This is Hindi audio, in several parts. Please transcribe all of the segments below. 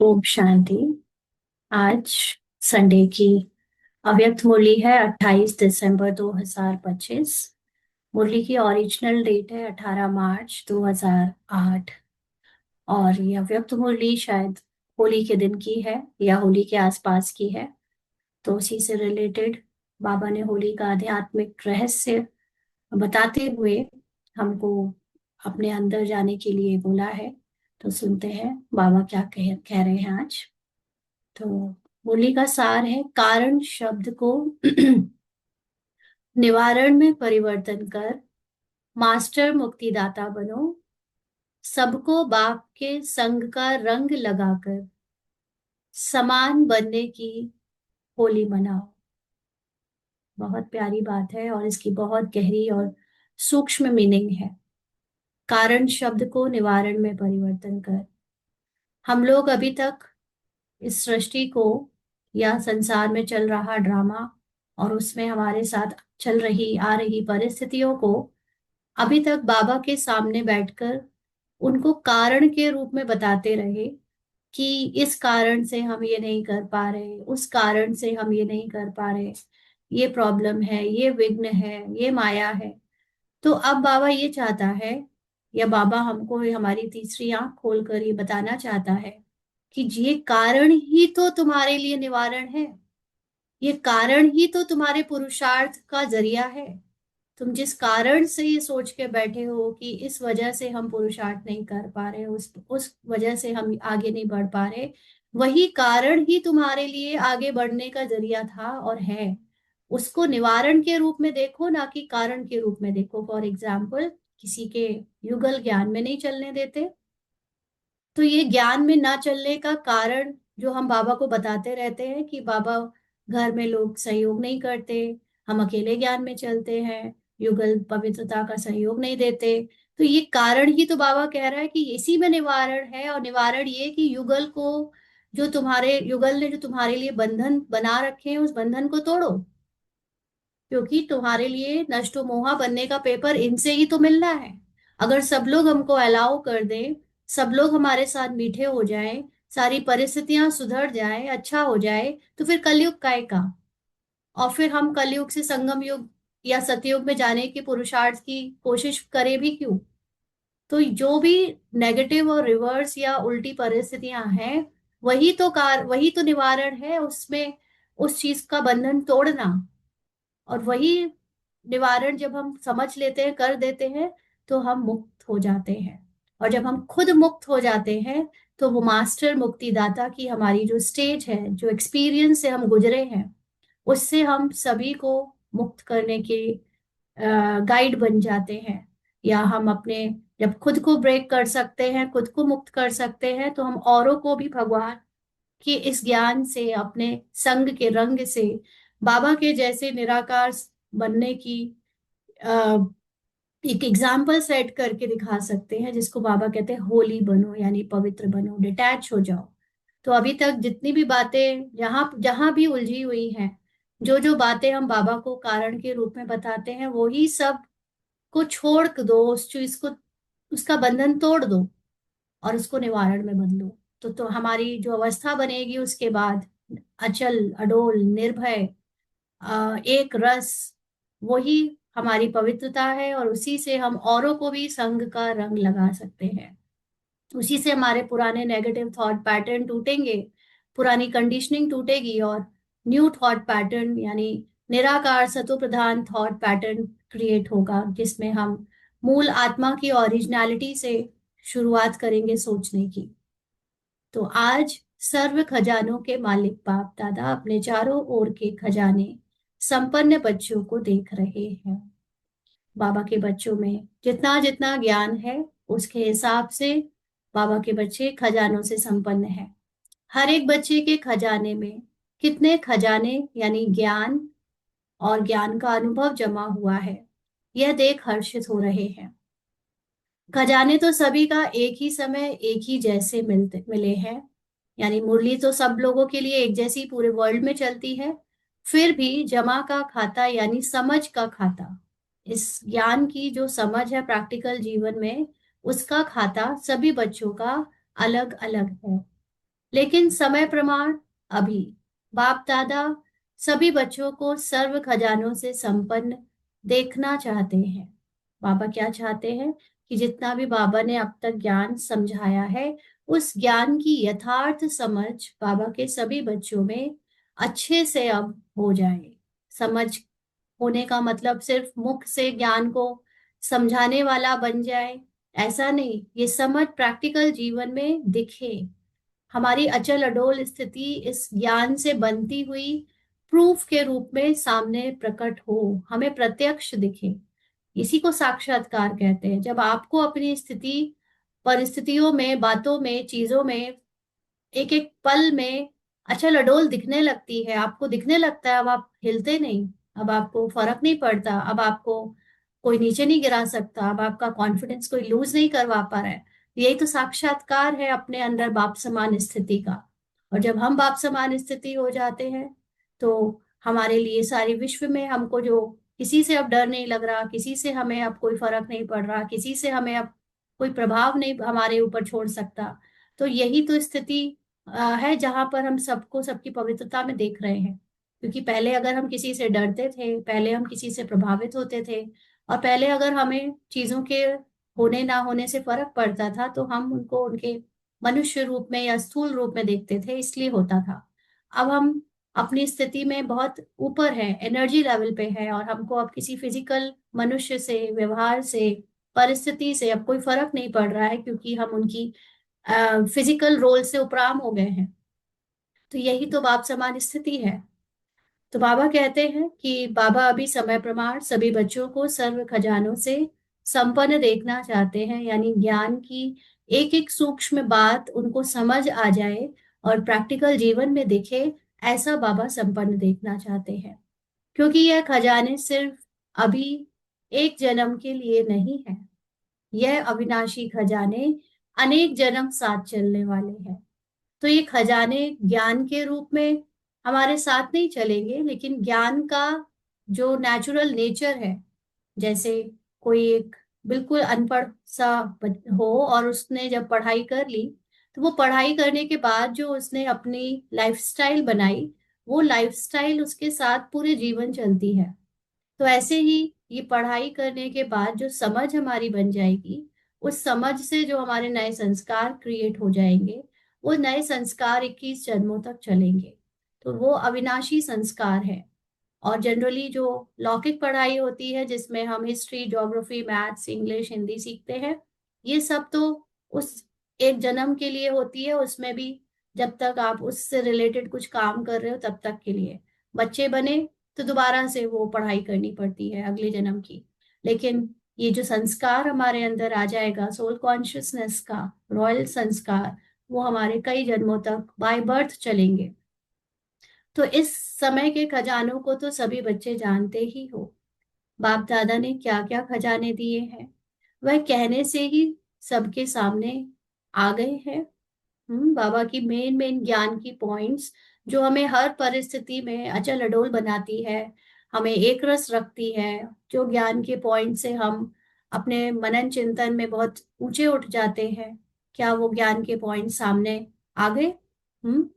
ओम शांति। आज संडे की अव्यक्त मुरली है 28 दिसंबर 2025। मुरली की ओरिजिनल डेट है 18 मार्च 2008। और ये अव्यक्त मुरली शायद होली के दिन की है या होली के आसपास की है। तो उसी से रिलेटेड बाबा ने होली का आध्यात्मिक रहस्य बताते हुए हमको अपने अंदर जाने के लिए बोला है। तो सुनते हैं बाबा क्या कह रहे हैं आज। तो मूली का सार है, कारण शब्द को निवारण में परिवर्तन कर मास्टर मुक्तिदाता बनो। सबको बाप के संग का रंग लगाकर समान बनने की होली मनाओ। बहुत प्यारी बात है और इसकी बहुत गहरी और सूक्ष्म मीनिंग है। कारण शब्द को निवारण में परिवर्तन कर। हम लोग अभी तक इस सृष्टि को या संसार में चल रहा ड्रामा और उसमें हमारे साथ चल रही आ रही परिस्थितियों को अभी तक बाबा के सामने बैठकर उनको कारण के रूप में बताते रहे कि इस कारण से हम ये नहीं कर पा रहे, उस कारण से हम ये नहीं कर पा रहे, ये प्रॉब्लम है, ये विघ्न है, ये माया है। तो अब बाबा ये चाहता है, या बाबा हमको हमारी तीसरी आंख खोलकर ये बताना चाहता है कि ये कारण ही तो तुम्हारे लिए निवारण है। ये कारण ही तो तुम्हारे पुरुषार्थ का जरिया है। तुम जिस कारण से ये सोच के बैठे हो कि इस वजह से हम पुरुषार्थ नहीं कर पा रहे, उस वजह से हम आगे नहीं बढ़ पा रहे, वही कारण ही तुम्हारे लिए आगे बढ़ने का जरिया था और है। उसको निवारण के रूप में देखो, ना कि कारण के रूप में देखो। फॉर एग्जाम्पल, किसी के युगल ज्ञान में नहीं चलने देते, तो ये ज्ञान में ना चलने का कारण जो हम बाबा को बताते रहते हैं कि बाबा घर में लोग सहयोग नहीं करते, हम अकेले ज्ञान में चलते हैं, युगल पवित्रता का सहयोग नहीं देते। तो ये कारण ही तो बाबा कह रहा है कि इसी में निवारण है। और निवारण ये कि युगल को, जो तुम्हारे युगल ने जो तुम्हारे लिए बंधन बना रखे हैं, उस बंधन को तोड़ो। क्योंकि तुम्हारे लिए नष्टो मोहा बनने का पेपर इनसे ही तो मिलना है। अगर सब लोग हमको अलाउ कर दें, सब लोग हमारे साथ मीठे हो जाएं, सारी परिस्थितियां सुधर जाएं, अच्छा हो जाए, तो फिर कलयुग काय का। और फिर हम कलयुग से संगम युग या सतयुग में जाने की पुरुषार्थ की कोशिश करें भी क्यों। तो जो भी नेगेटिव और रिवर्स या उल्टी परिस्थितियां हैं, वही तो निवारण है उसमें, उस चीज का बंधन तोड़ना। और वही निवारण जब हम समझ लेते हैं, कर देते हैं, तो हम मुक्त हो जाते हैं। और जब हम खुद मुक्त हो जाते हैं, तो वो मास्टर मुक्तिदाता की हमारी जो स्टेज है, जो एक्सपीरियंस से हम गुजरे हैं, उससे हम सभी को मुक्त करने के गाइड बन जाते हैं। या हम अपने, जब खुद को ब्रेक कर सकते हैं, खुद को मुक्त कर सकते हैं, तो हम औरों को भी भगवान कि इस ज्ञान से, अपने संग के रंग से बाबा के जैसे निराकार बनने की अ, एक एग्जाम्पल सेट करके दिखा सकते हैं, जिसको बाबा कहते हैं होली बनो, यानी पवित्र बनो, डिटैच हो जाओ। तो अभी तक जितनी भी बातें जहां जहां भी उलझी हुई हैं, जो जो बातें हम बाबा को कारण के रूप में बताते हैं, वो ही सब को छोड़ दो, उस चीज को, उसका बंधन तोड़ दो और उसको निवारण में बदलो। तो हमारी जो अवस्था बनेगी उसके बाद, अचल अडोल निर्भय, एक रस, वही हमारी पवित्रता है। और उसी से हम औरों को भी संग का रंग लगा सकते हैं। उसी से हमारे पुराने नेगेटिव थॉट पैटर्न टूटेंगे, पुरानी कंडीशनिंग टूटेगी और न्यू थॉट पैटर्न, यानी निराकार सतो प्रधान थॉट पैटर्न क्रिएट होगा, जिसमें हम मूल आत्मा की ओरिजिनलिटी से शुरुआत करेंगे सोचने की। तो आज सर्व खजानों के मालिक बाप दादा अपने चारों ओर के खजाने संपन्न बच्चों को देख रहे हैं। बाबा के बच्चों में जितना जितना ज्ञान है, उसके हिसाब से बाबा के बच्चे खजानों से संपन्न हैं। हर एक बच्चे के खजाने में कितने खजाने, यानी ज्ञान और ज्ञान का अनुभव जमा हुआ है, यह देख हर्षित हो रहे हैं। खजाने तो सभी का एक ही समय एक ही जैसे मिले हैं। यानी मुरली तो सब लोगों के लिए एक जैसी पूरे वर्ल्ड में चलती है। फिर भी जमा का खाता, यानी समझ का खाता, इस ज्ञान की जो समझ है प्रैक्टिकल जीवन में, उसका खाता सभी बच्चों का अलग अलग है। लेकिन समय प्रमाण अभी। बाप दादा सभी बच्चों को सर्व खजानों से संपन्न देखना चाहते हैं। बाबा क्या चाहते हैं कि जितना भी बाबा ने अब तक ज्ञान समझाया है, उस ज्ञान की यथार्थ समझ बाबा के सभी बच्चों में अच्छे से अब हो जाए। समझ होने का मतलब सिर्फ मुख से ज्ञान को समझाने वाला बन जाए, ऐसा नहीं। ये समझ प्रैक्टिकल जीवन में दिखे। हमारी अचल अडोल स्थिति इस ज्ञान से बनती हुई प्रूफ के रूप में सामने प्रकट हो, हमें प्रत्यक्ष दिखे। इसी को साक्षात्कार कहते हैं। जब आपको अपनी स्थिति, परिस्थितियों में, बातों में, चीजों में एक एक पल में अचल अडोल दिखने लगती है, आपको दिखने लगता है अब आप हिलते नहीं, अब आपको फर्क नहीं पड़ता, अब आपको कोई नीचे नहीं गिरा सकता, अब आपका कॉन्फिडेंस कोई लूज नहीं करवा पा रहा है। यही तो साक्षात्कार है अपने अंदर बाप समान स्थिति का। और जब हम बाप समान स्थिति हो जाते हैं, तो हमारे लिए सारी विश्व में हमको जो किसी से अब डर नहीं लग रहा, किसी से हमें अब कोई फर्क नहीं पड़ रहा, किसी से हमें अब कोई प्रभाव नहीं हमारे ऊपर छोड़ सकता। तो यही तो स्थिति है जहां पर हम सबको सबकी पवित्रता में देख रहे हैं। क्योंकि पहले अगर हम किसी से डरते थे, पहले हम किसी से प्रभावित होते थे, और पहले अगर हमें चीजों के होने ना होने से फर्क पड़ता था, तो हम उनको उनके मनुष्य रूप में या स्थूल रूप में देखते थे, इसलिए होता था। अब हम अपनी स्थिति में बहुत ऊपर है, एनर्जी लेवल पे है, और हमको अब किसी फिजिकल मनुष्य से, व्यवहार से, परिस्थिति से अब कोई फर्क नहीं पड़ रहा है, क्योंकि हम उनकी फिजिकल रोल से उपराम हो गए हैं। तो यही तो बाप समान स्थिति है। तो बाबा कहते हैं कि बाबा अभी समय प्रमाण सभी बच्चों को सर्व खजानों से संपन्न देखना चाहते हैं, यानी ज्ञान की एक एक सूक्ष्म बात उनको समझ आ जाए और प्रैक्टिकल जीवन में दिखे, ऐसा बाबा संपन्न देखना चाहते हैं। क्योंकि यह खजाने सिर्फ अभी एक जन्म के लिए नहीं है, यह अविनाशी खजाने अनेक जन्म साथ चलने वाले हैं। तो ये खजाने ज्ञान के रूप में हमारे साथ नहीं चलेंगे, लेकिन ज्ञान का जो नेचुरल नेचर है, जैसे कोई एक बिल्कुल अनपढ़ सा हो और उसने जब पढ़ाई कर ली, तो वो पढ़ाई करने के बाद जो उसने अपनी लाइफस्टाइल बनाई, वो लाइफस्टाइल उसके साथ पूरे जीवन चलती है। तो ऐसे ही ये पढ़ाई करने के बाद जो समझ हमारी बन जाएगी, उस समझ से जो हमारे नए संस्कार क्रिएट हो जाएंगे, वो नए संस्कार 21 जन्मों तक चलेंगे। तो वो अविनाशी संस्कार है। और जनरली जो लौकिक पढ़ाई होती है, जिसमें हम history, geography, maths, English, Hindi सीखते हैं, ये सब तो उस एक जन्म के लिए होती है। उसमें भी जब तक आप उससे रिलेटेड कुछ काम कर रहे हो तब तक के लिए। बच्चे बने तो दोबारा से वो पढ़ाई करनी पड़ती है अगले जन्म की। लेकिन ये जो संस्कार हमारे अंदर आ जाएगा, सोल कॉन्शियसनेस का रॉयल संस्कार, वो हमारे कई जन्मों तक बाय बर्थ चलेंगे। तो इस समय के खजानों को तो सभी बच्चे जानते ही हो। बाप दादा ने क्या क्या खजाने दिए हैं, वह कहने से ही सबके सामने आ गए हैं। बाबा की मेन मेन ज्ञान की पॉइंट्स, जो हमें हर परिस्थिति में अचल अडोल बनाती है, हमें एक रस रखती है, जो ज्ञान के पॉइंट से हम अपने मनन चिंतन में बहुत ऊंचे उठ जाते हैं। क्या वो ज्ञान के पॉइंट सामने आ गए? हम्म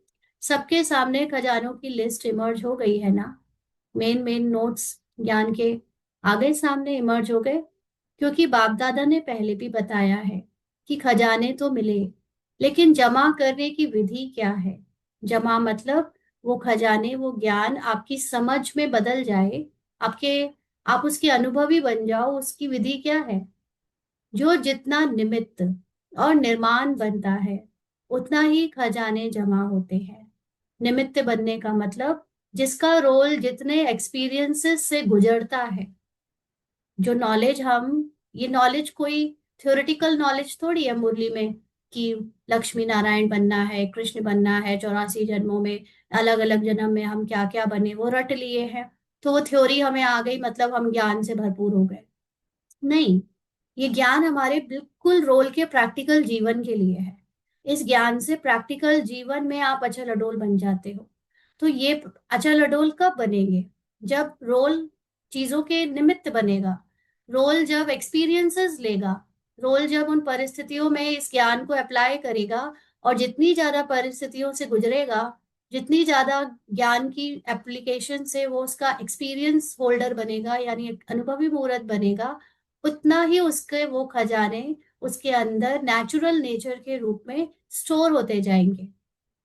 सबके सामने खजानों की लिस्ट इमर्ज हो गई है ना। मेन मेन नोट्स ज्ञान के आ गए, सामने इमर्ज हो गए। क्योंकि बाप दादा ने पहले भी बताया है कि खजाने तो मिले, लेकिन जमा करने की विधि क्या है। जमा मतलब वो खजाने, वो ज्ञान आपकी समझ में बदल जाए, आपके आप उसके अनुभवी बन जाओ, उसकी विधि क्या है। जो जितना निमित्त और निर्माण बनता है, उतना ही खजाने जमा होते हैं। निमित्त बनने का मतलब जिसका रोल जितने एक्सपीरियंसेस से गुजरता है, जो नॉलेज हम, ये नॉलेज कोई थ्योरेटिकल नॉलेज थोड़ी है मुरली में कि लक्ष्मी नारायण बनना है, कृष्ण बनना है, 84 जन्मों में, अलग अलग जन्म में हम क्या क्या बने वो रट लिए हैं, तो वो थ्योरी हमें आ गई मतलब हम ज्ञान से भरपूर हो गए। नहीं, ये ज्ञान हमारे बिल्कुल रोल के प्रैक्टिकल जीवन के लिए है। इस ज्ञान से प्रैक्टिकल जीवन में आप अचल अडोल बन जाते हो। तो ये अचल अडोल कब बनेंगे? जब रोल चीजों के निमित्त बनेगा, रोल जब एक्सपीरियंसेस लेगा, रोल जब उन परिस्थितियों में इस ज्ञान को अप्लाई करेगा, और जितनी ज्यादा परिस्थितियों से गुजरेगा, जितनी ज्यादा ज्ञान की एप्लीकेशन से वो उसका एक्सपीरियंस होल्डर बनेगा, यानी एक अनुभवी मूर्त बनेगा, उतना ही उसके वो खजाने उसके अंदर नेचुरल नेचर के रूप में स्टोर होते जाएंगे।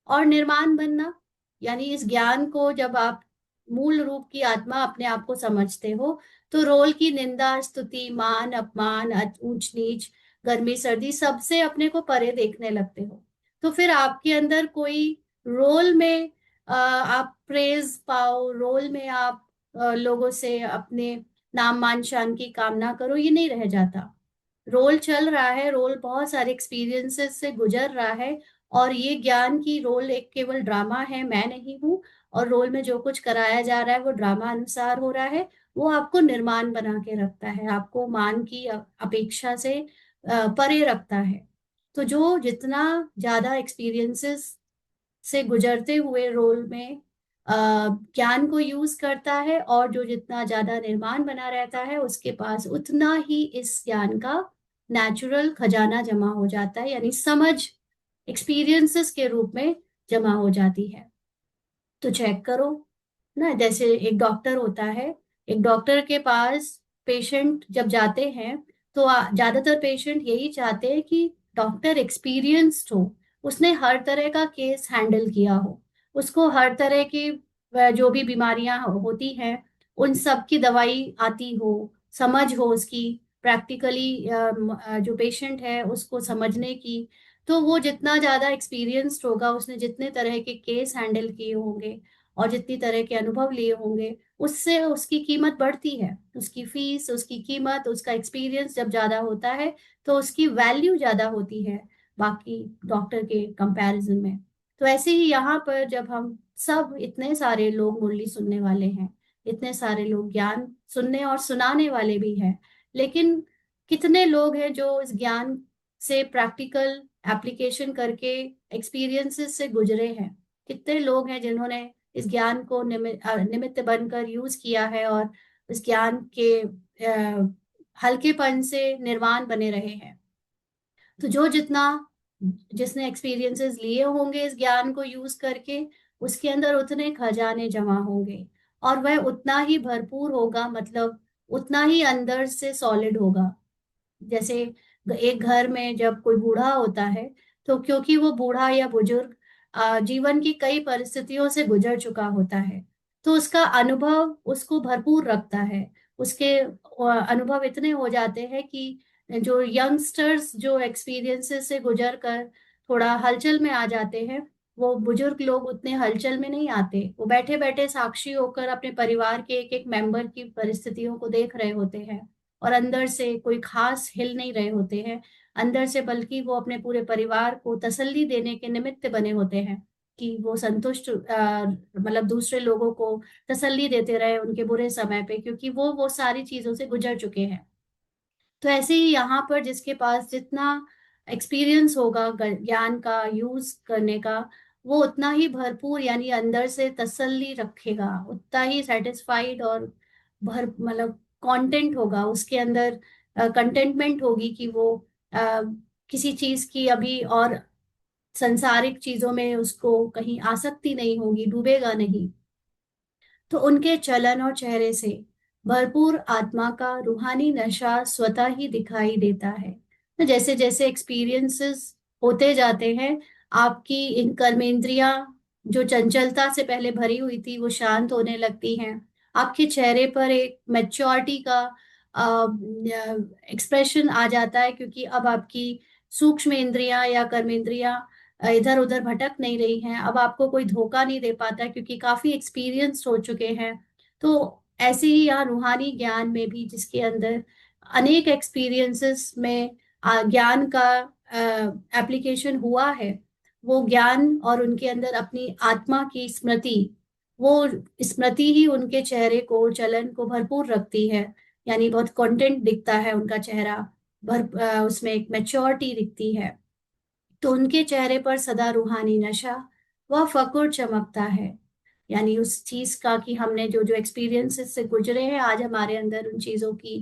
और निर्माण बनना, यानी इस ज्ञान को जब आप मूल रूप की आत्मा अपने आप को समझते हो, तो रोल की निंदा, स्तुति, मान, अपमान, ऊंच नीच, गर्मी सर्दी, सबसे अपने को परे देखने लगते हो। तो फिर आपके अंदर कोई रोल में आप प्रेज पाओ, रोल में आप लोगों से अपने नाम मान शान की कामना करो, ये नहीं रह जाता। रोल चल रहा है, रोल बहुत सारे एक्सपीरियंसेस से गुजर रहा है, और ये ज्ञान की रोल एक केवल ड्रामा है, मैं नहीं हूँ। और रोल में जो कुछ कराया जा रहा है वो ड्रामा अनुसार हो रहा है। वो आपको निर्माण बना के रखता है, आपको मान की अपेक्षा से परे रखता है। तो जो जितना ज्यादा एक्सपीरियंसेस से गुजरते हुए रोल में अ, ज्ञान को यूज करता है, और जो जितना ज्यादा निर्माण बना रहता है उसके पास उतना ही इस ज्ञान का नेचुरल खजाना जमा हो जाता है, यानी समझ एक्सपीरियंसेस के रूप में जमा हो जाती है। तो चेक करो ना, जैसे एक डॉक्टर होता है, एक डॉक्टर के पास पेशेंट जब जाते हैं, तो ज्यादातर पेशेंट यही चाहते हैं कि डॉक्टर एक्सपीरियंस्ड हो, उसने हर तरह का केस हैंडल किया हो, उसको हर तरह की जो भी बीमारियां होती हैं उन सब की दवाई आती हो, समझ हो उसकी, प्रैक्टिकली जो पेशेंट है उसको समझने की। तो वो जितना ज्यादा एक्सपीरियंस्ड होगा, उसने जितने तरह के केस हैंडल किए होंगे और जितनी तरह के अनुभव लिए होंगे, उससे उसकी कीमत बढ़ती है, उसकी फीस, उसकी कीमत, उसका एक्सपीरियंस जब ज्यादा होता है तो उसकी वैल्यू ज्यादा होती है बाकी डॉक्टर के कंपैरिजन में। तो ऐसे ही यहाँ पर जब हम सब इतने सारे लोग मुरली सुनने वाले हैं, इतने सारे लोग ज्ञान सुनने और सुनाने वाले भी हैं, लेकिन कितने लोग हैं जो इस ज्ञान से प्रैक्टिकल एप्लीकेशन करके एक्सपीरियंसेस से गुजरे हैं? कितने लोग हैं जिन्होंने इस ज्ञान को निमित्त बनकर यूज किया है और इस ज्ञान के हल्केपन से निर्वाण बने रहे हैं? तो जो जितना जिसने एक्सपीरियंसेस लिए होंगे इस ज्ञान को यूज करके, उसके अंदर उतने खजाने जमा होंगे, और वह उतना ही भरपूर होगा, मतलब उतना ही अंदर से सॉलिड होगा। जैसे एक घर में जब कोई बूढ़ा होता है, तो क्योंकि वो बूढ़ा या बुजुर्ग जीवन की कई परिस्थितियों से गुजर चुका होता है, तो उसका अनुभव उसको भरपूर रखता है। उसके अनुभव इतने हो जाते हैं कि जो यंगस्टर्स जो एक्सपीरियंसेस से गुजर कर थोड़ा हलचल में आ जाते हैं, वो बुजुर्ग लोग उतने हलचल में नहीं आते, वो बैठे बैठे साक्षी होकर अपने परिवार के एक एक मेंबर की परिस्थितियों को देख रहे होते हैं, और अंदर से कोई खास हिल नहीं रहे होते हैं अंदर से, बल्कि वो अपने पूरे परिवार को तसल्ली देने के निमित्त बने होते हैं कि वो संतुष्ट मतलब दूसरे लोगों को तसल्ली देते रहे उनके बुरे समय पे, क्योंकि वो सारी चीजों से गुजर चुके हैं। तो ऐसे ही यहाँ पर जिसके पास जितना एक्सपीरियंस होगा ज्ञान का यूज करने का, वो उतना ही भरपूर, यानी अंदर से तसल्ली रखेगा, उतना ही सेटिस्फाइड और भर मतलब कंटेंट होगा उसके अंदर, कंटेंटमेंट होगी कि वो अ, किसी चीज की अभी और संसारिक चीजों में उसको कहीं आसक्ति नहीं होगी, डूबेगा नहीं। तो उनके चलन और चेहरे से भरपूर आत्मा का रूहानी नशा स्वतः ही दिखाई देता है। तो जैसे जैसे एक्सपीरियंसेस होते जाते हैं, आपकी इन कर्मेंद्रियां जो चंचलता से पहले भरी हुई थी वो शांत होने लगती हैं। आपके चेहरे पर एक मैच्योरिटी का एक्सप्रेशन आ जाता है, क्योंकि अब आपकी सूक्ष्म इंद्रियां या कर्मेंद्रियां इधर उधर भटक नहीं रही हैं, अब आपको कोई धोखा नहीं दे पाता क्योंकि काफी एक्सपीरियंस हो चुके हैं। तो ऐसे ही यहाँ रूहानी ज्ञान में भी, जिसके अंदर अनेक एक्सपीरियंसेस में ज्ञान का एप्लीकेशन हुआ है, वो ज्ञान और उनके अंदर अपनी आत्मा की स्मृति, वो स्मृति ही उनके चेहरे को, चलन को भरपूर रखती है, यानी बहुत कंटेंट दिखता है उनका चेहरा, उसमें एक मैच्योरिटी दिखती है। तो उनके चेहरे पर सदा रूहानी नशा व फकुर चमकता है, यानी उस चीज का कि हमने जो जो एक्सपीरियंसेस से गुजरे हैं, आज हमारे अंदर उन चीजों की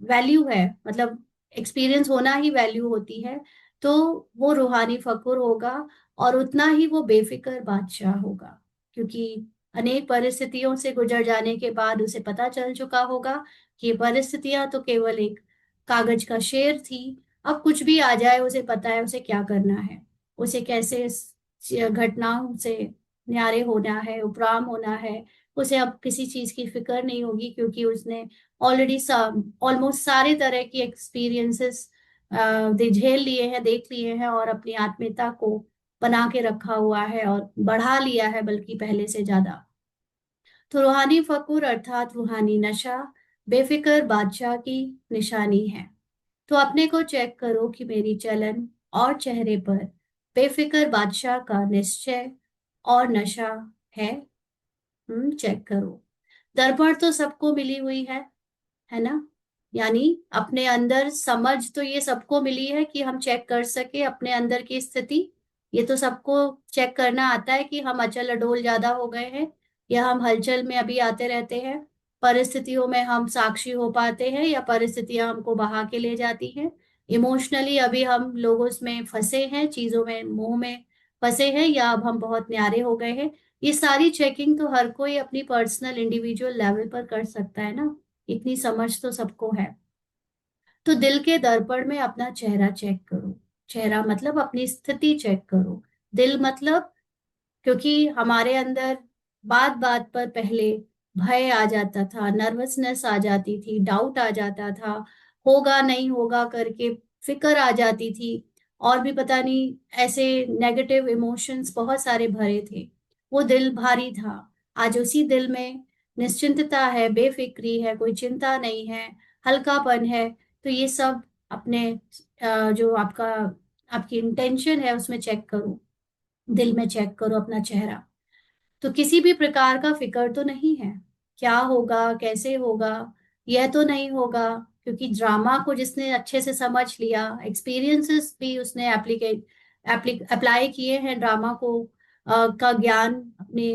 वैल्यू है, मतलब एक्सपीरियंस होना ही वैल्यू होती है। तो वो रूहानी फकुर होगा, और उतना ही वो बेफिक्र बादशाह होगा, क्योंकि अनेक परिस्थितियों से गुजर जाने के बाद उसे पता चल चुका होगा कि ये परिस्थितियां तो केवल एक कागज का शेर थी। अब कुछ भी आ जाए उसे पता है उसे क्या करना है, उसे कैसे इस घटनाओं से न्यारे होना है, उपराम होना है। उसे अब किसी चीज की फिक्र नहीं होगी, क्योंकि उसने ऑलरेडी ऑलमोस्ट सारे तरह की एक्सपीरियंसेस झेल लिए हैं, देख लिए हैं, और अपनी आत्मीयता को बना के रखा हुआ है और बढ़ा लिया है, बल्कि पहले से ज्यादा। तो रूहानी फकुर अर्थात रूहानी नशा बेफिक्र बादशाह की निशानी है। तो अपने को चेक करो कि मेरी चलन और चेहरे पर बेफिक्र बादशाह का निश्चय और नशा है। चेक करो। दर्पण तो सबको मिली हुई है ना? यानी अपने अंदर समझ तो ये सबको मिली है कि हम चेक कर सके अपने अंदर की स्थिति। ये तो सबको चेक करना आता है कि हम अचल अडोल ज्यादा हो गए हैं, या हम हलचल में अभी आते रहते हैं। परिस्थितियों में हम साक्षी हो पाते हैं, या परिस्थितियां हमको बहा के ले जाती हैं। इमोशनली अभी हम लोगों में फंसे हैं, चीजों में मोह में फंसे हैं, या अब हम बहुत न्यारे हो गए हैं। ये सारी चेकिंग तो हर कोई अपनी पर्सनल इंडिविजुअल लेवल पर कर सकता है ना। इतनी समझ तो सबको है। तो दिल के दर्पण में अपना चेहरा चेक करो। चेहरा मतलब अपनी स्थिति चेक करो। दिल मतलब, क्योंकि हमारे अंदर बात बात पर पहले भय आ जाता था, नर्वसनेस आ जाती थी, डाउट आ जाता था, होगा नहीं होगा करके फिक्र आ जाती थी, और भी पता नहीं ऐसे नेगेटिव इमोशंस बहुत सारे भरे थे। वो दिल भारी था। आज उसी दिल में निश्चिंतता है, बेफिक्री है, कोई चिंता नहीं है, हल्कापन है। तो ये सब अपने जो आपका आपकी इंटेंशन है उसमें चेक करो। दिल में चेक करो अपना चेहरा। तो किसी भी प्रकार का फिक्र तो नहीं है, क्या होगा कैसे होगा, यह तो नहीं होगा। क्योंकि ड्रामा को जिसने अच्छे से समझ लिया, एक्सपीरियंसेस भी उसने अप्लाई किए हैं ड्रामा को, का ज्ञान अपने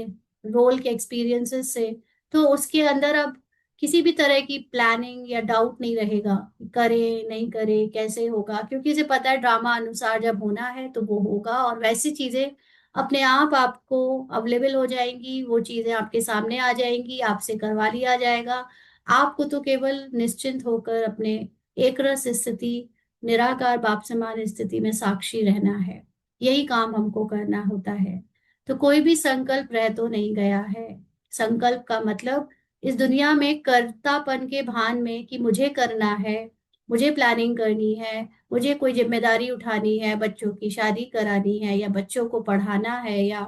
रोल के एक्सपीरियंसेस से, तो उसके अंदर अब किसी भी तरह की प्लानिंग या डाउट नहीं रहेगा, करे नहीं करे कैसे होगा, क्योंकि उसे पता है ड्रामा अनुसार जब होना है तो वो होगा, और वैसी चीजें अपने आप आपको अवेलेबल हो जाएंगी, वो चीजें आपके सामने आ जाएंगी, आपसे करवा लिया जाएगा। आपको तो केवल निश्चिंत होकर अपने एक रस स्थिति, निराकार बाप समान स्थिति में साक्षी रहना है। यही काम हमको करना होता है। तो कोई भी संकल्प रह तो नहीं गया है। संकल्प का मतलब इस दुनिया में कर्तापन के भान में कि मुझे करना है, मुझे प्लानिंग करनी है, मुझे कोई जिम्मेदारी उठानी है, बच्चों की शादी करानी है, या बच्चों को पढ़ाना है, या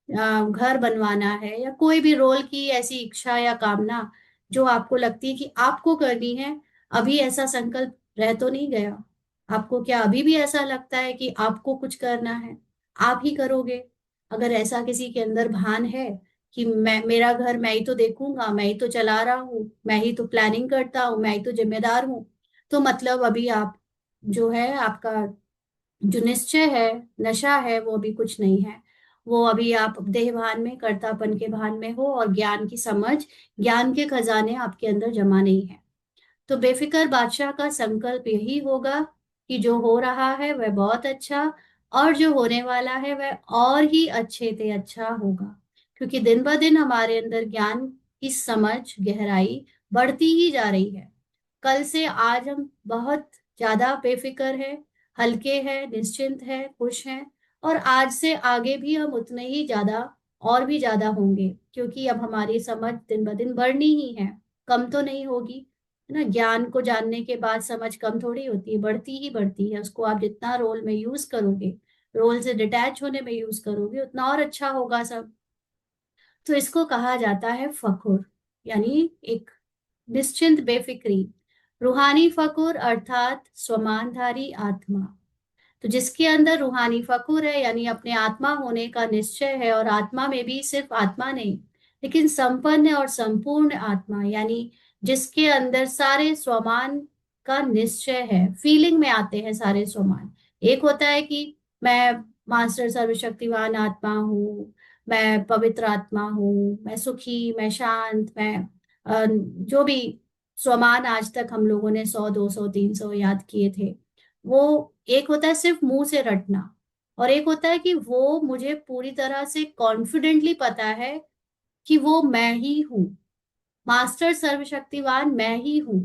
घर बनवाना है, या कोई भी रोल की ऐसी इच्छा या कामना जो आपको लगती है कि आपको करनी है। अभी ऐसा संकल्प रह तो नहीं गया? आपको क्या अभी भी ऐसा लगता है कि आपको कुछ करना है, आप ही करोगे? अगर ऐसा किसी के अंदर भान है कि मैं, मेरा घर मैं ही तो देखूंगा, मैं ही तो चला रहा हूँ, मैं ही तो प्लानिंग करता हूँ, मैं ही तो जिम्मेदार हूँ, तो मतलब अभी आप जो है आपका जो निश्चय है, नशा है, वो अभी कुछ नहीं है। वो अभी आप देह भान में, कर्तापन के भान में हो, और ज्ञान की समझ, ज्ञान के खजाने आपके अंदर जमा नहीं है। तो बेफिक्र बादशाह का संकल्प यही होगा कि जो हो रहा है वह बहुत अच्छा, और जो होने वाला है वह और ही अच्छे से अच्छा होगा। क्योंकि दिन ब दिन हमारे अंदर ज्ञान की समझ, गहराई बढ़ती ही जा रही है। कल से आज हम बहुत ज्यादा बेफिक्र है, हल्के हैं, निश्चिंत है, खुश हैं, और आज से आगे भी हम उतने ही ज्यादा और भी ज्यादा होंगे, क्योंकि अब हमारी समझ दिन ब दिन बढ़नी ही है, कम तो नहीं होगी। है ना? ज्ञान को जानने के बाद समझ कम थोड़ी होती है, बढ़ती ही बढ़ती है। उसको आप जितना रोल में यूज करोगे, रोल से डिटैच होने में यूज करोगे, उतना और अच्छा होगा सब। तो इसको कहा जाता है फखुर, यानी एक निश्चिंत बेफिक्री। रूहानी फकुर अर्थात स्वमानधारी आत्मा। तो जिसके अंदर रूहानी फकुर है, यानी अपने आत्मा होने का निश्चय है, और आत्मा में भी सिर्फ आत्मा नहीं, लेकिन संपन्न और संपूर्ण आत्मा, यानी जिसके अंदर सारे स्वमान का निश्चय है, फीलिंग में आते हैं सारे स्वमान। एक होता है कि मैं मास्टर सर्वशक्तिवान आत्मा हूँ, मैं पवित्र आत्मा हूँ, मैं सुखी, मैं शांत, मैं जो भी स्वमान आज तक हम लोगों ने 100 200 300 याद किए थे, वो एक होता है सिर्फ मुंह से रटना, और एक होता है कि वो मुझे पूरी तरह से कॉन्फिडेंटली पता है कि वो मैं ही हूँ, मास्टर सर्वशक्तिवान मैं ही हूँ,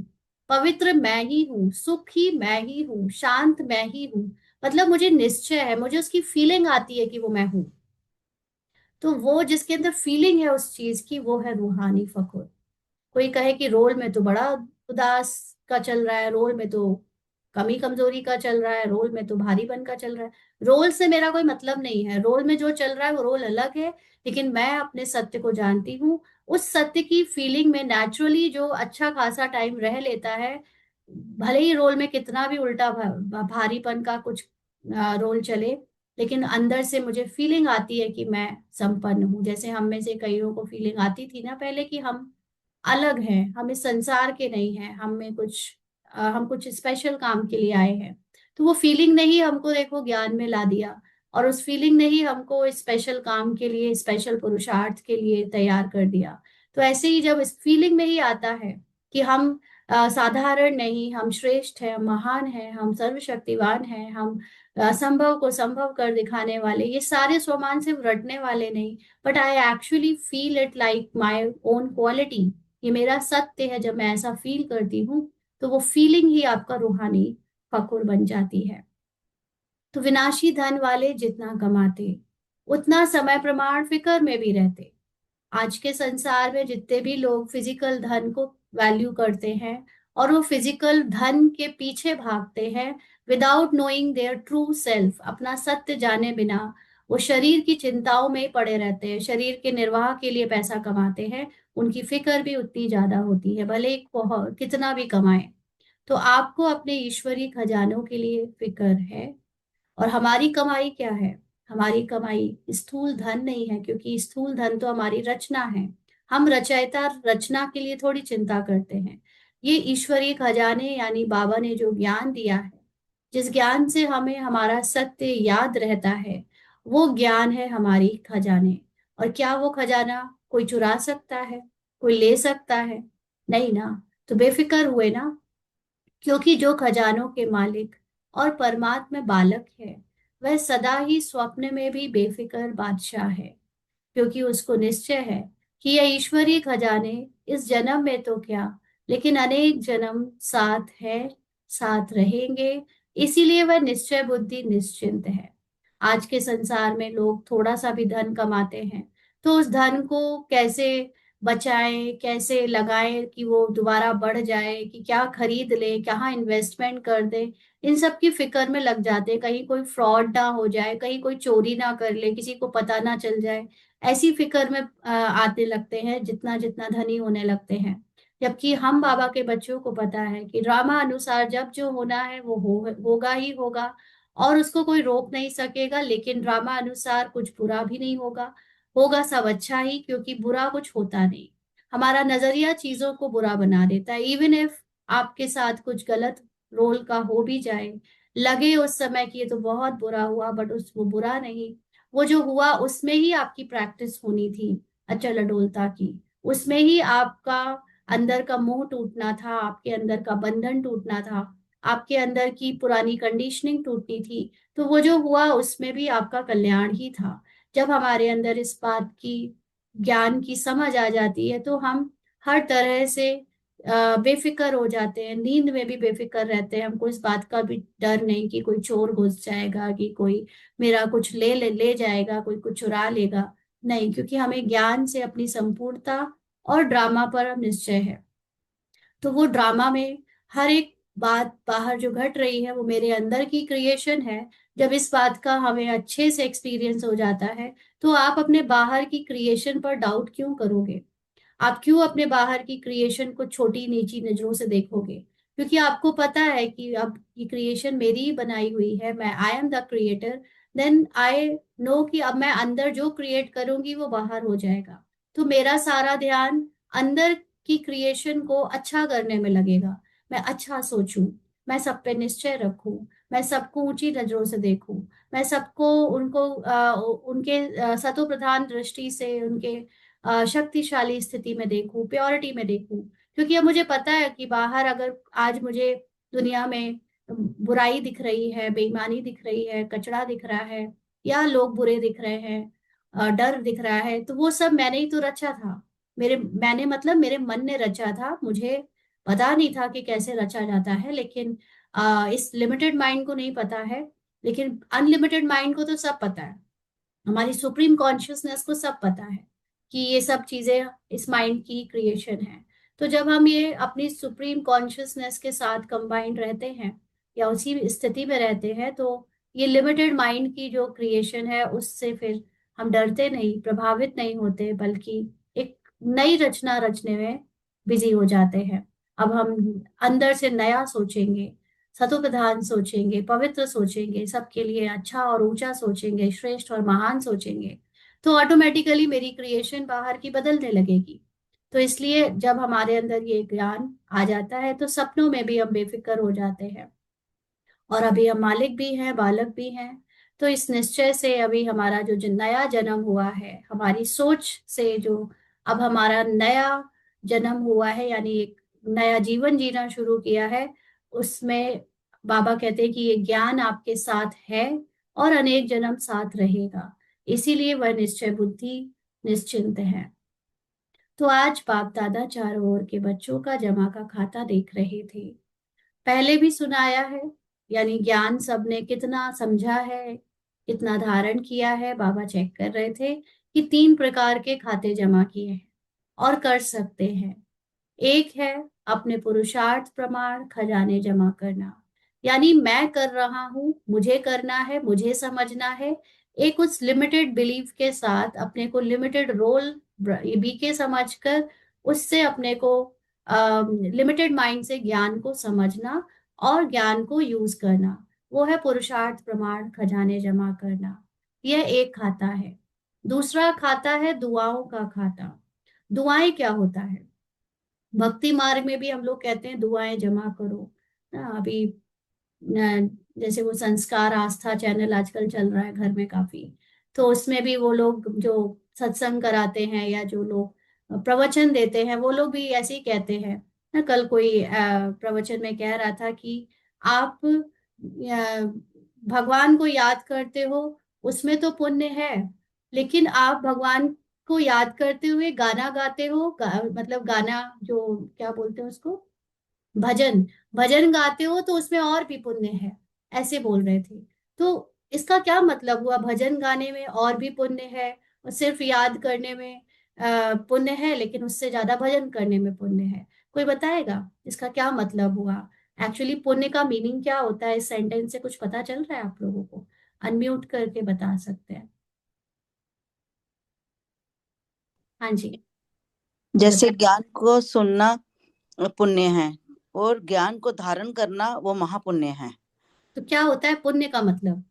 पवित्र मैं ही हूँ, सुखी मैं ही हूँ, शांत मैं ही हूँ। मतलब मुझे निश्चय है, मुझे उसकी फीलिंग आती है कि वो मैं हूँ। तो वो जिसके अंदर फीलिंग है उस चीज की, वो है रूहानी फखर। कोई कहे कि रोल में तो बड़ा उदास का चल रहा है, रोल में तो कमी कमजोरी का चल रहा है, रोल में तो भारीपन का चल रहा है। रोल से मेरा कोई मतलब नहीं है, रोल में जो चल रहा है वो रोल अलग है। लेकिन मैं अपने सत्य को जानती हूँ, उस सत्य की फीलिंग में नेचुरली जो अच्छा खासा टाइम रह लेता है, भले ही रोल में कितना भी उल्टा भारीपन का कुछ रोल चले, लेकिन अंदर से मुझे फीलिंग आती है कि मैं संपन्न हूँ। जैसे हम में से कईयों को फीलिंग आती थी ना पहले कि हम अलग हैं, हम इस संसार के नहीं हैं, हम कुछ स्पेशल काम के लिए आए हैं। तो वो फीलिंग ने ही हमको देखो ज्ञान में ला दिया, और उस फीलिंग ने ही हमको इस स्पेशल काम के लिए, स्पेशल पुरुषार्थ के लिए तैयार कर दिया। तो ऐसे ही जब इस फीलिंग में ही आता है कि हम साधारण नहीं, हम श्रेष्ठ हैं, हम महान हैं, हम सर्वशक्तिवान हैं, हम असंभव को संभव कर दिखाने वाले, ये सारे स्वमान सिर्फ रटने वाले नहीं, but I actually feel it like my own quality, ये मेरा सत्य है। जब मैं ऐसा फील करती हूँ, तो वो फीलिंग ही आपका रूहानी फकुर बन जाती है। तो विनाशी धन वाले जितना कमाते, उतना समय प्रमाण फिकर में भी रहते। आज के संसार में जितने भी लोग फिजिकल धन को वैल्यू करते हैं, और वो फिजिकल धन के पीछे भागते हैं without knowing their true self, अपना सत्य जाने बिना वो शरीर की चिंताओं में ही पड़े रहते हैं, शरीर के निर्वाह के लिए पैसा कमाते हैं। उनकी फिक्र भी उतनी ज्यादा होती है, भले कितना भी कमाए। तो आपको अपने ईश्वरीय खजानों के लिए फिक्र है। और हमारी कमाई क्या है? हमारी कमाई स्थूल धन नहीं है, क्योंकि स्थूल धन तो हमारी रचना है। हम रचयिता रचना के लिए थोड़ी चिंता करते हैं। ये ईश्वरीय खजाने यानी बाबा ने जो ज्ञान दिया है, जिस ज्ञान से हमें हमारा सत्य याद रहता है, वो ज्ञान है हमारी खजाने। और क्या वो खजाना कोई चुरा सकता है, कोई ले सकता है? नहीं ना। तो बेफिक्र हुए ना, क्योंकि जो खजानों के मालिक और परमात्मा बालक है, वह सदा ही स्वप्न में भी बेफिक्र बादशाह है, क्योंकि उसको निश्चय है कि यह ईश्वरीय खजाने इस जन्म में तो क्या, लेकिन अनेक जन्म साथ है, साथ रहेंगे। इसीलिए वह निश्चय बुद्धि निश्चिंत है। आज के संसार में लोग थोड़ा सा भी धन कमाते हैं, तो उस धन को कैसे बचाएं, कैसे लगाएं कि वो दोबारा बढ़ जाए, कि क्या खरीद लें, कहाँ इन्वेस्टमेंट कर दें, इन सब की फिक्र में लग जाते हैं। कहीं कोई फ्रॉड ना हो जाए, कहीं कोई चोरी ना कर ले, किसी को पता ना चल जाए, ऐसी फिक्र में आते लगते हैं जितना जितना धनी होने लगते हैं। जबकि हम बाबा के बच्चों को पता है कि ड्रामा अनुसार जब जो होना है वो होगा ही होगा, और उसको कोई रोक नहीं सकेगा। लेकिन ड्रामा अनुसार कुछ बुरा भी नहीं होगा, होगा सब अच्छा ही, क्योंकि बुरा कुछ होता नहीं। हमारा नजरिया चीजों को बुरा बना देता है। इवन इफ आपके साथ कुछ गलत रोल का हो भी जाए, लगे उस समय कि ये तो बहुत बुरा हुआ, बट उस वो बुरा नहीं, वो जो हुआ उसमें ही आपकी प्रैक्टिस होनी थी अचल अडोलता की। उसमें ही आपका अंदर का मोह टूटना था, आपके अंदर का बंधन टूटना था, आपके अंदर की पुरानी कंडीशनिंग टूटनी थी। तो वो जो हुआ उसमें भी आपका कल्याण ही था। जब हमारे अंदर इस बात की ज्ञान की समझ आ जाती है, तो हम हर तरह से बेफिक्र हो जाते हैं, नींद में भी बेफिक्र रहते हैं। हमको इस बात का भी डर नहीं कि कोई चोर घुस जाएगा, कि कोई मेरा कुछ ले जाएगा, कोई कुछ चुरा लेगा। नहीं, क्योंकि हमें ज्ञान से अपनी संपूर्णता और ड्रामा पर अब निश्चय है। तो वो ड्रामा में हर एक बात बाहर जो घट रही है वो मेरे अंदर की क्रिएशन है। जब इस बात का हमें अच्छे से एक्सपीरियंस हो जाता है, तो आप अपने बाहर की क्रिएशन पर डाउट क्यों करोगे? आप क्यों अपने बाहर की क्रिएशन को छोटी नीची नजरों से देखोगे? क्योंकि आपको पता है कि अब ये क्रिएशन मेरी ही बनाई हुई है, मैं I am the creator. Then I know कि अब मैं अंदर जो क्रिएट करूंगी वो बाहर हो जाएगा। तो मेरा सारा ध्यान अंदर की क्रिएशन को अच्छा करने में लगेगा। मैं अच्छा सोचूं, मैं सब पे निश्चय रखूं, मैं सबको ऊंची नजरों से देखूं, मैं सबको उनको उनके सतो प्रधान दृष्टि से, उनके शक्तिशाली स्थिति में देखूं, प्योरिटी में देखूं। क्योंकि अब मुझे पता है कि बाहर अगर आज मुझे दुनिया में बुराई दिख रही है, बेईमानी दिख रही है, कचरा दिख रहा है, या लोग बुरे दिख रहे हैं, डर दिख रहा है, तो वो सब मैंने ही तो रचा था। मैंने मतलब मेरे मन ने रचा था। मुझे पता नहीं था कि कैसे रचा जाता है, लेकिन इस लिमिटेड माइंड को नहीं पता है। लेकिन अनलिमिटेड माइंड को तो सब पता है। हमारी सुप्रीम कॉन्शियसनेस को सब पता है कि ये सब चीजें इस माइंड की क्रिएशन है। तो जब हम ये अपनी सुप्रीम कॉन्शियसनेस के साथ कंबाइंड रहते हैं या उसी स्थिति में रहते हैं, तो ये लिमिटेड माइंड की जो क्रिएशन है उससे फिर हम डरते नहीं, प्रभावित नहीं होते, बल्कि एक नई रचना रचने में बिजी हो जाते हैं। अब हम अंदर से नया सोचेंगे, सतोप्रधान सोचेंगे, पवित्र सोचेंगे, सबके लिए अच्छा और ऊंचा सोचेंगे, श्रेष्ठ और महान सोचेंगे, तो ऑटोमेटिकली मेरी क्रिएशन बाहर की बदलने लगेगी। तो इसलिए जब हमारे अंदर ये ज्ञान आ जाता है तो सपनों में भी हम बेफिक्र हो जाते हैं, और अभी हम मालिक भी हैं, बालक भी हैं। तो इस निश्चय से अभी हमारा जो नया जन्म हुआ है, हमारी सोच से जो अब हमारा नया जन्म हुआ है, यानी एक नया जीवन जीना शुरू किया है, उसमें बाबा कहते हैं कि ये ज्ञान आपके साथ है और अनेक जन्म साथ रहेगा। इसीलिए वह निश्चय बुद्धि निश्चिंत है। तो आज बाप दादा चारों ओर के बच्चों का जमा का खाता देख रहे थे। पहले भी सुनाया है, यानी ज्ञान सबने कितना समझा है, कितना धारण किया है, बाबा चेक कर रहे थे कि 3 प्रकार के खाते जमा किए हैं और कर सकते हैं। एक है अपने पुरुषार्थ प्रमाण खजाने जमा करना, यानी मैं कर रहा हूं, मुझे करना है, मुझे समझना है। एक उस लिमिटेड बिलीफ के साथ अपने को लिमिटेड रोल बीके समझकर उससे अपने को लिमिटेड माइंड से ज्ञान को समझना और ज्ञान को यूज करना, वो है पुरुषार्थ प्रमाण खजाने जमा करना। यह एक खाता है। दूसरा खाता है दुआओं का खाता। दुआएं क्या होता है? भक्ति मार्ग में भी हम लोग कहते हैं दुआएं जमा करो ना। अभी जैसे वो संस्कार आस्था चैनल आजकल चल रहा है घर में काफी, तो उसमें भी वो लोग जो सत्संग कराते हैं या जो लोग प्रवचन देते हैं, वो लोग भी ऐसे ही कहते हैं ना। कल कोई प्रवचन में कह रहा था कि आप भगवान को याद करते हो, उसमें तो पुण्य है, लेकिन आप भगवान को याद करते हुए गाना गाते हो, मतलब गाना जो क्या बोलते हैं उसको, भजन, भजन गाते हो, तो उसमें और भी पुण्य है, ऐसे बोल रहे थे। तो इसका क्या मतलब हुआ? भजन गाने में और भी पुण्य है और सिर्फ याद करने में पुण्य है, लेकिन उससे ज्यादा भजन करने में पुण्य है। कोई बताएगा इसका क्या मतलब हुआ? एक्चुअली पुण्य का मीनिंग क्या होता है? इस सेंटेंस से कुछ पता चल रहा है आप लोगों को? अनम्यूट करके बता सकते हैं। हाँ जी, जैसे बताइए। ज्ञान को सुनना पुण्य है और ज्ञान को धारण करना वो महापुण्य है। तो क्या होता है पुण्य का मतलब?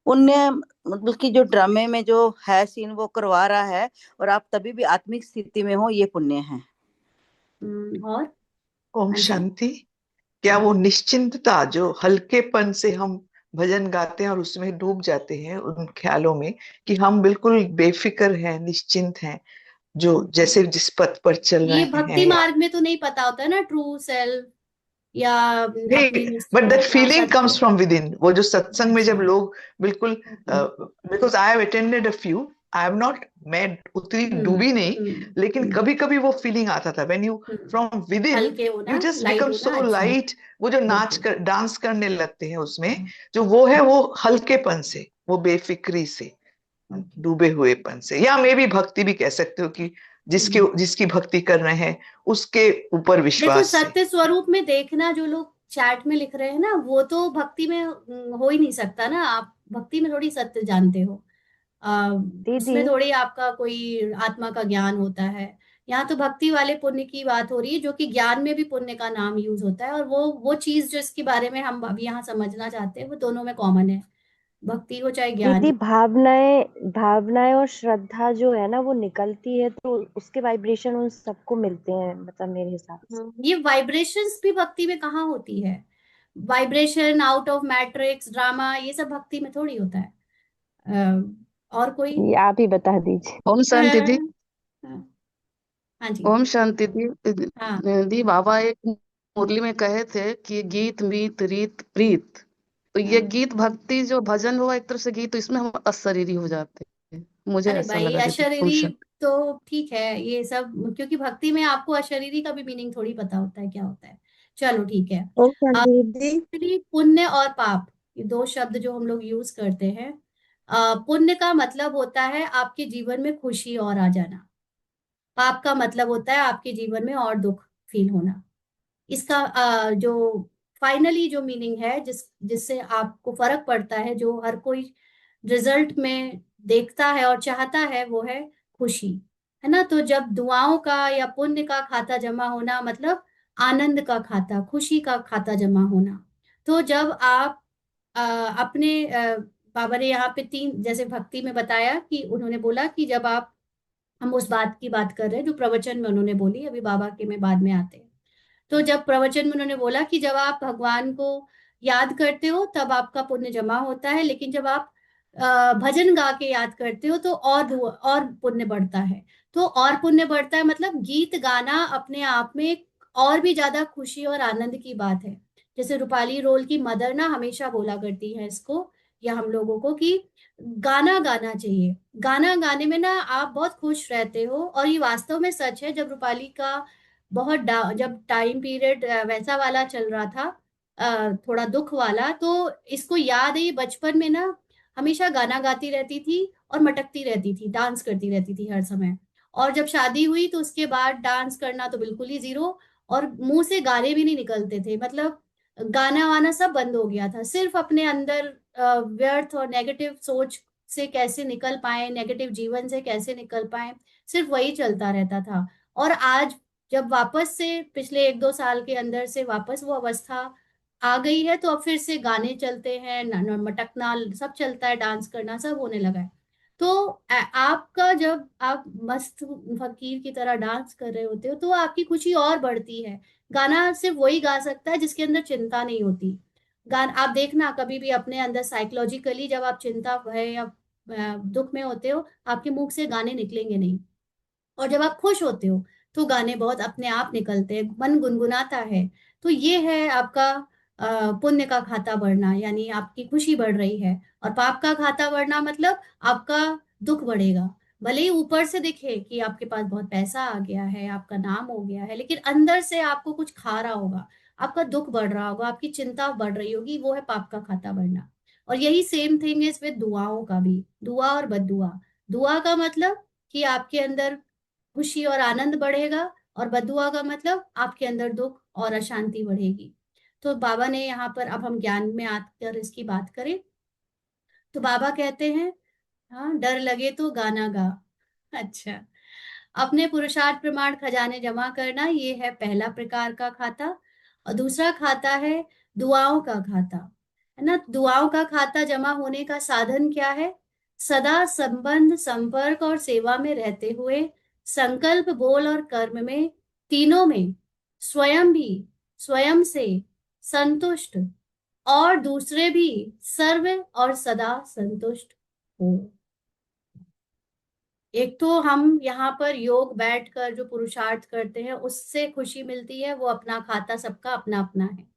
पुण्य मतलब कि जो ड्रामे में जो है सीन वो करवा रहा है और आप तभी भी आत्मिक स्थिति में हो, ये पुण्य है। और? ओम हाँ जी। शांति। क्या वो निश्चिंतता जो हल्केपन से हम भजन गाते हैं और उसमें डूब जाते हैं उन ख्यालों में कि हम बिल्कुल बेफिक्र हैं, निश्चिंत हैं, जो जैसे जिस पथ पर चल ये रहे भक्ति हैं या मार्ग में तो नहीं पता होता है ना, ट्रू सेल्फ या नहीं, अपनी बट दैट हाँ, फीलिंग सत्य। Comes from with in. वो जो सत्संग में जब अच्छा। लोग बिल्कुल, okay. Because I have attended a few, I have not, मैं उतनी डूबी नहीं, लेकिन हम्म। कभी कभी वो फीलिंग आता था when you hmm. From with in, हल्के होना, यू जस्ट लाइट बिकम होना, सो अच्छा। लाइट। वो जो नाच ओके। कर डांस करने लगते हैं उसमें, जो वो है वो हल्केपन से, वो बेफिक्री से, ओके। डूबे हुएपन से, या मे भी भक्ति भी कह सकते हो कि जिसके जिसकी भक्ति कर रहे हैं उसके ऊपर देखो, विश्वास से। सत्य स्वरूप में देखना, जो लोग चैट में लिख रहे हैं ना, वो तो भक्ति में हो ही नहीं सकता ना। आप भक्ति में थोड़ी सत्य जानते हो, आ, दीदी। उसमें थोड़ी आपका कोई आत्मा का ज्ञान होता है। यहाँ तो भक्ति वाले पुण्य की बात हो रही है, जो कि ज्ञान में भी पुण्य का नाम यूज होता है, और वो चीज जो इसके बारे में हम अभी यहाँ समझना चाहते हैं, वो दोनों में कॉमन है, भक्ति हो चाहे ज्ञान दीदी, हो। भावनाएं और श्रद्धा जो है ना वो निकलती है, तो उसके वाइब्रेशन उन सबको मिलते हैं, मतलब मेरे हिसाब से। ये वाइब्रेशंस भी भक्ति में कहाँ होती है? Vibration, out of matrix, drama, ये सब भक्ति में थोड़ी होता है। और कोई? ये आप ही बता दीजिए। ओम शांति दी। हाँ। हाँ जी। ओम शांति दी। हाँ। दी बाबा एक मुरली में कहे थे कि गीत मीत रीत प्रीत, तो ये गीत भक्ति जो भजन हुआ एक तरह से गीत, तो इसमें हम अशरीरी हो जाते हैं, मुझे अरे ऐसा भाई लगा दीदी अशरीरी फुल। तो ठीक है ये सब, क्योंकि भक्ति में आपको अशरीरी का भी मीनिंग थोड़ी पता होता है क्या होता है। चलो ठीक है। ओके दीदी। एक्चुअली पुण्य और पाप, ये दो शब्द जो हम लोग यूज करते हैं। पुण्य का मतलब होता है आपके जीवन में खुशी और आ जाना। पाप का मतलब होता है आपके जीवन में और दुख फील होना। इसका जो फाइनली जो मीनिंग है, जिससे आपको फर्क पड़ता है, जो हर कोई रिजल्ट में देखता है और चाहता है, वो है खुशी। है ना? तो जब दुआओं का या पुण्य का खाता जमा होना मतलब आनंद का खाता, खुशी का खाता जमा होना। तो जब आप अपने बाबा ने यहाँ पे तीन, जैसे भक्ति में बताया कि उन्होंने बोला कि जब आप, हम उस बात की बात कर रहे हैं जो प्रवचन में उन्होंने बोली, अभी बाबा के में बाद में आते हैं। तो जब प्रवचन में उन्होंने बोला कि जब आप भगवान को याद करते हो तब आपका पुण्य जमा होता है, लेकिन जब आप भजन गा के याद करते हो तो और पुण्य बढ़ता है। तो और पुण्य बढ़ता है मतलब गीत गाना अपने आप में एक और भी ज्यादा खुशी और आनंद की बात है। जैसे रूपाली रोल की मदर ना हमेशा बोला करती है इसको, या हम लोगों को, कि गाना गाना चाहिए। गाना गाने में ना आप बहुत खुश रहते हो, और ये वास्तव में सच है। जब रूपाली का जब टाइम पीरियड वैसा वाला चल रहा था, थोड़ा दुख वाला, तो इसको याद है ये बचपन में ना हमेशा गाना गाती रहती थी और मटकती रहती थी, डांस करती रहती थी हर समय। और जब शादी हुई तो उसके बाद डांस करना तो बिल्कुल ही जीरो, और मुंह से गाने भी नहीं निकलते थे, मतलब गाना वाना सब बंद हो गया था। सिर्फ अपने अंदर व्यर्थ और नेगेटिव सोच से कैसे निकल पाए, नेगेटिव जीवन से कैसे निकल पाए, सिर्फ वही चलता रहता था। और आज जब वापस से पिछले एक दो साल के अंदर से वापस वो अवस्था आ गई है, तो अब फिर से गाने चलते हैं, मटकना सब चलता है, डांस करना सब होने लगा है। तो आपका जब आप मस्त फकीर की तरह डांस कर रहे होते हो तो आपकी खुशी और बढ़ती है। गाना सिर्फ वही गा सकता है जिसके अंदर चिंता नहीं होती। गान आप देखना कभी भी अपने अंदर साइकोलॉजिकली, जब आप चिंता भय या दुख में होते हो, आपके मुख से गाने निकलेंगे नहीं। और जब आप खुश होते हो तो गाने बहुत अपने आप निकलते हैं, मन गुनगुनाता है। तो ये है आपका पुण्य का खाता बढ़ना, यानी आपकी खुशी बढ़ रही है। और पाप का खाता बढ़ना मतलब आपका दुख बढ़ेगा। भले ही ऊपर से दिखे कि आपके पास बहुत पैसा आ गया है, आपका नाम हो गया है, लेकिन अंदर से आपको कुछ खा रहा होगा, आपका दुख बढ़ रहा होगा, आपकी चिंता बढ़ रही होगी, वो है पाप का खाता बढ़ना। और यही सेम थिंग है इसमें दुआओं का भी, दुआ और बददुआ। दुआ का मतलब कि आपके अंदर खुशी और आनंद बढ़ेगा, और बदुआ का मतलब आपके अंदर दुख और अशांति बढ़ेगी। तो बाबा ने यहाँ पर, अब हम ज्ञान में आकर इसकी बात करें, तो बाबा कहते हैं, हाँ, डर लगे तो गाना गा। अच्छा, अपने पुरुषार्थ प्रमाण खजाने जमा करना, ये है पहला प्रकार का खाता। और दूसरा खाता है दुआओं का खाता। है ना? दुआओं का खाता जमा होने का साधन क्या है? सदा संबंध, संपर्क और सेवा में रहते हुए, संकल्प, बोल और कर्म में, तीनों में स्वयं भी, स्वयं से संतुष्ट, और दूसरे भी सर्व और सदा संतुष्ट हो। एक तो हम यहाँ पर योग बैठकर जो पुरुषार्थ करते हैं उससे खुशी मिलती है, वो अपना खाता सबका अपना अपना है।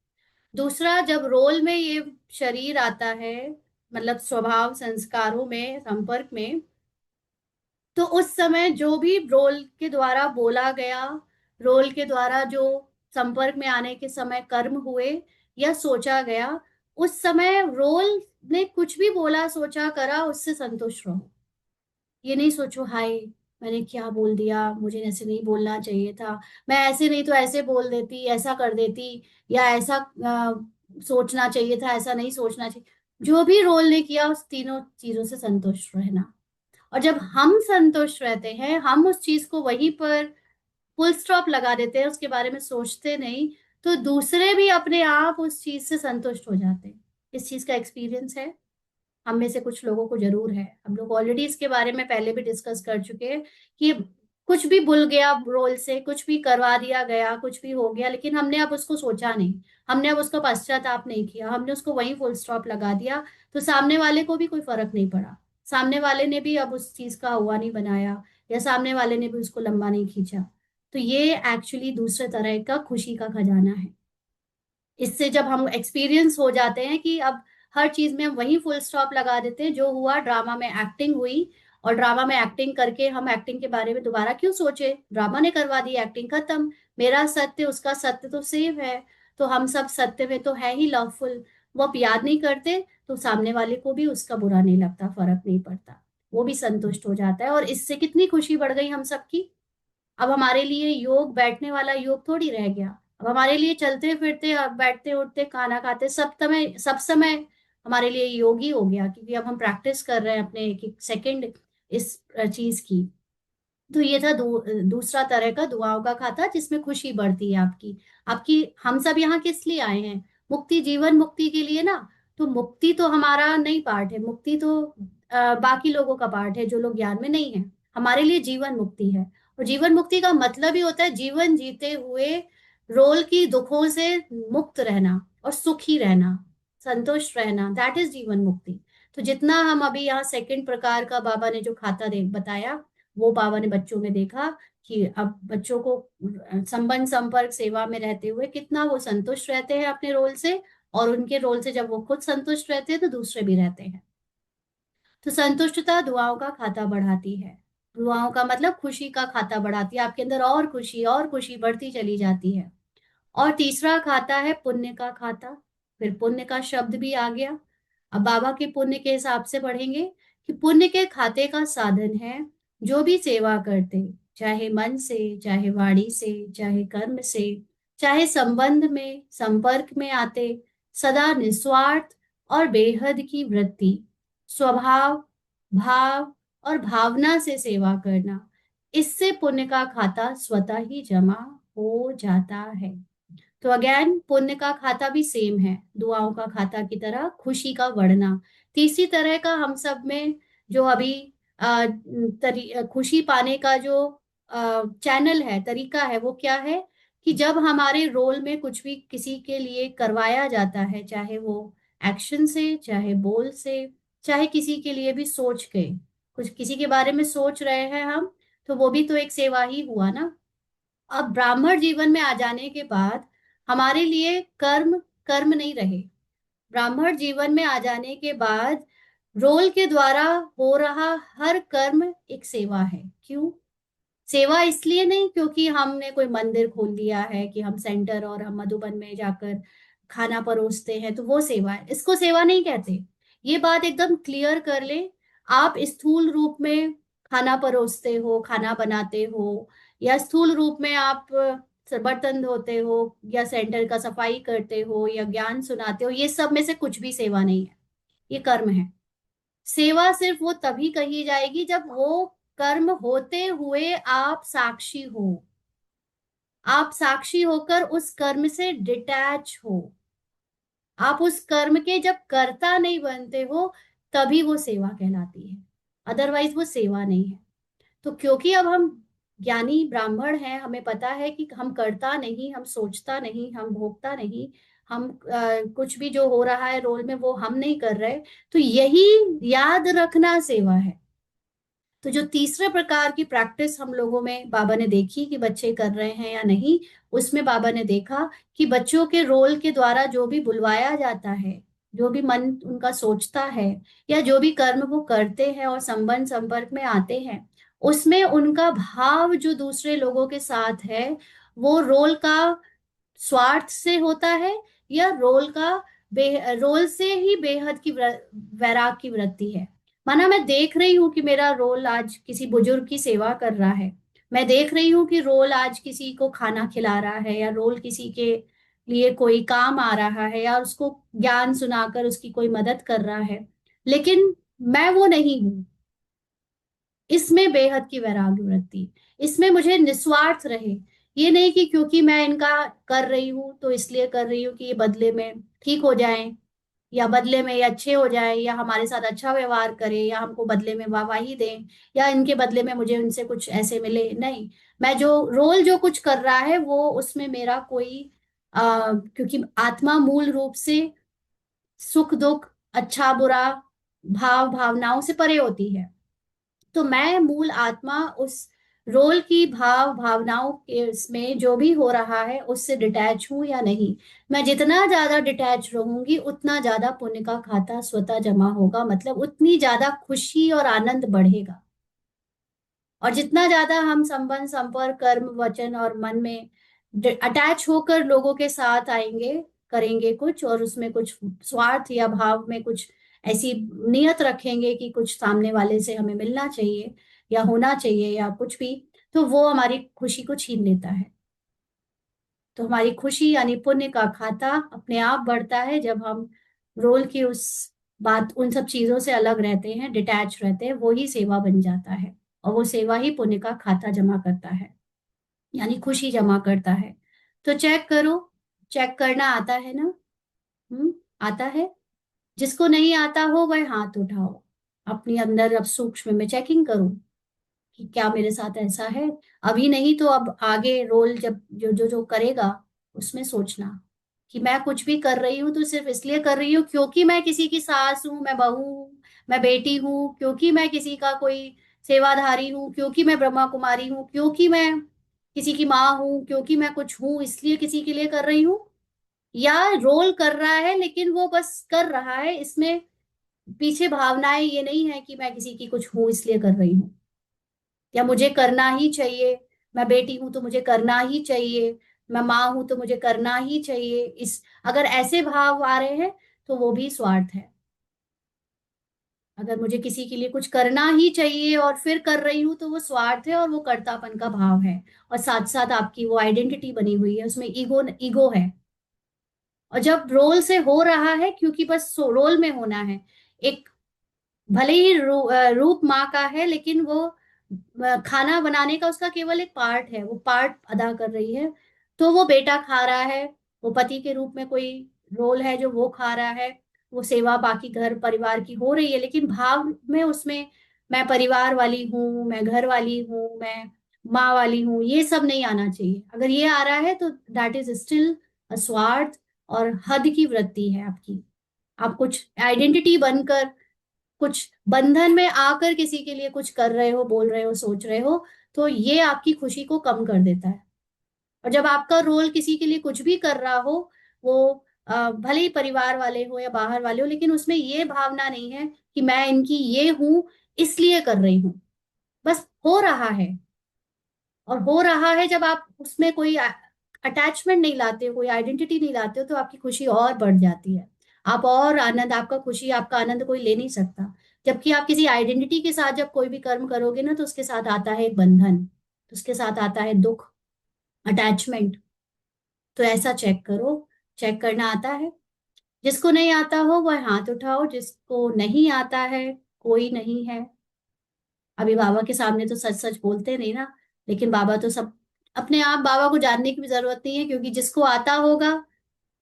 दूसरा, जब रोल में ये शरीर आता है, मतलब स्वभाव संस्कारों में संपर्क में, तो उस समय जो भी रोल के द्वारा बोला गया, रोल के द्वारा जो संपर्क में आने के समय कर्म हुए या सोचा गया, उस समय रोल ने कुछ भी बोला, सोचा, करा, उससे संतुष्ट रहो। ये नहीं सोचो हाय मैंने क्या बोल दिया, मुझे ऐसे नहीं बोलना चाहिए था, मैं ऐसे नहीं तो ऐसे बोल देती, ऐसा कर देती, या ऐसा सोचना चाहिए था, ऐसा नहीं सोचना चाहिए। जो भी रोल ने किया, उस तीनों चीजों से संतुष्ट रहना। और जब हम संतुष्ट रहते हैं, हम उस चीज को वहीं पर फुल स्टॉप लगा देते हैं, उसके बारे में सोचते नहीं, तो दूसरे भी अपने आप उस चीज से संतुष्ट हो जाते हैं। इस चीज का एक्सपीरियंस है हम में से कुछ लोगों को जरूर है। हम लोग ऑलरेडी इसके बारे में पहले भी डिस्कस कर चुके हैं कि कुछ भी भूल गया रोल से, कुछ भी करवा दिया गया, कुछ भी हो गया, लेकिन हमने अब उसको सोचा नहीं, हमने अब उसको पश्चाताप नहीं किया, हमने उसको वहीं फुल स्टॉप लगा दिया, तो सामने वाले को भी कोई फर्क नहीं पड़ा। सामने वाले ने भी अब उस चीज का हुआ नहीं बनाया, या सामने वाले ने भी उसको लंबा नहीं खींचा। तो ये एक्चुअली दूसरे तरह का खुशी का खजाना है। इससे जब हम एक्सपीरियंस हो जाते हैं कि अब हर चीज में हम वही फुल स्टॉप लगा देते हैं, जो हुआ ड्रामा में एक्टिंग हुई, और ड्रामा में एक्टिंग करके हम एक्टिंग के बारे में दोबारा क्यों सोचे, ड्रामा ने करवा दी, एक्टिंग खत्म, मेरा सत्य उसका सत्य तो सेम है, तो हम सब सत्य में तो है ही लवफुल। वो अब याद नहीं करते तो सामने वाले को भी उसका बुरा नहीं लगता, फर्क नहीं पड़ता, वो भी संतुष्ट हो जाता है, और इससे कितनी खुशी बढ़ गई हम सबकी। अब हमारे लिए योग बैठने वाला योग थोड़ी रह गया, अब हमारे लिए चलते फिरते अब बैठते उठते खाना खाते सब समय हमारे लिए योग ही हो गया, क्योंकि अब हम प्रैक्टिस कर रहे हैं अपने एक एक सेकंड इस चीज की। तो ये था दूसरा तरह का दुआओं का खाता, जिसमें खुशी बढ़ती है आपकी। आपकी हम सब यहाँ किस लिए आए हैं? मुक्ति, जीवन मुक्ति के लिए ना। तो मुक्ति तो हमारा नहीं पार्ट है, मुक्ति तो बाकी लोगों का पार्ट है जो लोग ज्ञान में नहीं है। हमारे लिए जीवन मुक्ति है, और जीवन मुक्ति का मतलब ही होता है जीवन जीते हुए रोल की दुखों से मुक्त रहना और सुखी रहना, संतुष्ट रहना, दैट इज जीवन मुक्ति। तो जितना हम अभी यहाँ सेकंड प्रकार का बाबा ने जो खाता दे बताया, वो बाबा ने बच्चों में देखा कि अब बच्चों को संबंध संपर्क सेवा में रहते हुए कितना वो संतुष्ट रहते हैं अपने रोल से, और उनके रोल से जब वो खुद संतुष्ट रहते हैं तो दूसरे भी रहते हैं। तो संतुष्टता दुआओं का खाता बढ़ाती है। दुआओं का मतलब खुशी का खाता बढ़ाती है, आपके अंदर और खुशी बढ़ती चली जाती है। और तीसरा खाता है पुण्य का खाता। फिर पुण्य का शब्द भी आ गया। अब बाबा के पुण्य के हिसाब से पढ़ेंगे कि पुण्य के खाते का साधन है जो भी सेवा करते, चाहे मन से, चाहे वाणी से, चाहे कर्म से, चाहे संबंध में संपर्क में आते, सदा निस्वार्थ और बेहद की वृत्ति, स्वभाव, भाव और भावना से सेवा करना, इससे पुण्य का खाता स्वतः ही जमा हो जाता है। तो अगेन पुण्य का खाता भी सेम है दुआओं का खाता की तरह, खुशी का बढ़ना। तीसरी तरह का हम सब में जो अभी खुशी पाने का जो चैनल है, तरीका है, वो क्या है कि जब हमारे रोल में कुछ भी किसी के लिए करवाया जाता है, चाहे वो एक्शन से, चाहे बोल से, चाहे किसी के लिए भी सोच के, कुछ किसी के बारे में सोच रहे हैं हम, तो वो भी तो एक सेवा ही हुआ ना। अब ब्राह्मण जीवन में आ जाने के बाद हमारे लिए कर्म कर्म नहीं रहे। ब्राह्मण जीवन में आ जाने के बाद रोल के द्वारा हो रहा हर कर्म एक सेवा है। क्यों सेवा? इसलिए नहीं क्योंकि हमने कोई मंदिर खोल दिया है कि हम सेंटर और हम मधुबन में जाकर खाना परोसते हैं तो वो सेवा है, इसको सेवा नहीं कहते। ये बात एकदम क्लियर कर ले। आप स्थूल रूप में खाना परोसते हो, खाना बनाते हो, या स्थूल रूप में आप बर्तन धोते हो, या सेंटर का सफाई करते हो, या ज्ञान सुनाते हो, ये सब में से कुछ भी सेवा नहीं है, ये कर्म है। सेवा सिर्फ वो तभी कही जाएगी जब वो कर्म होते हुए आप साक्षी हो, आप साक्षी होकर उस कर्म से डिटैच हो, आप उस कर्म के जब कर्ता नहीं बनते हो, तभी वो सेवा कहलाती है, अदरवाइज वो सेवा नहीं है। तो क्योंकि अब हम ज्ञानी ब्राह्मण हैं, हमें पता है कि हम करता नहीं, हम सोचता नहीं, हम भोगता नहीं, हम कुछ भी जो हो रहा है रोल में वो हम नहीं कर रहे, तो यही याद रखना सेवा है। तो जो तीसरे प्रकार की प्रैक्टिस हम लोगों में बाबा ने देखी कि बच्चे कर रहे हैं या नहीं, उसमें बाबा ने देखा कि बच्चों के रोल के द्वारा जो भी बुलवाया जाता है, जो भी मन उनका सोचता है, या जो भी कर्म वो करते हैं और संबंध संपर्क में आते हैं, उसमें उनका भाव जो दूसरे लोगों के साथ है, वो रोल का स्वार्थ से होता है, या रोल से ही बेहद की वैराग की वृत्ति है। माना मैं देख रही हूँ कि मेरा रोल आज किसी बुजुर्ग की सेवा कर रहा है, मैं देख रही हूँ कि रोल आज किसी को खाना खिला रहा है, या रोल किसी के लिए कोई काम आ रहा है, या उसको ज्ञान सुनाकर उसकी कोई मदद कर रहा है, लेकिन मैं वो नहीं हूँ। इसमें बेहद की वैराग्य वृत्ति, इसमें मुझे निस्वार्थ रहे, ये नहीं कि क्योंकि मैं इनका कर रही हूँ तो इसलिए कर रही हूँ कि ये बदले में ठीक हो जाएं, या बदले में ये अच्छे हो जाएं, या हमारे साथ अच्छा व्यवहार करें, या हमको बदले में वाहवाही दें, या इनके बदले में मुझे उनसे कुछ ऐसे मिले। नहीं, मैं जो रोल जो कुछ कर रहा है वो उसमें मेरा कोई क्योंकि आत्मा मूल रूप से सुख दुख, अच्छा बुरा, भाव भावनाओं से परे होती है, तो मैं मूल आत्मा उस रोल की भावनाओं के इसमें जो भी हो रहा है उससे डिटैच हूं या नहीं। मैं जितना ज्यादा डिटैच रहूंगी उतना ज्यादा पुण्य का खाता स्वतः जमा होगा, मतलब उतनी ज्यादा खुशी और आनंद बढ़ेगा। और जितना ज्यादा हम संबंध, संपर्क, कर्म, वचन और मन में अटैच होकर लोगों के साथ आएंगे, करेंगे कुछ, और उसमें कुछ स्वार्थ या भाव में कुछ ऐसी नियत रखेंगे कि कुछ सामने वाले से हमें मिलना चाहिए या होना चाहिए या कुछ भी, तो वो हमारी खुशी को छीन लेता है। तो हमारी खुशी यानी पुण्य का खाता अपने आप बढ़ता है जब हम रोल की उस बात, उन सब चीजों से अलग रहते हैं, डिटैच रहते हैं। वो ही सेवा बन जाता है, और वो सेवा ही पुण्य का खाता जमा करता है, यानी खुशी जमा करता है। तो चेक करो, चेक करना आता है ना? आता है? जिसको नहीं आता हो वह हाथ उठाओ, अपनी अंदर अब सूक्ष्म में चेकिंग करो कि क्या मेरे साथ ऐसा है। अभी नहीं तो अब आगे रोल जब जो जो जो करेगा उसमें सोचना कि मैं कुछ भी कर रही हूँ तो सिर्फ इसलिए कर रही हूँ क्योंकि मैं किसी की सास हूँ, मैं बहू हूँ, मैं बेटी हूँ, क्योंकि मैं किसी का कोई सेवाधारी हूँ, क्योंकि मैं ब्रह्मा कुमारी हूँ, क्योंकि मैं किसी की माँ हूँ, क्योंकि मैं कुछ हूँ इसलिए किसी के लिए कर रही हूँ। या रोल कर रहा है लेकिन वो बस कर रहा है, इसमें पीछे भावनाएं ये नहीं है कि मैं किसी की कुछ हूं इसलिए कर रही हूँ, या मुझे करना ही चाहिए, मैं बेटी हूं तो मुझे करना ही चाहिए, मैं माँ हूं तो मुझे करना ही चाहिए। इस अगर ऐसे भाव आ रहे हैं तो वो भी स्वार्थ है। अगर मुझे किसी के लिए कुछ करना ही चाहिए और फिर कर रही हूं तो वो स्वार्थ है और वो कर्तापन का भाव है। और साथ साथ आपकी वो आइडेंटिटी बनी हुई है, उसमें ईगो ईगो है। और जब रोल से हो रहा है क्योंकि बस रोल में होना है, एक भले ही रूप माँ का है लेकिन वो खाना बनाने का उसका केवल एक पार्ट है, वो पार्ट अदा कर रही है। तो वो बेटा खा रहा है, वो पति के रूप में कोई रोल है जो वो खा रहा है, वो सेवा बाकी घर परिवार की हो रही है, लेकिन भाव में उसमें मैं परिवार वाली हूँ, मैं घर वाली हूँ, मैं माँ वाली हूँ, ये सब नहीं आना चाहिए। अगर ये आ रहा है तो दैट इज स्टिल स्वार्थ और हद की वृत्ति है आपकी। आप कुछ आइडेंटिटी बनकर, कुछ बंधन में आकर किसी के लिए कुछ कर रहे हो, बोल रहे हो, सोच रहे हो, तो ये आपकी खुशी को कम कर देता है। और जब आपका रोल किसी के लिए कुछ भी कर रहा हो, वो भले ही परिवार वाले हो या बाहर वाले हो, लेकिन उसमें ये भावना नहीं है कि मैं इनकी ये हूं इसलिए कर रही हूं, बस हो रहा है। और हो रहा है जब आप उसमें कोई अटैचमेंट नहीं लाते हो, कोई आइडेंटिटी नहीं लाते हो, तो आपकी खुशी और बढ़ जाती है। आप और आनंद, आपका खुशी, आपका आनंद कोई ले नहीं सकता। जबकि आप किसी आइडेंटिटी के साथ जब कोई भी कर्म करोगे ना तो उसके साथ आता है एक बंधन, उसके साथ आता है दुख, अटैचमेंट। तो ऐसा चेक करो, चेक करना आता है? जिसको नहीं आता हो वह हाथ उठाओ, जिसको नहीं आता है कोई नहीं है। अभी बाबा के सामने तो सच सच बोलते नहीं ना, लेकिन बाबा तो सब, अपने आप बाबा को जानने की भी जरूरत नहीं है, क्योंकि जिसको आता होगा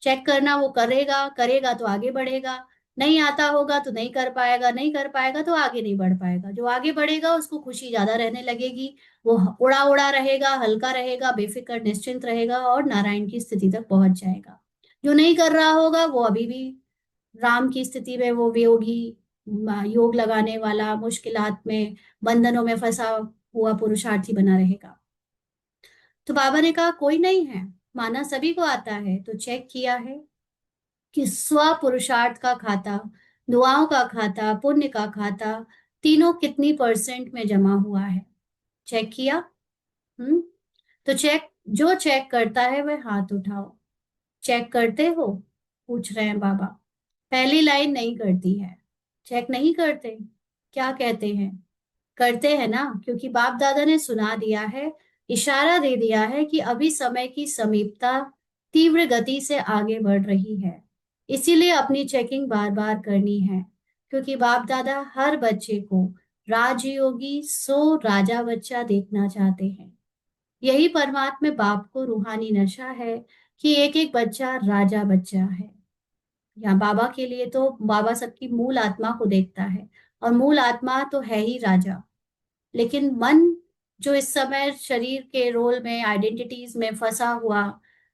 चेक करना वो करेगा, करेगा तो आगे बढ़ेगा। नहीं आता होगा तो नहीं कर पाएगा, नहीं कर पाएगा तो आगे नहीं बढ़ पाएगा। जो आगे बढ़ेगा उसको खुशी ज्यादा रहने लगेगी, वो उड़ा उड़ा रहेगा, हल्का रहेगा, बेफिक्र निश्चिंत रहेगा और नारायण की स्थिति तक पहुंच जाएगा। जो नहीं कर रहा होगा वो अभी भी राम की स्थिति में, वो वियोगी, योग लगाने वाला, मुश्किलात में, बंधनों में फंसा हुआ पुरुषार्थी बना रहेगा। तो बाबा ने कहा कोई नहीं है, माना सभी को आता है। तो चेक किया है कि स्व पुरुषार्थ का खाता, दुआओं का खाता, पुण्य का खाता, तीनों कितनी परसेंट में जमा हुआ है। चेक किया? हम्म। तो चेक, जो चेक करता है वह हाथ उठाओ। चेक करते हो? पूछ रहे हैं बाबा। पहली लाइन नहीं करती है, चेक नहीं करते। क्या कहते हैं? करते हैं ना, क्योंकि बाप दादा ने सुना दिया है, इशारा दे दिया है कि अभी समय की समीपता तीव्र गति से आगे बढ़ रही है। इसीलिए अपनी चेकिंग बार बार करनी है, क्योंकि बाप दादा हर बच्चे को राजयोगी सो राजा बच्चा देखना चाहते हैं। यही परमात्मा बाप को रूहानी नशा है कि एक एक बच्चा राजा बच्चा है। या बाबा के लिए तो बाबा सबकी मूल आत्मा को देखता है, और मूल आत्मा तो है ही राजा। लेकिन मन जो इस समय शरीर के रोल में, आइडेंटिटीज में फंसा हुआ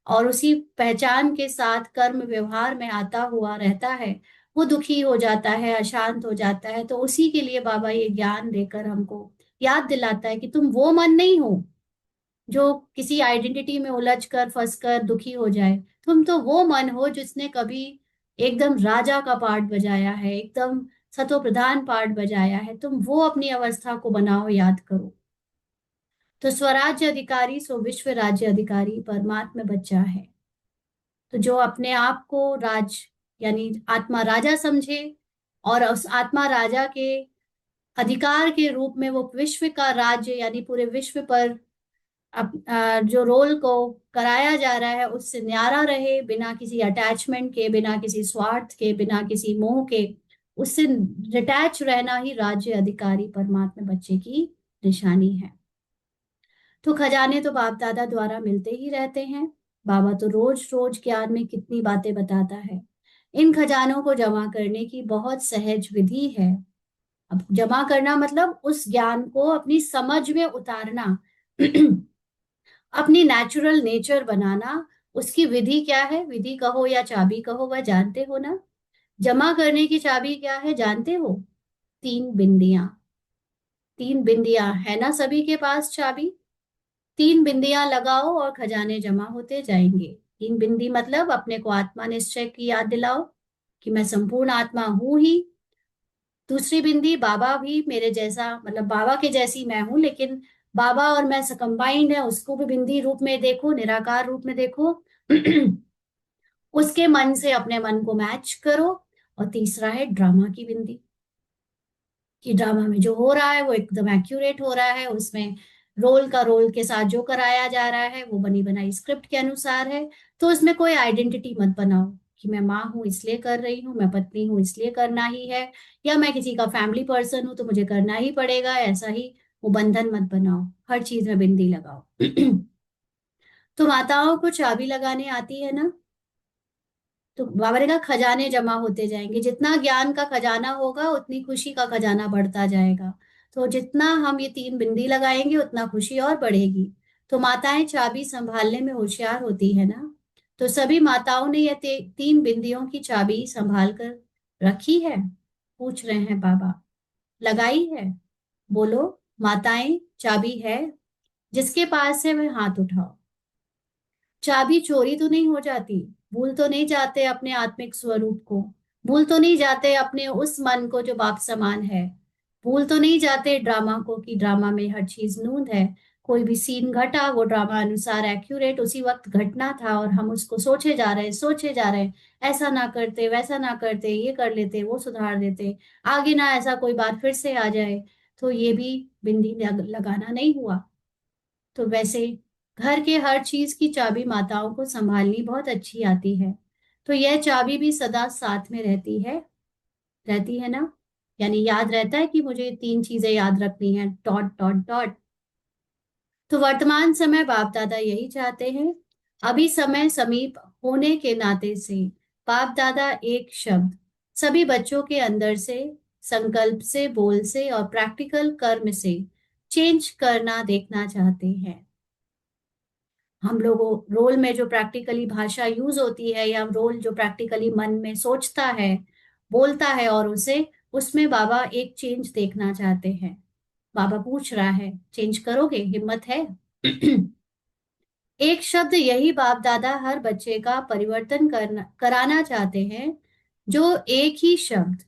और उसी पहचान के साथ कर्म व्यवहार में आता हुआ रहता है, वो दुखी हो जाता है, अशांत हो जाता है। तो उसी के लिए बाबा ये ज्ञान देकर हमको याद दिलाता है कि तुम वो मन नहीं हो जो किसी आइडेंटिटी में उलझ कर फंस कर दुखी हो जाए। तुम तो वो मन हो जिसने कभी एकदम राजा का पार्ट बजाया है, एकदम सतो प्रधान पार्ट बजाया है। तुम वो अपनी अवस्था को बनाओ, याद करो। तो स्वराज्य अधिकारी सो विश्व राज्य अधिकारी परमात्मा बच्चा है। तो जो अपने आप को राज यानी आत्मा राजा समझे और उस आत्मा राजा के अधिकार के रूप में वो विश्व का राज्य यानी पूरे विश्व पर जो रोल को कराया जा रहा है उससे न्यारा रहे, बिना किसी अटैचमेंट के, बिना किसी स्वार्थ के, बिना किसी मोह के, उससे डिटैच रहना ही राज्य अधिकारी परमात्मा बच्चे की निशानी है। तो खजाने तो बाप दादा द्वारा मिलते ही रहते हैं। बाबा तो रोज रोज ज्ञान में कितनी बातें बताता है। इन खजानों को जमा करने की बहुत सहज विधि है। अब जमा करना मतलब उस ज्ञान को अपनी समझ में उतारना अपनी नेचुरल नेचर बनाना। उसकी विधि क्या है? विधि कहो या चाबी कहो, वह जानते हो ना? जमा करने की चाबी क्या है जानते हो? 3 बिंदियां। 3 बिंदियां है ना सभी के पास चाबी? 3 बिंदियां लगाओ और खजाने जमा होते जाएंगे। 3 बिंदी मतलब अपने को आत्मा निश्चय की याद दिलाओ कि मैं संपूर्ण आत्मा हूं ही। दूसरी बिंदी, बाबा भी मेरे जैसा, मतलब बाबा के जैसी मैं हूं, लेकिन बाबा और मैं कंबाइंड है, उसको भी बिंदी रूप में देखो, निराकार रूप में देखो। उसके मन से अपने मन को मैच करो। और तीसरा है ड्रामा की बिंदी, कि ड्रामा में जो हो रहा है वो एकदम एक्यूरेट हो रहा है, उसमें रोल का रोल के साथ जो कराया जा रहा है वो बनी बनाई स्क्रिप्ट के अनुसार है। तो उसमें कोई आइडेंटिटी मत बनाओ कि मैं माँ हूं इसलिए कर रही हूँ, मैं पत्नी हूँ इसलिए करना ही है, या मैं किसी का फैमिली पर्सन हूँ तो मुझे करना ही पड़ेगा, ऐसा ही वो बंधन मत बनाओ। हर चीज में बिंदी लगाओ। तो माताओं को चाबी लगाने आती है ना? तो बाबा ने कहा खजाने जमा होते जाएंगे। जितना ज्ञान का खजाना होगा उतनी खुशी का खजाना बढ़ता जाएगा। तो जितना हम ये 3 बिंदी लगाएंगे उतना खुशी और बढ़ेगी। तो माताएं चाबी संभालने में होशियार होती है ना? तो सभी माताओं ने ये 3 बिंदियों की चाबी संभाल कर रखी है? पूछ रहे हैं बाबा। लगाई है? बोलो, माताएं चाबी है? जिसके पास है वह हाथ उठाओ। चाबी चोरी तो नहीं हो जाती? भूल तो नहीं जाते अपने आत्मिक स्वरूप को? भूल तो नहीं जाते अपने उस मन को जो बाप समान है? भूल तो नहीं जाते ड्रामा को कि ड्रामा में हर चीज नूंद है? कोई भी सीन घटा वो ड्रामा अनुसार एक्यूरेट उसी वक्त घटना था, और हम उसको सोचे जा रहे हैं, सोचे जा रहे हैं, ऐसा ना करते, वैसा ना करते, ये कर लेते, वो सुधार देते, आगे ना ऐसा कोई बात फिर से आ जाए। तो ये भी बिंदी लगाना नहीं हुआ। तो वैसे घर के हर चीज की चाबी माताओं को संभालनी बहुत अच्छी आती है। तो यह चाबी भी सदा साथ में रहती है। रहती है ना? यानी याद रहता है कि मुझे 3 चीजें याद रखनी है, डॉट डॉट डॉट। तो वर्तमान समय बाप दादा यही चाहते हैं। अभी समय समीप होने के नाते से बाप दादा एक शब्द सभी बच्चों के अंदर से, संकल्प से, बोल से और प्रैक्टिकल कर्म से चेंज करना देखना चाहते हैं। हम लोगों रोल में जो प्रैक्टिकली भाषा यूज होती है, या रोल जो प्रैक्टिकली मन में सोचता है, बोलता है, और उसे उसमें बाबा एक चेंज देखना चाहते हैं। बाबा पूछ रहा है, चेंज करोगे? हिम्मत है? एक शब्द यही बाप दादा हर बच्चे का परिवर्तन कराना चाहते हैं। जो एक ही शब्द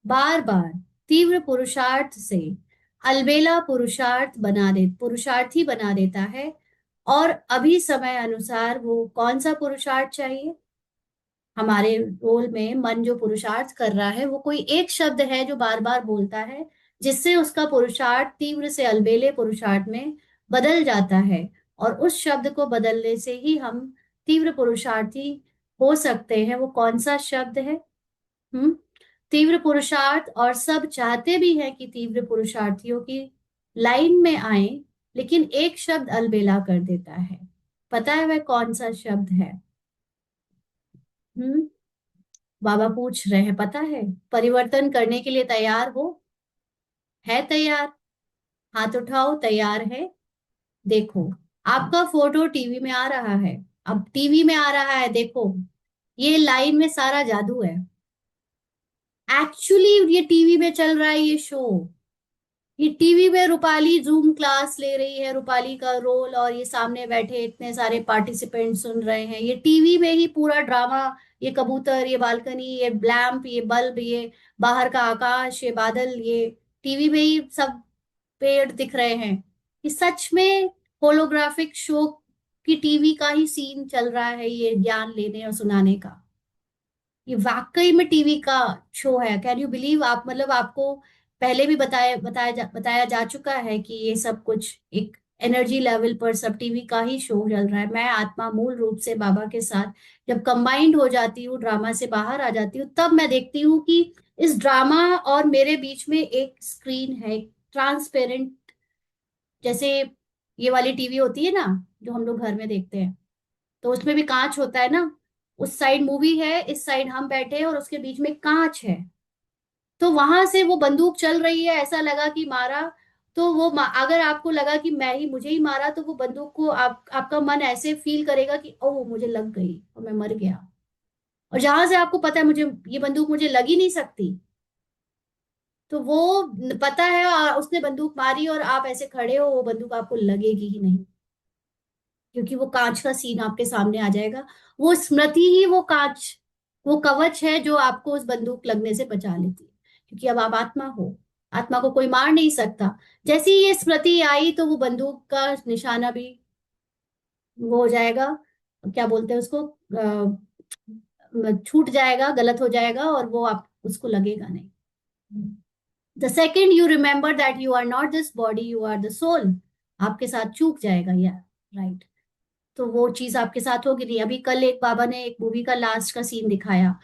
बार बार तीव्र पुरुषार्थ से अलबेला पुरुषार्थी बना देता है। और अभी समय अनुसार वो कौन सा पुरुषार्थ चाहिए? हमारे रोल में मन जो पुरुषार्थ कर रहा है वो कोई एक शब्द है जो बार बार बोलता है, जिससे उसका पुरुषार्थ तीव्र से अलबेले पुरुषार्थ में बदल जाता है। और उस शब्द को बदलने से ही हम तीव्र पुरुषार्थी हो सकते हैं। वो कौन सा शब्द है? हम्म तीव्र पुरुषार्थ। और सब चाहते भी हैं कि तीव्र पुरुषार्थियों की लाइन में आए, लेकिन एक शब्द अलबेला कर देता है। पता है वह कौन सा शब्द है? हम्म बाबा पूछ रहे हैं, पता है? परिवर्तन करने के लिए तैयार हो? है तैयार? हाथ उठाओ, तैयार है? देखो, आपका फोटो टीवी में आ रहा है। अब टीवी में आ रहा है, देखो, ये लाइन में सारा जादू है। एक्चुअली ये टीवी में चल रहा है ये शो। ये टीवी में रूपाली जूम क्लास ले रही है, रूपाली का रोल, और ये सामने बैठे इतने सारे पार्टिसिपेंट सुन रहे हैं। ये टीवी में ही पूरा ड्रामा, ये कबूतर, ये बालकनी, ये लैंप, ये बल्ब, ये बाहर का आकाश, ये बादल, ये टीवी में ही सब पेड़ दिख रहे हैं। ये सच में होलोग्राफिक शो की टीवी का ही सीन चल रहा है, ये ज्ञान लेने और सुनाने का। ये वाकई में टीवी का शो है। Can you believe? आप मतलब आपको पहले भी बताया जा चुका है कि ये सब कुछ एक एनर्जी लेवल पर सब टीवी का ही शो चल रहा है। मैं आत्मा मूल रूप से बाबा के साथ जब कंबाइंड हो जाती हूँ, ड्रामा से बाहर आ जाती हूँ, तब मैं देखती हूँ कि इस ड्रामा और मेरे बीच में एक स्क्रीन है, ट्रांसपेरेंट, जैसे ये वाली टीवी होती है ना जो हम लोग घर में देखते हैं, तो उसमें भी कांच होता है ना। उस साइड मूवी है, इस साइड हम बैठे हैं, और उसके बीच में कांच है। तो वहां से वो बंदूक चल रही है, ऐसा लगा कि मारा, तो वो अगर आपको लगा कि मैं ही मुझे ही मारा, तो वो बंदूक को आपका मन ऐसे फील करेगा कि ओ मुझे लग गई और मैं मर गया। और जहां से आपको पता है मुझे ये बंदूक मुझे लग ही नहीं सकती, तो वो पता है, और उसने बंदूक मारी और आप ऐसे खड़े हो, वो बंदूक आपको लगेगी ही नहीं, क्योंकि वो कांच का सीन आपके सामने आ जाएगा। वो स्मृति ही वो कांच, वो कवच है जो आपको उस बंदूक लगने से बचा लेती है, क्योंकि अब आप आत्मा हो। आत्मा को कोई मार नहीं सकता। जैसे ही ये स्मृति आई, तो वो बंदूक का निशाना भी वो हो जाएगा, क्या बोलते हैं उसको, छूट जाएगा, गलत हो जाएगा, और वो आप उसको लगेगा नहीं। The second you remember that you are not this body, you are the soul, आपके साथ चूक जाएगा, या राइट। तो वो चीज आपके साथ होगी नहीं। अभी कल एक बाबा ने एक मूवी का लास्ट का सीन दिखाया,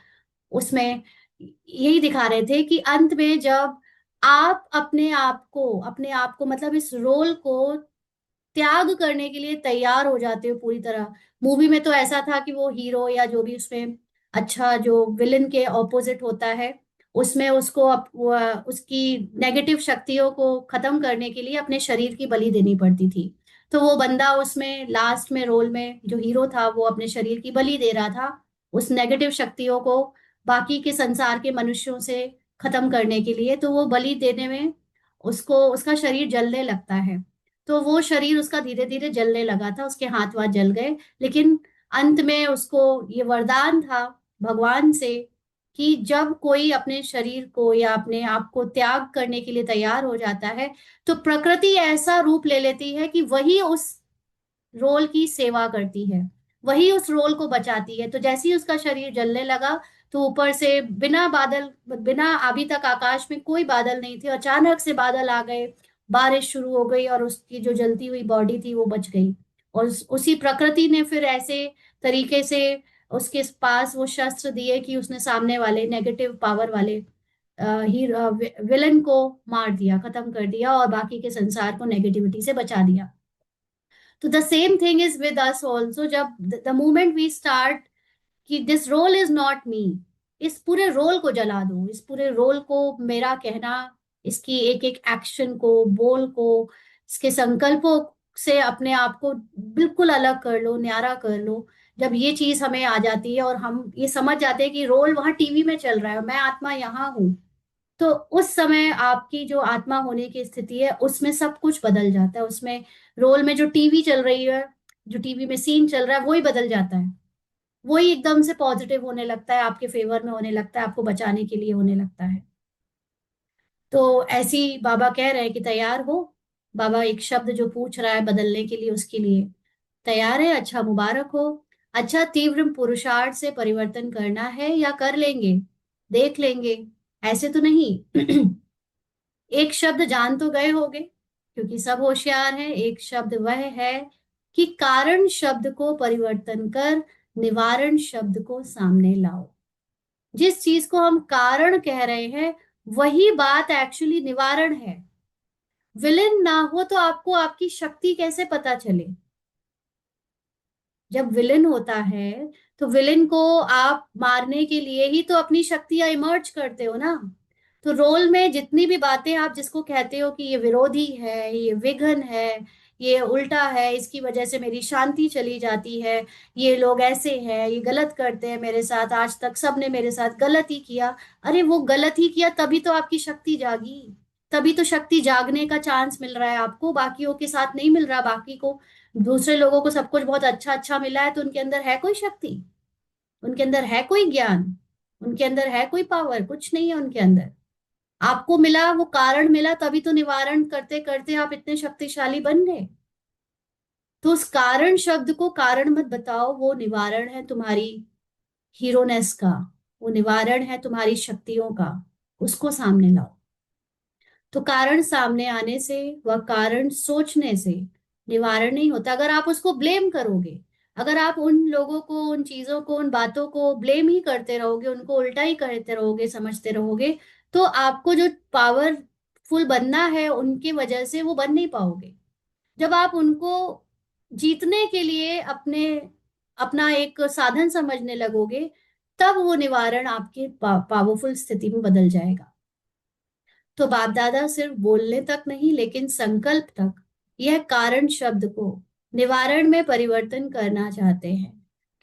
उसमें यही दिखा रहे थे कि अंत में जब आप अपने आप को मतलब इस रोल को त्याग करने के लिए तैयार हो जाते हो पूरी तरह। मूवी में तो ऐसा था कि वो हीरो या जो भी उसमें अच्छा जो विलन के ऑपोजिट होता है, उसमें उसको उसकी नेगेटिव शक्तियों को खत्म करने के लिए अपने शरीर की बलि देनी पड़ती थी। तो वो बंदा उसमें लास्ट में रोल में जो हीरो था, वो अपने शरीर की बलि दे रहा था उस नेगेटिव शक्तियों को बाकी के संसार के मनुष्यों से खत्म करने के लिए। तो वो बलि देने में उसको उसका शरीर जलने लगता है। तो वो शरीर उसका धीरे धीरे जलने लगा था, उसके हाथ वाथ जल गए। लेकिन अंत में उसको ये वरदान था भगवान से कि जब कोई अपने शरीर को या अपने आप को त्याग करने के लिए तैयार हो जाता है, तो प्रकृति ऐसा रूप ले लेती है कि वही उस रोल की सेवा करती है, वही उस रोल को बचाती है। तो जैसे ही उसका शरीर जलने लगा, तो ऊपर से बिना बादल, बिना अभी तक आकाश में कोई बादल नहीं थे, अचानक से बादल आ गए, बारिश शुरू हो गई, और उसकी जो जलती हुई बॉडी थी वो बच गई। और उसी प्रकृति ने फिर ऐसे तरीके से उसके पास वो शस्त्र दिए कि उसने सामने वाले नेगेटिव पावर वाले हीरो विलन को मार दिया, खत्म कर दिया, और बाकी के संसार को नेगेटिविटी से बचा दिया। तो the same thing is with us also. जब द मोमेंट वी स्टार्ट कि this role is not me, इस पूरे रोल को जला दो, इस पूरे रोल को, मेरा कहना, इसकी एक एक एक्शन को, बोल को, इसके संकल्पों से अपने आप को बिल्कुल अलग कर लो, न्यारा कर लो। जब ये चीज हमें आ जाती है और हम ये समझ जाते हैं कि रोल वहां टीवी में चल रहा है और मैं आत्मा यहाँ हूँ, तो उस समय आपकी जो आत्मा होने की स्थिति है उसमें सब कुछ बदल जाता है। उसमें रोल में जो टीवी चल रही है, जो टीवी में सीन चल रहा है, वही बदल जाता है। वही एकदम से पॉजिटिव होने लगता है, आपके फेवर में होने लगता है, आपको बचाने के लिए होने लगता है। तो ऐसी बाबा कह रहे हैं कि तैयार हो। बाबा एक शब्द जो पूछ रहा है बदलने के लिए, उसके लिए तैयार है? अच्छा, मुबारक हो। अच्छा, तीव्र पुरुषार्थ से परिवर्तन करना है या कर लेंगे, देख लेंगे, ऐसे तो नहीं। एक शब्द जान तो गए होगे, क्योंकि सब होशियार हैं। एक शब्द वह है कि कारण शब्द को परिवर्तन कर निवारण शब्द को सामने लाओ। जिस चीज को हम कारण कह रहे हैं, वही बात एक्चुअली निवारण है। विलेन ना हो तो आपको आपकी शक्ति कैसे पता चले? जब विलेन होता है, तो विलेन को आप मारने के लिए ही तो अपनी शक्तियां इमर्ज करते हो ना। तो रोल में जितनी भी बातें आप जिसको कहते हो कि ये विरोधी है, ये विघन है, ये उल्टा है, इसकी वजह से मेरी शांति चली जाती है, ये लोग ऐसे हैं, ये गलत करते हैं मेरे साथ, आज तक सबने मेरे साथ गलत ही किया। अरे वो गलत ही किया, तभी तो आपकी शक्ति जागी। तभी तो शक्ति जागने का चांस मिल रहा है आपको, बाकियों के साथ नहीं मिल रहा। बाकी को, दूसरे लोगों को सब कुछ बहुत अच्छा अच्छा मिला है, तो उनके अंदर है कोई शक्ति? उनके अंदर है कोई ज्ञान? उनके अंदर है कोई पावर? कुछ नहीं है उनके अंदर। आपको मिला, वो कारण मिला, तभी तो निवारण करते करते आप इतने शक्तिशाली बन गए। तो उस कारण शब्द को कारण मत बताओ, वो निवारण है तुम्हारी हीरोनेस का, वो निवारण है तुम्हारी शक्तियों का। उसको सामने लाओ। तो कारण सामने आने से, वह कारण सोचने से निवारण नहीं होता। अगर आप उसको ब्लेम करोगे, अगर आप उन लोगों को, उन चीजों को, उन बातों को ब्लेम ही करते रहोगे, उनको उल्टा ही करते रहोगे, समझते रहोगे, तो आपको जो पावरफुल बनना है उनकी वजह से, वो बन नहीं पाओगे। जब आप उनको जीतने के लिए अपना एक साधन समझने लगोगे, तब वो निवारण आपके पावरफुल स्थिति में बदल जाएगा। तो बाप दादा सिर्फ बोलने तक नहीं, लेकिन संकल्प तक यह कारण शब्द को निवारण में परिवर्तन करना चाहते हैं।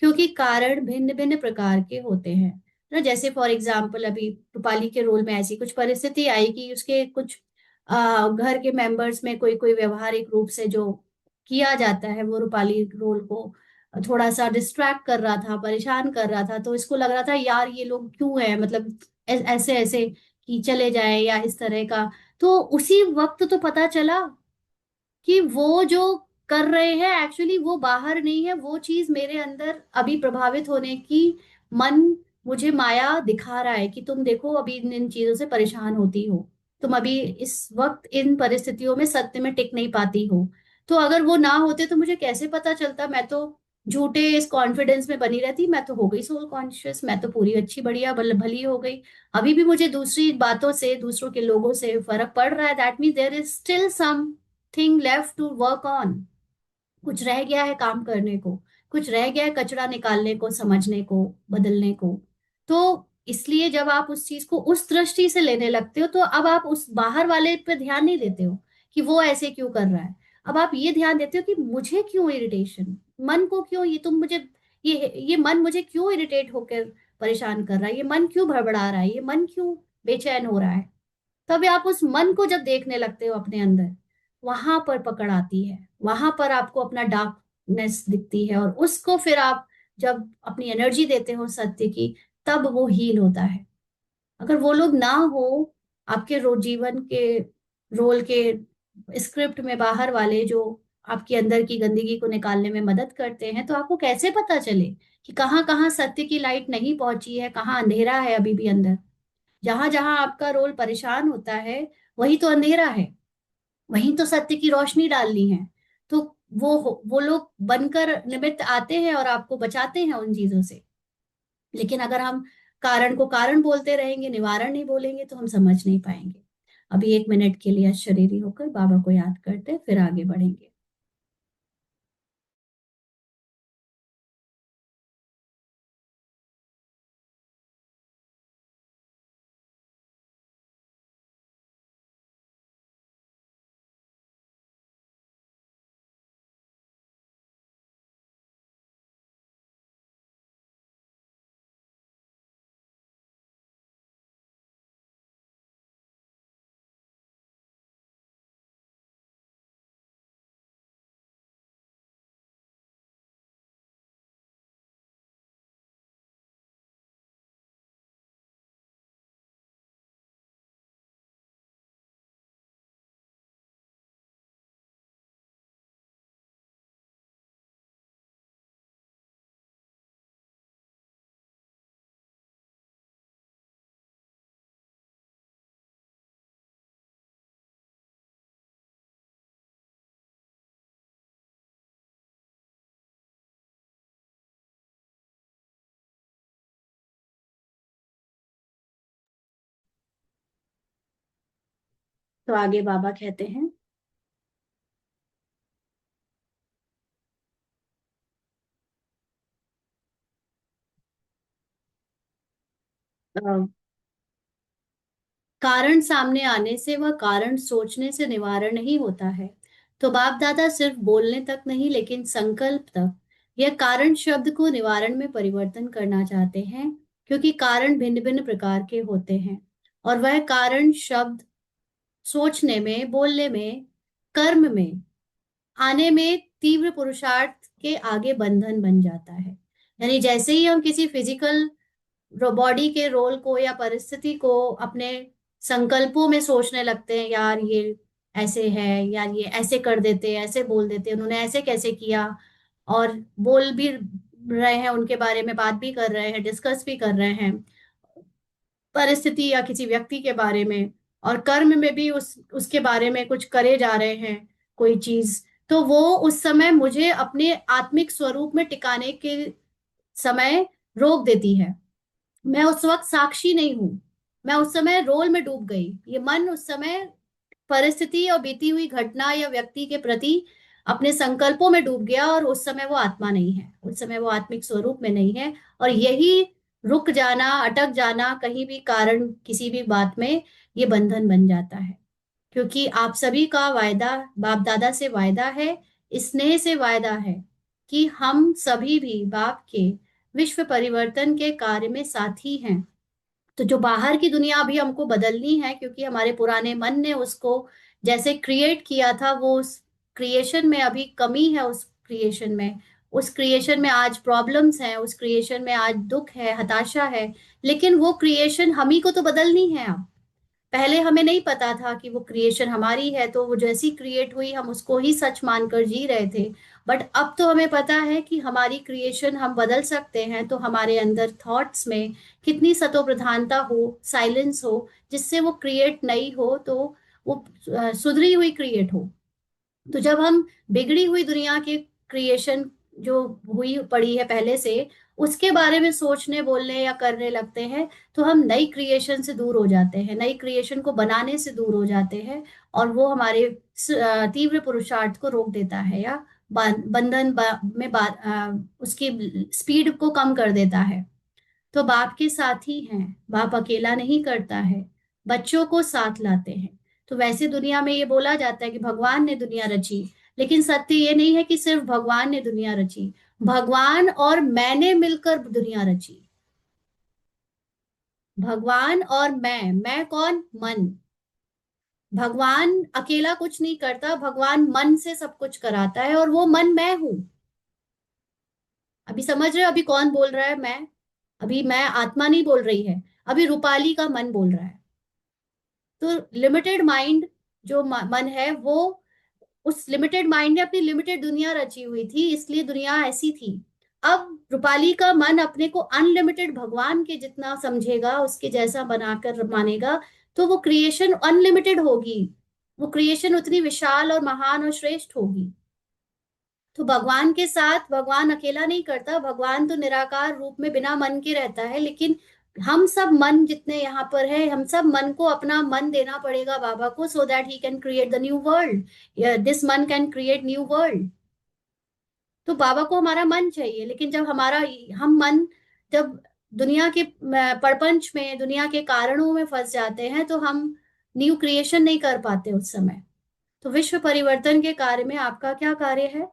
क्योंकि कारण भिन्न भिन्न प्रकार के होते हैं ना। जैसे फॉर एग्जाम्पल, अभी रूपाली के रोल में ऐसी कुछ परिस्थिति आई कि उसके कुछ घर के मेंबर्स में कोई कोई व्यवहारिक रूप से जो किया जाता है, वो रूपाली रोल को थोड़ा सा डिस्ट्रैक्ट कर रहा था, परेशान कर रहा था। तो इसको लग रहा था यार ये लोग क्यों है, मतलब ऐसे ऐसे कि चले जाए या इस तरह का। तो उसी वक्त तो पता चला कि वो जो कर रहे हैं एक्चुअली वो बाहर नहीं है, वो चीज मेरे अंदर अभी प्रभावित होने की मन मुझे माया दिखा रहा है कि तुम देखो अभी इन इन चीजों से परेशान होती हो, तुम अभी इस वक्त इन परिस्थितियों में सत्य में टिक नहीं पाती हो। तो अगर वो ना होते तो मुझे कैसे पता चलता? मैं तो झूठे इस कॉन्फिडेंस में बनी रहती, मैं तो हो गई सोल कॉन्शियस, मैं तो पूरी अच्छी बढ़िया भली हो गई। अभी भी मुझे दूसरी बातों से, दूसरों के लोगों से फर्क पड़ रहा है। That mean there is still something left to work on. कुछ रह गया है काम करने को, कुछ रह गया है कचरा निकालने को, समझने को, बदलने को। तो इसलिए जब आप उस चीज को उस दृष्टि से लेने लगते हो, तो अब आप उस बाहर वाले पे ध्यान नहीं देते हो कि वो ऐसे क्यों कर रहा है। अब आप ये ध्यान देते हो कि मुझे क्यों इरिटेशन, मन को क्यों ये तुम मुझे, ये मन मुझे क्यों इरिटेट होकर परेशान कर रहा है, ये मन क्यों भड़बड़ा रहा है, ये मन क्यों बेचैन हो रहा है। तब आप उस मन को जब देखने लगते हो अपने अंदर, वहां पर पकड़ आती है, वहां पर आपको अपना डार्कनेस दिखती है, और उसको फिर आप जब अपनी एनर्जी देते हो सत्य की, तब वो हील होता है। अगर वो लोग ना हो आपके जीवन के रोल के स्क्रिप्ट में, बाहर वाले जो आपके अंदर की गंदगी को निकालने में मदद करते हैं, तो आपको कैसे पता चले कि कहाँ कहाँ सत्य की लाइट नहीं पहुंची है, कहाँ अंधेरा है अभी भी अंदर। जहां जहां आपका रोल परेशान होता है, वही तो अंधेरा है, वहीं तो सत्य की रोशनी डालनी है। तो वो लोग बनकर निमित्त आते हैं और आपको बचाते हैं उन चीजों से। लेकिन अगर हम कारण को कारण बोलते रहेंगे, निवारण नहीं बोलेंगे, तो हम समझ नहीं पाएंगे। अभी 1 मिनट के लिए शरीरी होकर बाबा को याद करते फिर आगे बढ़ेंगे। तो आगे बाबा कहते हैं, कारण सामने आने से व कारण सोचने से निवारण नहीं होता है। तो बाप दादा सिर्फ बोलने तक नहीं, लेकिन संकल्प तक यह कारण शब्द को निवारण में परिवर्तन करना चाहते हैं। क्योंकि कारण भिन्न भिन्न प्रकार के होते हैं, और वह कारण शब्द सोचने में, बोलने में, कर्म में आने में तीव्र पुरुषार्थ के आगे बंधन बन जाता है। यानी जैसे ही हम किसी फिजिकल बॉडी के रोल को या परिस्थिति को अपने संकल्पों में सोचने लगते हैं, यार ये ऐसे है, यार ये ऐसे कर देते, ऐसे बोल देते, उन्होंने ऐसे कैसे किया, और बोल भी रहे हैं उनके बारे में, बात भी कर रहे हैं, डिस्कस भी कर रहे हैं परिस्थिति या किसी व्यक्ति के बारे में, और कर्म में भी उसके बारे में कुछ करे जा रहे हैं कोई चीज, तो वो उस समय मुझे अपने आत्मिक स्वरूप में टिकाने के समय रोक देती है। मैं उस वक्त साक्षी नहीं हूं, मैं उस समय रोल में डूब गई। ये मन उस समय परिस्थिति और बीती हुई घटना या व्यक्ति के प्रति अपने संकल्पों में डूब गया, और उस समय वो आत्मा नहीं है, उस समय वो आत्मिक स्वरूप में नहीं है। और यही रुक जाना, अटक जाना कहीं भी कारण किसी भी बात में, ये बंधन बन जाता है। क्योंकि आप सभी का वायदा, बाप दादा से वायदा है, स्नेह से वायदा है कि हम सभी भी बाप के विश्व परिवर्तन के कार्य में साथी हैं। तो जो बाहर की दुनिया अभी हमको बदलनी है, क्योंकि हमारे पुराने मन ने उसको जैसे क्रिएट किया था, वो उस क्रिएशन में अभी कमी है, उस क्रिएशन में, उस क्रिएशन में आज प्रॉब्लम्स हैं, उस क्रिएशन में आज दुख है, हताशा है। लेकिन वो क्रिएशन हम ही को तो बदलनी है अब। पहले हमें नहीं पता था कि वो क्रिएशन हमारी है, तो वो जैसी क्रिएट हुई हम उसको ही सच मानकर जी रहे थे। बट अब तो हमें पता है कि हमारी क्रिएशन हम बदल सकते हैं। तो हमारे अंदर थॉट्स में कितनी सतो प्रधानता हो, साइलेंस हो, जिससे वो क्रिएट नहीं हो तो वो सुधरी हुई क्रिएट हो। तो जब हम बिगड़ी हुई दुनिया के क्रिएशन जो हुई पड़ी है पहले से, उसके बारे में सोचने, बोलने या करने लगते हैं, तो हम नई क्रिएशन से दूर हो जाते हैं, नई क्रिएशन को बनाने से दूर हो जाते हैं। और वो हमारे तीव्र पुरुषार्थ को रोक देता है, या बंधन में उसकी स्पीड को कम कर देता है। तो बाप के साथ ही हैं, बाप अकेला नहीं करता है, बच्चों को साथ लाते हैं। तो वैसे दुनिया में ये बोला जाता है कि भगवान ने दुनिया रची, लेकिन सत्य ये नहीं है कि सिर्फ भगवान ने दुनिया रची, भगवान और मैंने मिलकर दुनिया रची। भगवान और मैं कौन? मन। भगवान अकेला कुछ नहीं करता, भगवान मन से सब कुछ कराता है, और वो मन मैं हूं। अभी समझ रहे हो अभी कौन बोल रहा है? मैं। अभी मैं आत्मा नहीं बोल रही है, अभी रूपाली का मन बोल रहा है। तो लिमिटेड माइंड जो मन है, वो उस लिमिटेड माइंड ने अपनी लिमिटेड दुनिया रची हुई थी, इसलिए दुनिया ऐसी थी। अब रूपाली का मन अपने को अनलिमिटेड भगवान के जितना समझेगा, उसके जैसा बनाकर मानेगा, तो वो क्रिएशन अनलिमिटेड होगी, वो क्रिएशन उतनी विशाल और महान और श्रेष्ठ होगी। तो भगवान के साथ भगवान अकेला नहीं करता, भगवान तो निराकार रूप में बिना मन के रहता है। लेकिन हम सब मन जितने यहाँ पर है, हम सब मन को अपना मन देना पड़ेगा बाबा को, so that he can create the new world. This मन कैन क्रिएट न्यू वर्ल्ड। तो बाबा को हमारा मन चाहिए। लेकिन जब हमारा हम मन जब दुनिया के प्रपंच में, दुनिया के कारणों में फंस जाते हैं, तो हम न्यू क्रिएशन नहीं कर पाते उस समय। तो विश्व परिवर्तन के कार्य में आपका क्या कार्य है?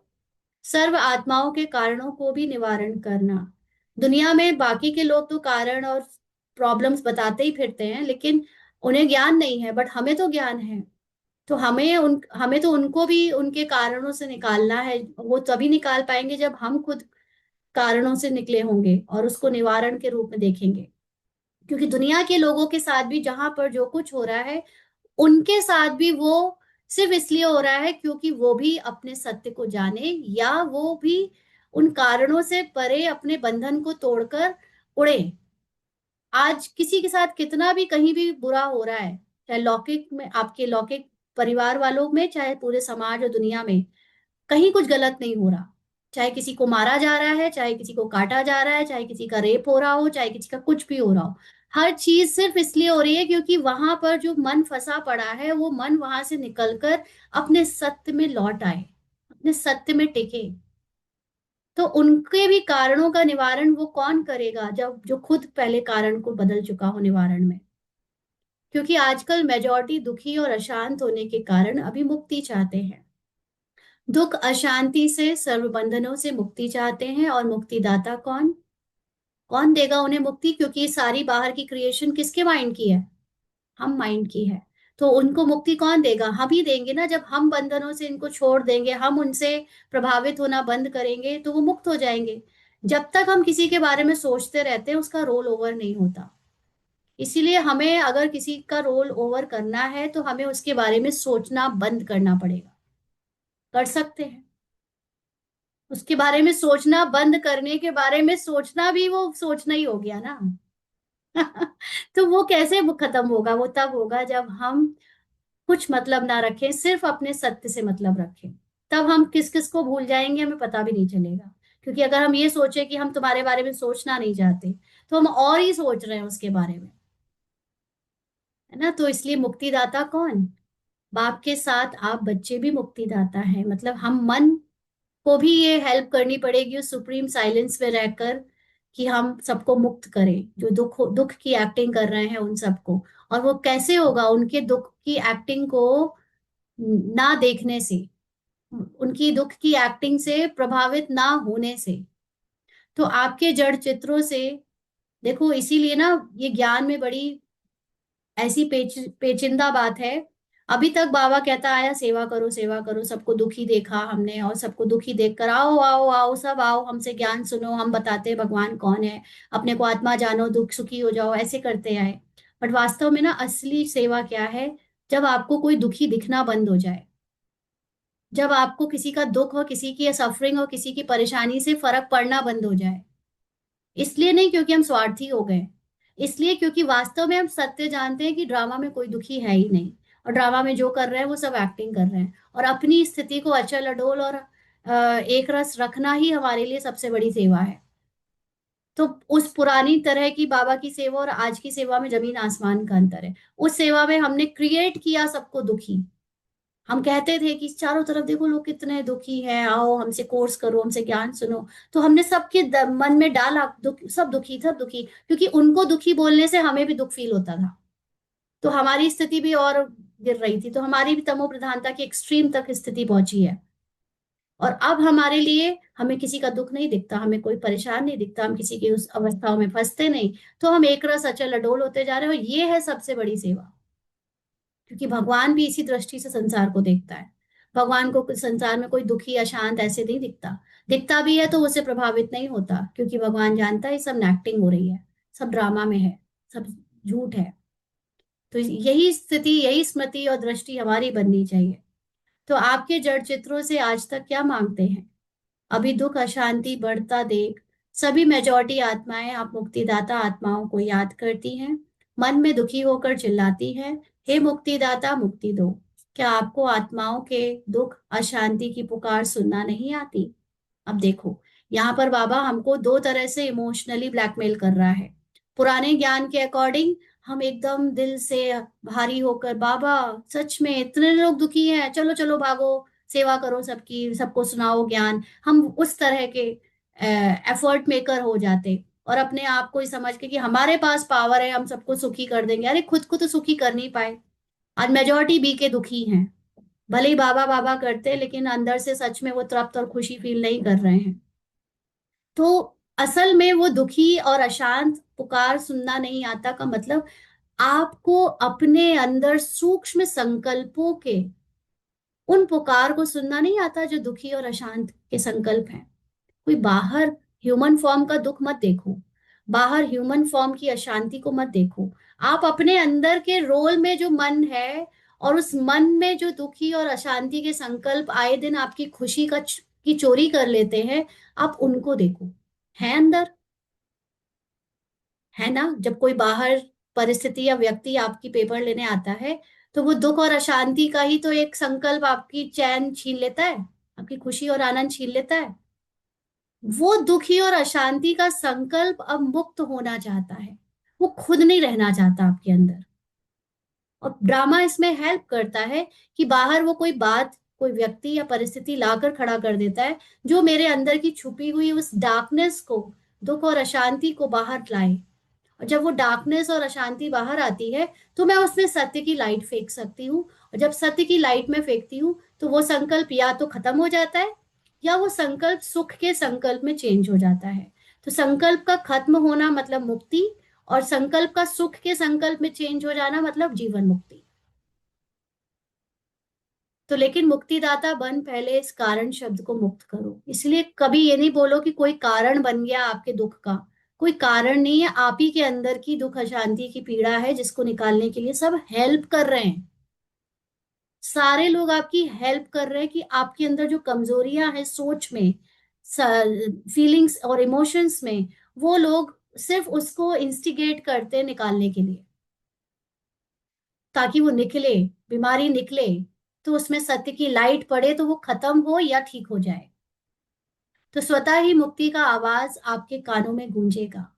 सर्व आत्माओं के कारणों को भी निवारण करना। दुनिया में बाकी के लोग तो कारण और प्रॉब्लम्स बताते ही फिरते हैं, लेकिन उन्हें ज्ञान नहीं है, बट हमें तो ज्ञान है। तो हमें तो उनको भी उनके कारणों से निकालना है। वो तभी निकाल पाएंगे जब हम खुद कारणों से निकले होंगे और उसको निवारण के रूप में देखेंगे। क्योंकि दुनिया के लोगों के साथ भी जहां पर जो कुछ हो रहा है, उनके साथ भी वो सिर्फ इसलिए हो रहा है क्योंकि वो भी अपने सत्य को जाने, या वो भी उन कारणों से परे अपने बंधन को तोड़कर उड़े। आज किसी के साथ कितना भी कहीं भी बुरा हो रहा है, चाहे लौकिक में, आपके लौकिक परिवार वालों में, चाहे पूरे समाज और दुनिया में, कहीं कुछ गलत नहीं हो रहा। चाहे किसी को मारा जा रहा है, चाहे किसी को काटा जा रहा है, चाहे किसी का रेप हो रहा हो, चाहे किसी का कुछ भी हो रहा हो, हर चीज सिर्फ इसलिए हो रही है क्योंकि वहां पर जो मन फंसा पड़ा है, वो मन वहां से निकलकर अपने सत्य में लौट आए, अपने सत्य में टिके। तो उनके भी कारणों का निवारण वो कौन करेगा, जब जो खुद पहले कारण को बदल चुका हो निवारण में। क्योंकि आजकल मेजॉरिटी दुखी और अशांत होने के कारण अभी मुक्ति चाहते हैं। दुख अशांति से, सर्व बंधनों से मुक्ति चाहते हैं। और मुक्तिदाता कौन? कौन देगा उन्हें मुक्ति? क्योंकि ये सारी बाहर की क्रिएशन किसके माइंड की है? हम माइंड की है। तो उनको मुक्ति कौन देगा? हम ही देंगे ना। जब हम बंधनों से इनको छोड़ देंगे, हम उनसे प्रभावित होना बंद करेंगे, तो वो मुक्त हो जाएंगे। जब तक हम किसी के बारे में सोचते रहते हैं, उसका रोल ओवर नहीं होता। इसीलिए हमें अगर किसी का रोल ओवर करना है तो हमें उसके बारे में सोचना बंद करना पड़ेगा। कर सकते हैं। उसके बारे में सोचना बंद करने के बारे में सोचना भी वो सोचना ही हो गया ना। तो वो कैसे वो खत्म होगा? वो तब होगा जब हम कुछ मतलब ना रखें, सिर्फ अपने सत्य से मतलब रखें। तब हम किस किस को भूल जाएंगे हमें पता भी नहीं चलेगा। क्योंकि अगर हम ये सोचे कि हम तुम्हारे बारे में सोचना नहीं चाहते, तो हम और ही सोच रहे हैं उसके बारे में, है ना। तो इसलिए मुक्तिदाता कौन? बाप के साथ आप बच्चे भी मुक्तिदाता हैं। मतलब हम मन को भी ये हेल्प करनी पड़ेगी उस सुप्रीम साइलेंस में रहकर, कि हम सबको मुक्त करें, जो दुख की एक्टिंग कर रहे हैं उन सबको। और वो कैसे होगा? उनके दुख की एक्टिंग को ना देखने से, उनकी दुख की एक्टिंग से प्रभावित ना होने से। तो आपके जड़ चित्रों से देखो, इसीलिए ना ये ज्ञान में बड़ी ऐसी पेचिंदा बात है। अभी तक बाबा कहता आया, सेवा करो सेवा करो, सबको दुखी देखा हमने, और सबको दुखी देखकर आओ आओ आओ सब आओ, हमसे ज्ञान सुनो, हम बताते हैं भगवान कौन है, अपने को आत्मा जानो, दुख सुखी हो जाओ, ऐसे करते आए। बट वास्तव में ना असली सेवा क्या है? जब आपको कोई दुखी दिखना बंद हो जाए, जब आपको किसी का दुख हो, किसी की सफरिंग हो, किसी की परेशानी से फर्क पड़ना बंद हो जाए। इसलिए नहीं क्योंकि हम स्वार्थी हो गए, इसलिए क्योंकि वास्तव में हम सत्य जानते हैं कि ड्रामा में कोई दुखी है ही नहीं, और ड्रामा में जो कर रहे हैं वो सब एक्टिंग कर रहे हैं। और अपनी स्थिति को अचल अडोल और एक रस रखना ही हमारे लिए सबसे बड़ी सेवा है। तो उस पुरानी तरह की बाबा की सेवा और आज की सेवा में जमीन आसमान का अंतर है। उस सेवा में हमने क्रिएट किया सबको दुखी। हम कहते थे कि चारों तरफ देखो लोग कितने दुखी हैं, आओ हमसे कोर्स करो, हमसे ज्ञान सुनो। तो हमने सबके मन में डाला सब दुखी, सब दुखी, क्योंकि उनको दुखी बोलने से हमें भी दुख फील होता था। तो हमारी स्थिति भी और गिर रही थी। तो हमारी भी तमो प्रधानता की एक्सट्रीम तक स्थिति पहुंची है। और अब हमारे लिए हमें किसी का दुख नहीं दिखता, हमें कोई परेशान नहीं दिखता, हम किसी की उस अवस्थाओं में फंसते नहीं। तो हम एक रस अचल अडोल होते जा रहे हैं, और ये है सबसे बड़ी सेवा। क्योंकि भगवान भी इसी दृष्टि से संसार को देखता है। भगवान को संसार में कोई दुखी अशांत ऐसे नहीं दिखता। दिखता भी है तो उससे प्रभावित नहीं होता, क्योंकि भगवान जानता है सब एक्टिंग हो रही है, सब ड्रामा में है, सब झूठ है। तो यही स्थिति, यही स्मृति और दृष्टि हमारी बननी चाहिए। तो आपके जड़ चित्रों से आज तक क्या मांगते हैं? अभी दुख अशांति बढ़ता देख सभी मेजॉरिटी आत्माएं आप मुक्तिदाता आत्माओं को याद करती हैं, मन में दुखी होकर चिल्लाती हैं, हे मुक्तिदाता मुक्ति दो। क्या आपको आत्माओं के दुख अशांति की पुकार सुनना नहीं आती? अब देखो, यहाँ पर बाबा हमको दो तरह से इमोशनली ब्लैकमेल कर रहा है। पुराने ज्ञान के अकॉर्डिंग हम एकदम दिल से भारी होकर, बाबा सच में इतने लोग दुखी हैं, चलो चलो भागो, सेवा करो सबकी, सबको सुनाओ ज्ञान। हम उस तरह के एफर्ट मेकर हो जाते, और अपने आप को ही समझ के कि हमारे पास पावर है, हम सबको सुखी कर देंगे। अरे खुद को तो सुखी कर नहीं पाए। आज मेजोरिटी बी के दुखी हैं, भले ही बाबा बाबा करते, लेकिन अंदर से सच में वो तृप्त और खुशी फील नहीं कर रहे हैं। तो असल में वो दुखी और अशांत पुकार सुनना नहीं आता का मतलब, आपको अपने अंदर सूक्ष्म संकल्पों के उन पुकार को सुनना नहीं आता जो दुखी और अशांत के संकल्प हैं। कोई बाहर ह्यूमन फॉर्म का दुख मत देखो, बाहर ह्यूमन फॉर्म की अशांति को मत देखो। आप अपने अंदर के रोल में जो मन है, और उस मन में जो दुखी और अशांति के संकल्प आए दिन आपकी खुशी की चोरी कर लेते हैं, आप उनको देखो। है अंदर, है ना। जब कोई बाहर परिस्थिति या व्यक्ति आपकी पेपर लेने आता है, तो वो दुख और अशांति का ही तो एक संकल्प आपकी चैन छीन लेता है, आपकी खुशी और आनंद छीन लेता है। वो दुखी और अशांति का संकल्प अब मुक्त होना चाहता है, वो खुद नहीं रहना चाहता आपके अंदर। और ड्रामा इसमें हेल्प करता है कि बाहर वो कोई बात, कोई व्यक्ति या परिस्थिति लाकर खड़ा कर देता है, जो मेरे अंदर की छुपी हुई उस डार्कनेस को, दुख और अशांति को बाहर लाए। और जब वो डार्कनेस और अशांति बाहर आती है, तो मैं उसमें सत्य की लाइट फेंक सकती हूँ। और जब सत्य की लाइट में फेंकती हूँ, तो वो संकल्प या तो खत्म हो जाता है, या वो संकल्प सुख के संकल्प में चेंज हो जाता है। तो संकल्प का खत्म होना मतलब मुक्ति, और संकल्प का सुख के संकल्प में चेंज हो जाना मतलब जीवन मुक्ति। तो लेकिन मुक्तिदाता बन पहले इस कारण शब्द को मुक्त करो। इसलिए कभी ये नहीं बोलो कि कोई कारण बन गया आपके दुख का। कोई कारण नहीं है, आप ही के अंदर की दुख अशांति की पीड़ा है जिसको निकालने के लिए सब हेल्प कर रहे हैं। सारे लोग आपकी हेल्प कर रहे हैं कि आपके अंदर जो कमजोरियां हैं सोच में, फीलिंग्स और इमोशंस में, वो लोग सिर्फ उसको इंस्टिगेट करते हैं निकालने के लिए, ताकि वो निकले, बीमारी निकले, तो उसमें सत्य की लाइट पड़े तो वो खत्म हो या ठीक हो जाए। तो स्वतः ही मुक्ति का आवाज आपके कानों में गूंजेगा।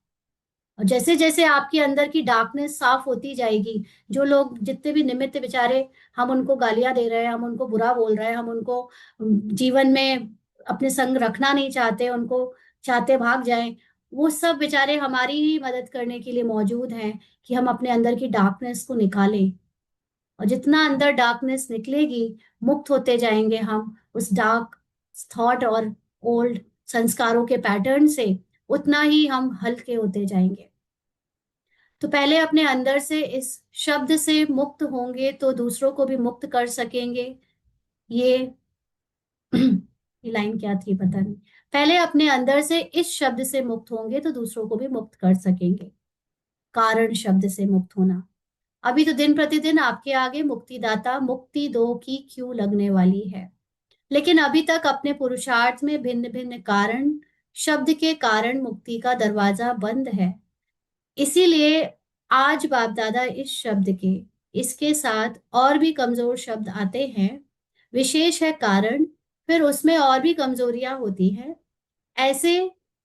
और जैसे जैसे आपके अंदर की डार्कनेस साफ होती जाएगी, जो लोग जितने भी निमित्त बेचारे, हम उनको गालियां दे रहे हैं, हम उनको बुरा बोल रहे हैं, हम उनको जीवन में अपने संग रखना नहीं चाहते, उनको चाहते भाग जाएं, वो सब बेचारे हमारी ही मदद करने के लिए मौजूद हैं कि हम अपने अंदर की डार्कनेस को निकालें। और जितना अंदर डार्कनेस निकलेगी, मुक्त होते जाएंगे हम उस डार्क थॉट और ओल्ड संस्कारों के पैटर्न से, उतना ही हम हल्के होते जाएंगे। तो पहले अपने अंदर से इस शब्द से मुक्त होंगे तो दूसरों को भी मुक्त कर सकेंगे। ये ये लाइन क्या थी पता नहीं। पहले अपने अंदर से इस शब्द से मुक्त होंगे तो दूसरों को भी मुक्त कर सकेंगे। कारण शब्द से मुक्त होना। अभी तो दिन प्रतिदिन आपके आगे मुक्तिदाता मुक्ति दो की क्यों लगने वाली है, लेकिन अभी तक अपने पुरुषार्थ में भिन्न भिन्न कारण शब्द के कारण मुक्ति का दरवाजा बंद है। इसीलिए आज बाप दादा इस शब्द के, इसके साथ और भी कमजोर शब्द आते हैं। विशेष है कारण, फिर उसमें और भी कमजोरियां होती हैं। ऐसे,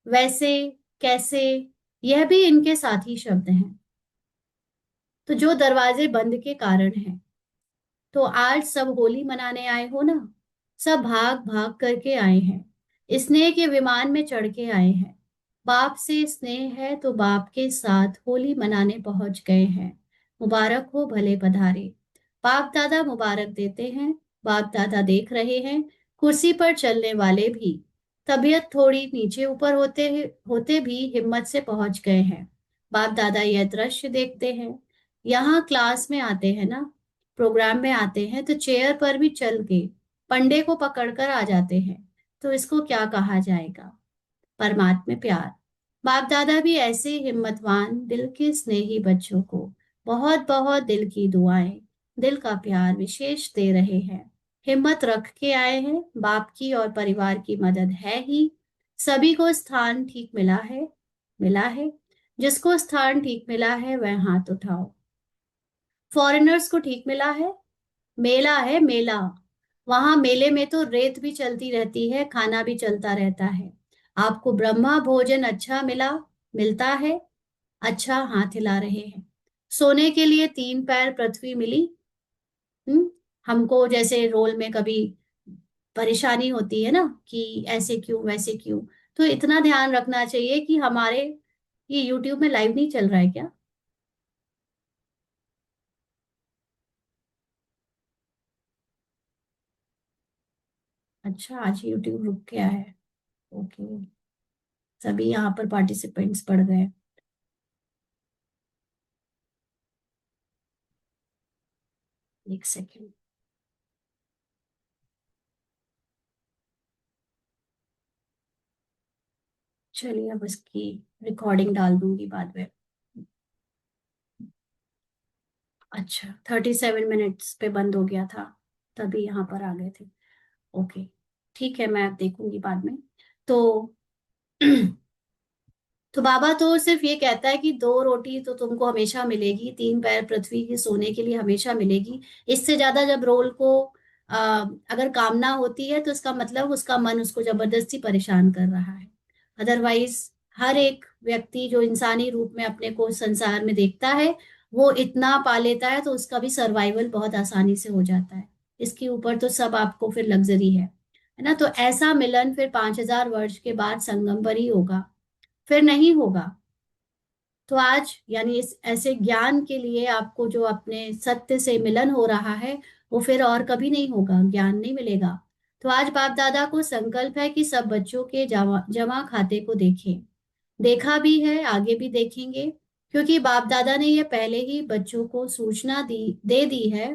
वैसे, कैसे, यह भी इनके साथी शब्द हैं। तो जो दरवाजे बंद के कारण हैं। तो आज सब होली मनाने आए हो ना, सब भाग भाग करके आए हैं, स्नेह के विमान में चढ़ के आए हैं। बाप से स्नेह है तो बाप के साथ होली मनाने पहुंच गए हैं। मुबारक हो भले पधारे। बाप दादा मुबारक देते हैं। बाप दादा देख रहे हैं। कुर्सी पर चलने वाले भी तबीयत थोड़ी नीचे ऊपर होते भी हिम्मत से पहुंच गए हैं। बाप दादा यह दृश्य देखते हैं। यहाँ क्लास में आते हैं ना, प्रोग्राम में आते हैं तो चेयर पर भी चल के पंडे को पकड़कर आ जाते हैं। तो इसको क्या कहा जाएगा? परमात्मा प्यार। बाप दादा भी ऐसे हिम्मतवान दिल के स्नेही बच्चों को बहुत बहुत दिल की दुआएं, दिल का प्यार विशेष दे रहे हैं। हिम्मत रख के आए हैं। बाप की और परिवार की मदद है ही। सभी को स्थान ठीक मिला है, मिला है। जिसको स्थान ठीक मिला है वह हाथ उठाओ। फॉरेनर्स को ठीक मिला है, मेला है मेला। वहां मेले में तो रेत भी चलती रहती है, खाना भी चलता रहता है। आपको ब्रह्मा भोजन अच्छा मिला, मिलता है, अच्छा हाथ हिला रहे हैं। सोने के लिए 3 पैर पृथ्वी मिली। हम्म हमको जैसे रोल में कभी परेशानी होती है ना कि ऐसे क्यों वैसे क्यों, तो इतना ध्यान रखना चाहिए कि हमारे, ये यूट्यूब में लाइव नहीं चल रहा है क्या? अच्छा, आज यूट्यूब रुक गया है। ओके, सभी यहाँ पर पार्टिसिपेंट्स बढ़ गए। एक सेकेंड। चलिए अब इसकी रिकॉर्डिंग डाल दूंगी बाद में। अच्छा, 37 मिनट्स पे बंद हो गया था, तभी यहाँ पर आ गए थे। ओके, ठीक है, मैं अब देखूंगी बाद में। तो तो बाबा तो सिर्फ ये कहता है कि 2 रोटी तो तुमको हमेशा मिलेगी, 3 पैर पृथ्वी की सोने के लिए हमेशा मिलेगी। इससे ज्यादा जब रोल को अगर कामना होती है तो इसका मतलब उसका मन उसको जबरदस्ती परेशान कर रहा है। अदरवाइज हर एक व्यक्ति जो इंसानी रूप में अपने को संसार में देखता है, वो इतना पा लेता है तो उसका भी सर्वाइवल बहुत आसानी से हो जाता है। इसके ऊपर तो सब आपको फिर लग्जरी है ना। तो ऐसा मिलन फिर 5,000 वर्ष के बाद संगम पर ही होगा, फिर नहीं होगा। तो आज यानी इस ऐसे ज्ञान के लिए आपको जो अपने सत्य से मिलन हो रहा है, वो फिर और कभी नहीं होगा, ज्ञान नहीं मिलेगा। तो आज बाप दादा को संकल्प है कि सब बच्चों के जमा जमा खाते को देखें। देखा भी है, आगे भी देखेंगे, क्योंकि बाप दादा ने ये पहले ही बच्चों को सूचना दे दी है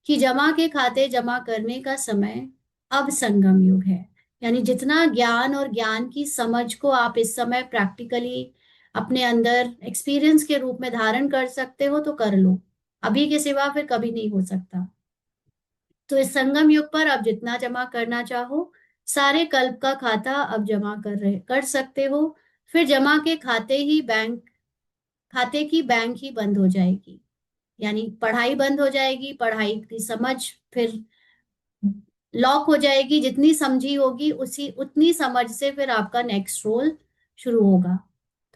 कि जमा के खाते जमा करने का समय अब संगम युग है। यानी जितना ज्ञान और ज्ञान की समझ को आप इस समय प्रैक्टिकली अपने अंदर एक्सपीरियंस के रूप में धारण कर सकते हो तो कर लो, अभी के सिवा फिर कभी नहीं हो सकता। तो इस संगम युग पर अब जितना जमा करना चाहो, सारे कल्प का खाता अब जमा कर सकते हो। फिर जमा के खाते की बैंक ही बंद हो जाएगी। यानी पढ़ाई बंद हो जाएगी, पढ़ाई की समझ फिर लॉक हो जाएगी। जितनी समझी होगी उसी उतनी समझ से फिर आपका नेक्स्ट रोल शुरू होगा।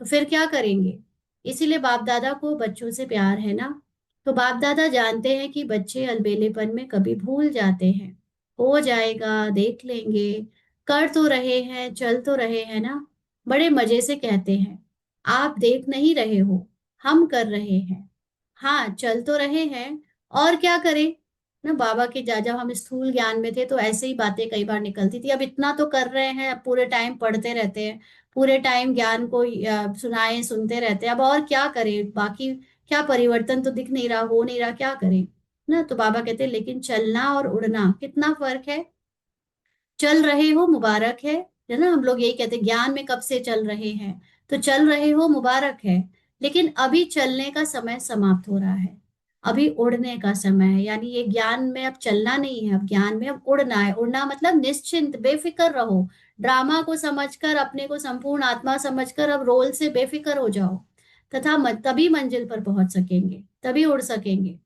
तो फिर क्या करेंगे? इसीलिए बाप दादा को बच्चों से प्यार है ना। तो बाप दादा जानते हैं कि बच्चे अलबेलेपन में कभी भूल जाते हैं। हो जाएगा, देख लेंगे, कर तो रहे हैं, चल तो रहे हैं ना। बड़े मजे से कहते हैं, आप देख नहीं रहे हो, हम कर रहे हैं। हाँ, चल तो रहे हैं, और क्या करें ना। बाबा के जब हम स्थूल ज्ञान में थे तो ऐसे ही बातें कई बार निकलती थी। अब इतना तो कर रहे हैं, अब पूरे टाइम पढ़ते रहते हैं, पूरे टाइम ज्ञान को सुनाए सुनते रहते हैं, अब और क्या करें, बाकी क्या परिवर्तन तो दिख नहीं रहा, हो नहीं रहा, क्या करें ना। तो बाबा कहते हैं लेकिन चलना और उड़ना कितना फर्क है। चल रहे हो मुबारक है ना। हम लोग यही कहते हैं ज्ञान में कब से चल रहे हैं, तो चल रहे हो मुबारक है। लेकिन अभी चलने का समय समाप्त हो रहा है, अभी उड़ने का समय है। यानी ये ज्ञान में अब चलना नहीं है, अब ज्ञान में अब उड़ना है। उड़ना मतलब निश्चिंत बेफिक्र रहो, ड्रामा को समझकर, अपने को संपूर्ण आत्मा समझकर अब रोल से बेफिक्र हो जाओ, तथा तभी मंजिल पर पहुंच सकेंगे, तभी उड़ सकेंगे।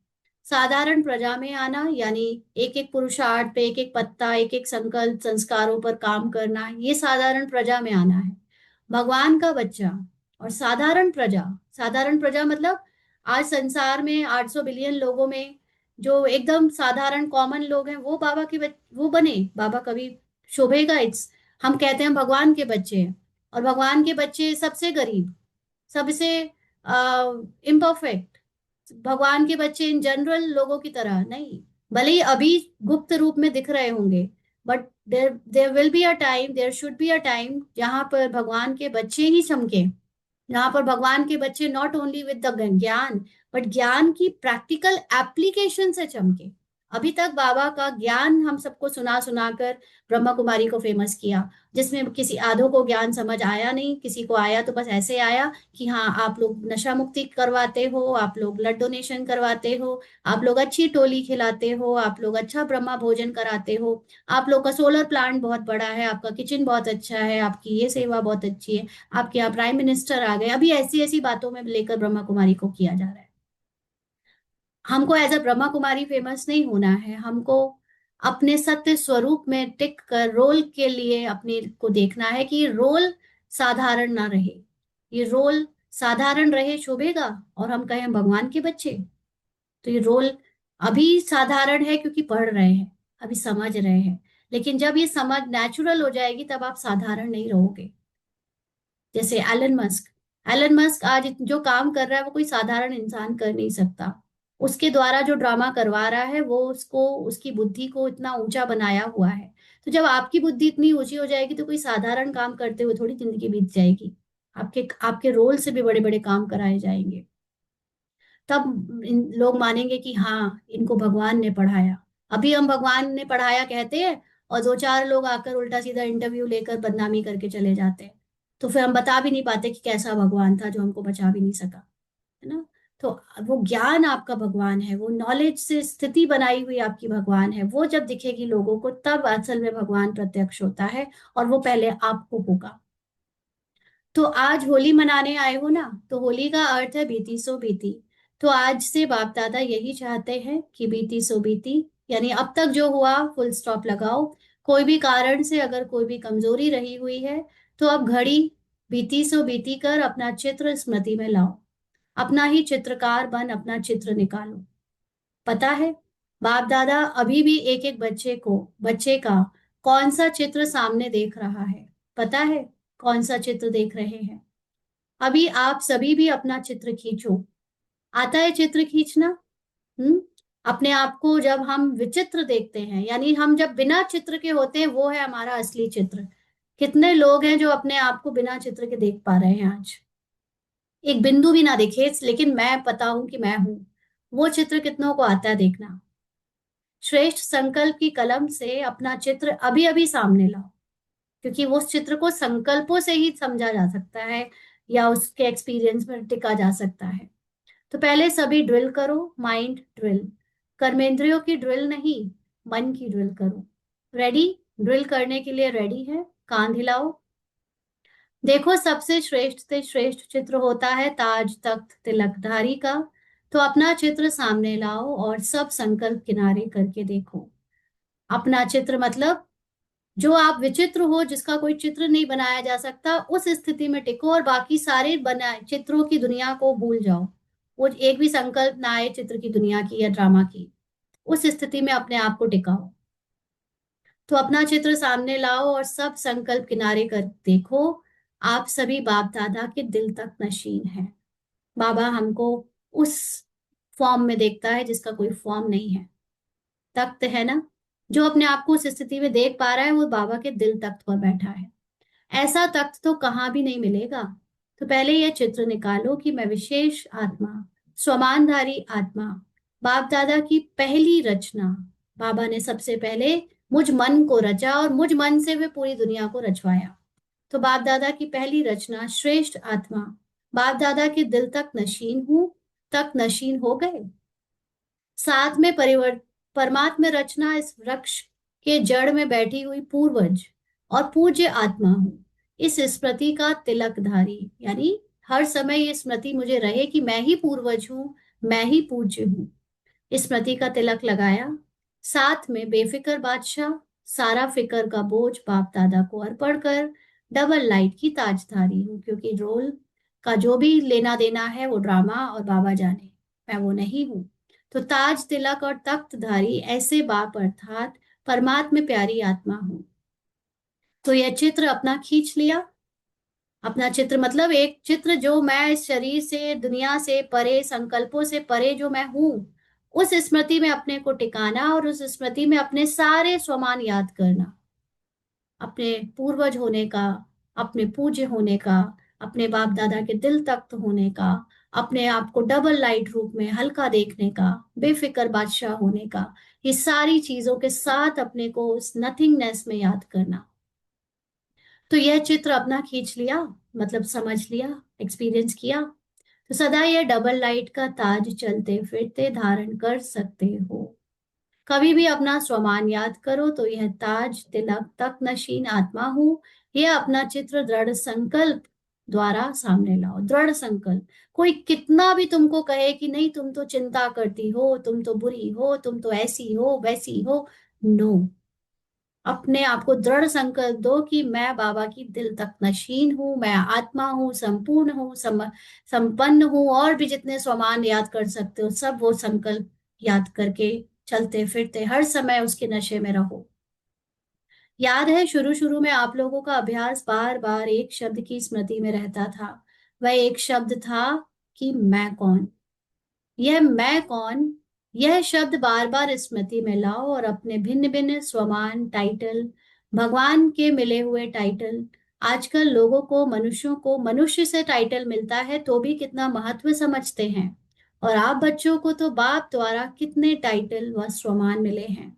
साधारण प्रजा में आना यानी एक एक पुरुषार्थ पे एक एक पत्ता, एक एक संकल्प संस्कारों पर काम करना, ये साधारण प्रजा में आना है। भगवान का बच्चा और साधारण प्रजा मतलब आज संसार में 800 बिलियन लोगों में जो एकदम साधारण कॉमन लोग हैं वो वो बने बाबा कभी शोभेगा। इट्स हम कहते हैं भगवान के बच्चे हैं, और भगवान के बच्चे सबसे गरीब, सबसे इम्परफेक्ट, भगवान के बच्चे इन जनरल लोगों की तरह नहीं। भले ही अभी गुप्त रूप में दिख रहे होंगे, but there there will be a time, there should be a time जहां पर भगवान के बच्चे ही चमके, जहां पर भगवान के बच्चे नॉट ओनली विद द ज्ञान बट ज्ञान की प्रैक्टिकल एप्लीकेशन से चमके। अभी तक बाबा का ज्ञान हम सबको सुना सुना कर ब्रह्मा कुमारी को फेमस किया, जिसमें किसी आधो को ज्ञान समझ आया नहीं, किसी को आया तो बस ऐसे आया कि हाँ आप लोग नशा मुक्ति करवाते हो, आप लोग ब्लड डोनेशन करवाते हो, आप लोग अच्छी टोली खिलाते हो, आप लोग अच्छा ब्रह्मा भोजन कराते हो, आप लोग का सोलर प्लांट बहुत बड़ा है, आपका किचन बहुत अच्छा है, आपकी ये सेवा बहुत अच्छी है, आपके यहाँ प्राइम मिनिस्टर आ गए। अभी ऐसी ऐसी बातों में लेकर ब्रह्मा कुमारी को किया जा रहा है। हमको as a Brahma Kumari famous नहीं होना है, हमको अपने सत्य स्वरूप में टिक कर रोल के लिए अपने को देखना है कि रोल साधारण ना रहे, ये रोल साधारण रहे शोभेगा और हम कहें हम भगवान के बच्चे। तो ये रोल अभी साधारण है क्योंकि पढ़ रहे हैं, अभी समझ रहे हैं, लेकिन जब ये समझ नेचुरल हो जाएगी तब आप साधारण नहीं रहोगे। जैसे एलन मस्क आज जो काम कर रहा है वो कोई साधारण इंसान कर नहीं सकता। उसके द्वारा जो ड्रामा करवा रहा है वो उसको, उसकी बुद्धि को इतना ऊंचा बनाया हुआ है। तो जब आपकी बुद्धि इतनी ऊंची हो जाएगी तो कोई साधारण काम करते हुए थोड़ी जिंदगी बीत जाएगी, आपके आपके रोल से भी बड़े बड़े काम कराए जाएंगे। तब लोग मानेंगे कि हाँ इनको भगवान ने पढ़ाया। अभी हम भगवान ने पढ़ाया कहते हैं और दो चार लोग आकर उल्टा सीधा इंटरव्यू लेकर बदनामी करके चले जाते हैं, तो फिर हम बता भी नहीं पाते कि कैसा भगवान था जो हमको बचा भी नहीं सका, है ना। तो वो ज्ञान आपका भगवान है, वो नॉलेज से स्थिति बनाई हुई आपकी भगवान है, वो जब दिखेगी लोगों को तब असल में भगवान प्रत्यक्ष होता है, और वो पहले आपको होगा। तो आज होली मनाने आए हो ना, तो होली का अर्थ है बीती सो बीती। तो आज से बाप दादा यही चाहते हैं कि बीती सो बीती, यानी अब तक जो हुआ फुल स्टॉप लगाओ। कोई भी कारण से अगर कोई भी कमजोरी रही हुई है तो अब घड़ी बीती सो बीती कर अपना चित्र स्मृति में लाओ, अपना ही चित्रकार बन अपना चित्र निकालो। पता है बाप दादा अभी भी एक एक बच्चे का कौन सा चित्र सामने देख रहा है, पता है कौन सा चित्र देख रहे हैं। अभी आप सभी भी अपना चित्र खींचो। आता है चित्र खींचना? हम्म। अपने आप को जब हम विचित्र देखते हैं, यानी हम जब बिना चित्र के होते हैं, वो है हमारा असली चित्र। कितने लोग हैं जो अपने आप को बिना चित्र के देख पा रहे हैं आज? एक बिंदु भी ना दिखे लेकिन मैं पता हूं कि मैं हूं, वो चित्र कितनों को आता है देखना? श्रेष्ठ संकल्प की कलम से अपना चित्र अभी अभी सामने लाओ, क्योंकि वो उस चित्र को संकल्पों से ही समझा जा सकता है या उसके एक्सपीरियंस में टिका जा सकता है। तो पहले सभी ड्रिल करो, माइंड ड्रिल, कर्मेंद्रियों की ड्रिल नहीं, मन की ड्रिल करो। रेडी? ड्रिल करने के लिए रेडी है? कान हिलाओ। देखो, सबसे श्रेष्ठ से श्रेष्ठ चित्र होता है ताज तख्त तिलकधारी का। तो अपना चित्र सामने लाओ और सब संकल्प किनारे करके देखो। अपना चित्र मतलब जो आप विचित्र हो, जिसका कोई चित्र नहीं बनाया जा सकता, उस स्थिति में टिको और बाकी सारे बनाए चित्रों की दुनिया को भूल जाओ। वो एक भी संकल्प ना आए चित्र की दुनिया की या ड्रामा की, उस स्थिति में अपने आप को टिकाओ। तो अपना चित्र सामने लाओ और सब संकल्प किनारे कर देखो। आप सभी बाप दादा के दिल तक नशीन हैं। बाबा हमको उस फॉर्म में देखता है जिसका कोई फॉर्म नहीं है। तख्त है ना, जो अपने आप को उस स्थिति में देख पा रहा है, वो बाबा के दिल तख्त पर बैठा है। ऐसा तख्त तो कहाँ भी नहीं मिलेगा। तो पहले यह चित्र निकालो कि मैं विशेष आत्मा, स्वमानधारी आत्मा, बाप दादा की पहली रचना। बाबा ने सबसे पहले मुझ मन को रचा और मुझ मन से वे पूरी दुनिया को रचवाया। तो बाप दादा की पहली रचना, श्रेष्ठ आत्मा, बाप दादा के दिल तक नशीन हूं, तक नशीन हो गए। साथ में परमात्मा रचना, इस वृक्ष के जड़ में बैठी हुई पूर्वज और पूज्य आत्मा हूं। इस स्मृति का तिलकधारी, यानी हर समय ये स्मृति मुझे रहे कि मैं ही पूर्वज हूं, मैं ही पूज्य हूं। इस स्मृति का तिलक लगाया। साथ में बेफिक्र बादशाह, सारा फिक्र का बोझ बाप दादा को अर्पण कर डबल लाइट की ताजधारी हूँ, क्योंकि रोल का जो भी लेना देना है वो ड्रामा और बाबा जाने, मैं वो नहीं हूँ। तो ताज तिलक और तख्तधारी ऐसे बाप अर्थात परमात्मा प्यारी आत्मा हूँ। तो यह चित्र अपना खींच लिया। अपना चित्र मतलब एक चित्र जो मैं इस शरीर से, दुनिया से परे, संकल्पों से परे जो मैं हूं, उस स्मृति में अपने को टिकाना और उस स्मृति में अपने सारे स्वमान याद करना, अपने पूर्वज होने का, अपने पूज्य होने का, अपने बाप दादा के दिल तख्त होने का, अपने आप को डबल लाइट रूप में हल्का देखने का, बेफिक्र बादशाह होने का, ये सारी चीजों के साथ अपने को उस नथिंगनेस में याद करना। तो यह चित्र अपना खींच लिया, मतलब समझ लिया, एक्सपीरियंस किया। तो सदा यह डबल लाइट का ताज चलते फिरते धारण कर सकते हो। कभी भी अपना स्वमान याद करो तो यह ताज तिलक तक नशीन आत्मा हूं। यह अपना चित्र दृढ़ संकल्प द्वारा सामने लाओ। दृढ़ संकल्प, कोई कितना भी तुमको कहे कि नहीं तुम तो चिंता करती हो, तुम तो बुरी हो, तुम तो ऐसी हो वैसी हो, नो। अपने आप को दृढ़ संकल्प दो कि मैं बाबा की दिल तक नशीन हूँ, मैं आत्मा हूँ, संपूर्ण हूँ, संपन्न हूँ, और भी जितने स्वमान याद कर सकते हो सब वो संकल्प याद करके चलते फिरते हर समय उसके नशे में रहो। याद है शुरू शुरू में आप लोगों का अभ्यास बार बार एक शब्द की स्मृति में रहता था। वह एक शब्द था कि मैं कौन। यह मैं कौन, यह शब्द बार बार स्मृति में लाओ और अपने भिन्न भिन्न स्वमान टाइटल, भगवान के मिले हुए टाइटल। आजकल लोगों को, मनुष्यों को मनुष्य से टाइटल मिलता है तो भी कितना महत्व समझते हैं, और आप बच्चों को तो बाप द्वारा कितने टाइटल व स्वमान मिले हैं।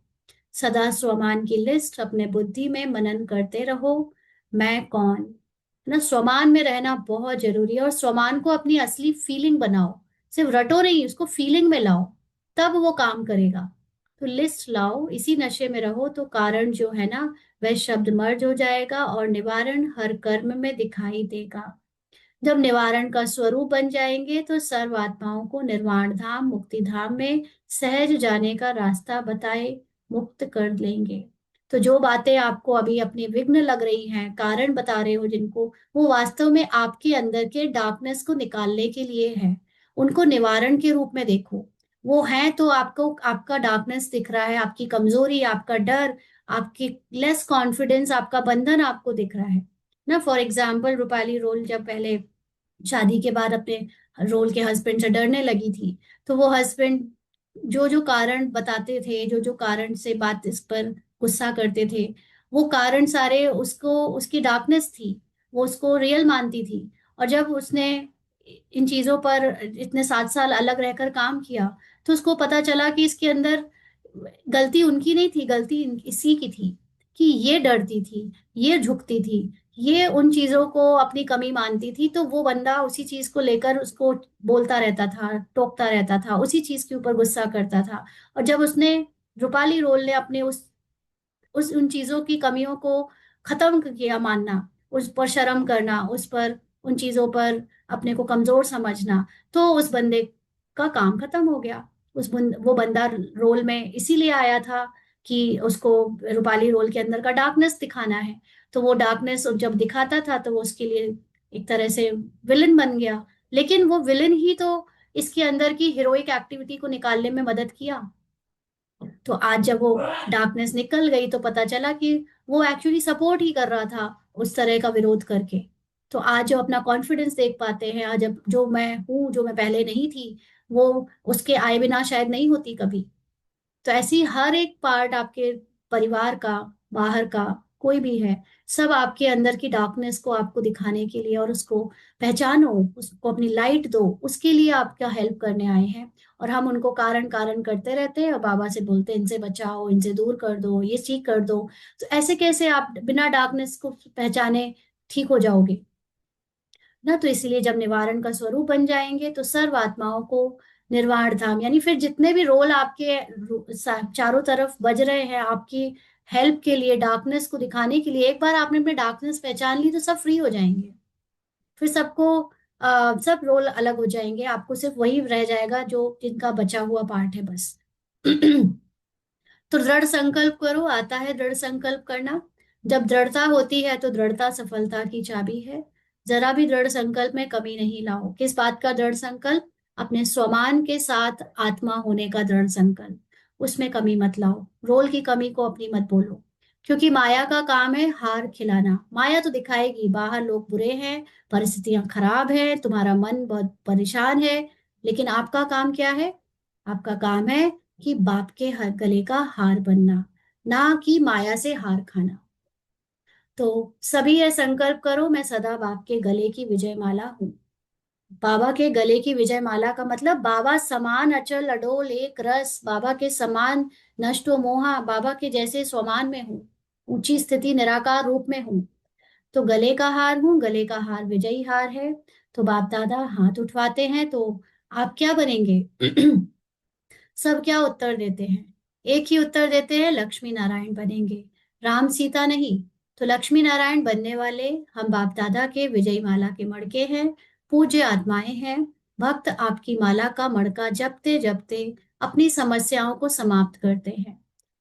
सदा स्वमान की लिस्ट अपने बुद्धि में मनन करते रहो। मैं कौन ना, स्वमान में रहना बहुत जरूरी है, और स्वमान को अपनी असली फीलिंग बनाओ। सिर्फ रटो नहीं, उसको फीलिंग में लाओ, तब वो काम करेगा। तो लिस्ट लाओ, इसी नशे में रहो तो कारण जो है ना वह शब्द मर्ज हो जाएगा और निवारण हर कर्म में दिखाई देगा। जब निवारण का स्वरूप बन जाएंगे तो सर्व आत्माओं को निर्वाण धाम, मुक्ति धाम में सहज जाने का रास्ता बताए मुक्त कर लेंगे। तो जो बातें आपको अभी अपनी विघ्न लग रही हैं, कारण बता रहे हो जिनको, वो वास्तव में आपके अंदर के डार्कनेस को निकालने के लिए है। उनको निवारण के रूप में देखो। वो है तो आपको आपका डार्कनेस दिख रहा है, आपकी कमजोरी, आपका डर, आपकी लेस कॉन्फिडेंस, आपका बंधन आपको दिख रहा है ना। फॉर एग्जाम्पल, रूपाली रोल जब पहले शादी के बाद अपने रोल के हस्बैंड से डरने लगी थी, तो वो हस्बैंड जो जो कारण बताते थे, जो जो कारण से बात इस पर गुस्सा करते थे, वो कारण सारे उसको, उसकी डार्कनेस थी, वो उसको रियल मानती थी। और जब उसने इन चीजों पर इतने 7 साल अलग रहकर काम किया तो उसको पता चला कि इसके अंदर गलती उनकी नहीं थी, गलती इसी की थी कि ये डरती थी, ये झुकती थी, ये उन चीजों को अपनी कमी मानती थी, तो वो बंदा उसी चीज को लेकर उसको बोलता रहता था, टोकता रहता था, उसी चीज के ऊपर गुस्सा करता था। और जब उसने, रूपाली रोल ने अपने उस उन चीजों की कमियों को खत्म किया मानना, उस पर शर्म करना, उस पर, उन चीजों पर अपने को कमजोर समझना, तो उस बंदे का काम खत्म हो गया। वो बंदा रोल में इसीलिए आया था कि उसको रूपाली रोल के अंदर का डार्कनेस दिखाना है। तो वो डार्कनेस जब दिखाता था तो वो उसके लिए एक तरह से विलन बन गया। लेकिन वो विलन ही तो इसके अंदर की हीरोइक एक्टिविटी को निकालने में मदद किया। तो आज जब वो डार्कनेस निकल गई तो पता चला कि वो एक्चुअली सपोर्ट ही कर रहा था उस तरह का विरोध करके। तो आज जो अपना कॉन्फिडेंस देख पाते हैं, आज जब जो मैं हूँ, जो मैं पहले नहीं थी, वो उसके आए बिना शायद नहीं होती कभी। तो ऐसी हर एक पार्ट आपके परिवार का, बाहर का, कोई भी है, सब आपके अंदर की डार्कनेस को आपको दिखाने के लिए, और उसको पहचानो, उसको अपनी लाइट दो, उसके लिए आपका हेल्प करने आए हैं। और हम उनको कारण कारण करते रहते हैं और बाबा से बोलते हैं इनसे बचाओ, इनसे दूर कर दो, ये ठीक कर दो। तो ऐसे कैसे आप बिना डार्कनेस को पहचाने ठीक हो जाओगे ना। तो इसलिए जब निवारण का स्वरूप बन जाएंगे तो सर्व आत्माओं को निर्वाण धाम, यानी फिर जितने भी रोल आपके चारों तरफ बज रहे हैं आपकी हेल्प के लिए, डार्कनेस को दिखाने के लिए, एक बार आपने अपने डार्कनेस पहचान ली तो सब फ्री हो जाएंगे। फिर सबको सब रोल अलग हो जाएंगे, आपको सिर्फ वही रह जाएगा जो जिनका बचा हुआ पार्ट है बस। तो दृढ़ संकल्प करो, आता है दृढ़ संकल्प करना। जब दृढ़ता होती है तो दृढ़ता सफलता की चाबी है। जरा भी दृढ़ संकल्प में कमी नहीं लाओ। किस बात का दृढ़ संकल्प? अपने स्वमान के साथ आत्मा होने का दृढ़ संकल्प। उसमें कमी मत लाओ, रोल की कमी को अपनी मत बोलो। क्योंकि माया का काम है हार खिलाना। माया तो दिखाएगी बाहर लोग बुरे हैं, परिस्थितियां खराब है, तुम्हारा मन बहुत परेशान है, लेकिन आपका काम क्या है? आपका काम है कि बाप के हर गले का हार बनना, ना कि माया से हार खाना। तो सभी यह संकल्प करो, मैं सदा बाप के गले की विजय माला हूँ। बाबा के गले की विजय माला का मतलब बाबा समान अचल अडोल एक रस, बाबा के समान नष्टो मोहा, बाबा के जैसे स्वमान में हूँ, ऊंची स्थिति निराकार रूप में हूँ। तो गले का हार हूँ, गले का हार विजयी हार है। तो बाप दादा हाथ उठवाते हैं तो आप क्या बनेंगे? सब क्या उत्तर देते हैं? एक ही उत्तर देते हैं, लक्ष्मी नारायण बनेंगे, राम सीता नहीं। तो लक्ष्मी नारायण बनने वाले हम बाप दादा के विजय माला के मड़के हैं, पूज्य आत्माएं हैं। भक्त आपकी माला का मड़का जपते जपते अपनी समस्याओं को समाप्त करते हैं।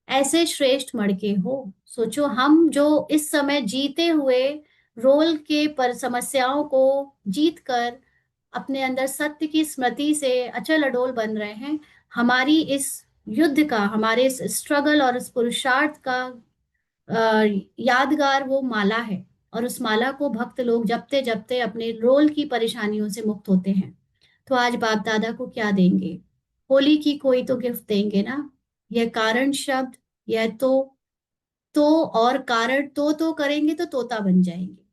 ऐसे श्रेष्ठ मड़के हो। सोचो, हम जो इस समय जीते हुए रोल के पर समस्याओं को जीत कर अपने अंदर सत्य की स्मृति से अचल अडोल बन रहे हैं, हमारी इस युद्ध का, हमारे इस स्ट्रगल और इस पुरुषार्थ का यादगार वो माला है। और उस माला को भक्त लोग जपते जपते अपने रोल की परेशानियों से मुक्त होते हैं। तो आज बाप दादा को क्या देंगे? होली की कोई तो गिफ्ट देंगे ना। यह कारण शब्द, यह तो और कारण तो करेंगे तो तोता बन जाएंगे।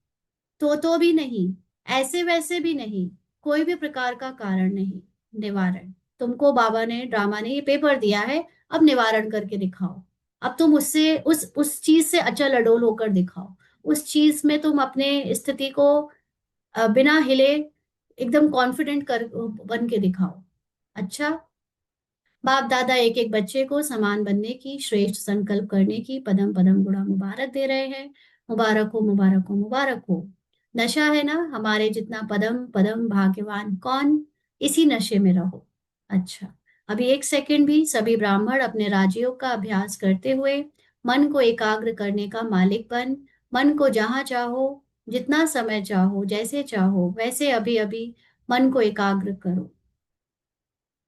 तो भी नहीं, ऐसे वैसे भी नहीं, कोई भी प्रकार का कारण नहीं। निवारण, तुमको बाबा ने, ड्रामा ने ये पेपर दिया है, अब निवारण करके दिखाओ। अब तुम उससे, उस चीज से अचल अडोल होकर दिखाओ। उस चीज में तुम अपने स्थिति को बिना हिले एकदम कॉन्फिडेंट कर बन के दिखाओ। अच्छा, बाप दादा एक एक बच्चे को समान बनने की, श्रेष्ठ संकल्प करने की पदम पदम गुणा मुबारक दे रहे हैं। मुबारक हो, मुबारक हो, मुबारक हो। नशा है ना हमारे जितना पदम पदम भाग्यवान कौन, इसी नशे में रहो। अच्छा, अभी एक सेकंड भी सभी ब्राह्मण अपने राजयोग का अभ्यास करते हुए मन को एकाग्र करने का मालिक बन, मन को जहां चाहो, जितना समय चाहो, जैसे चाहो वैसे अभी अभी मन को एकाग्र करो।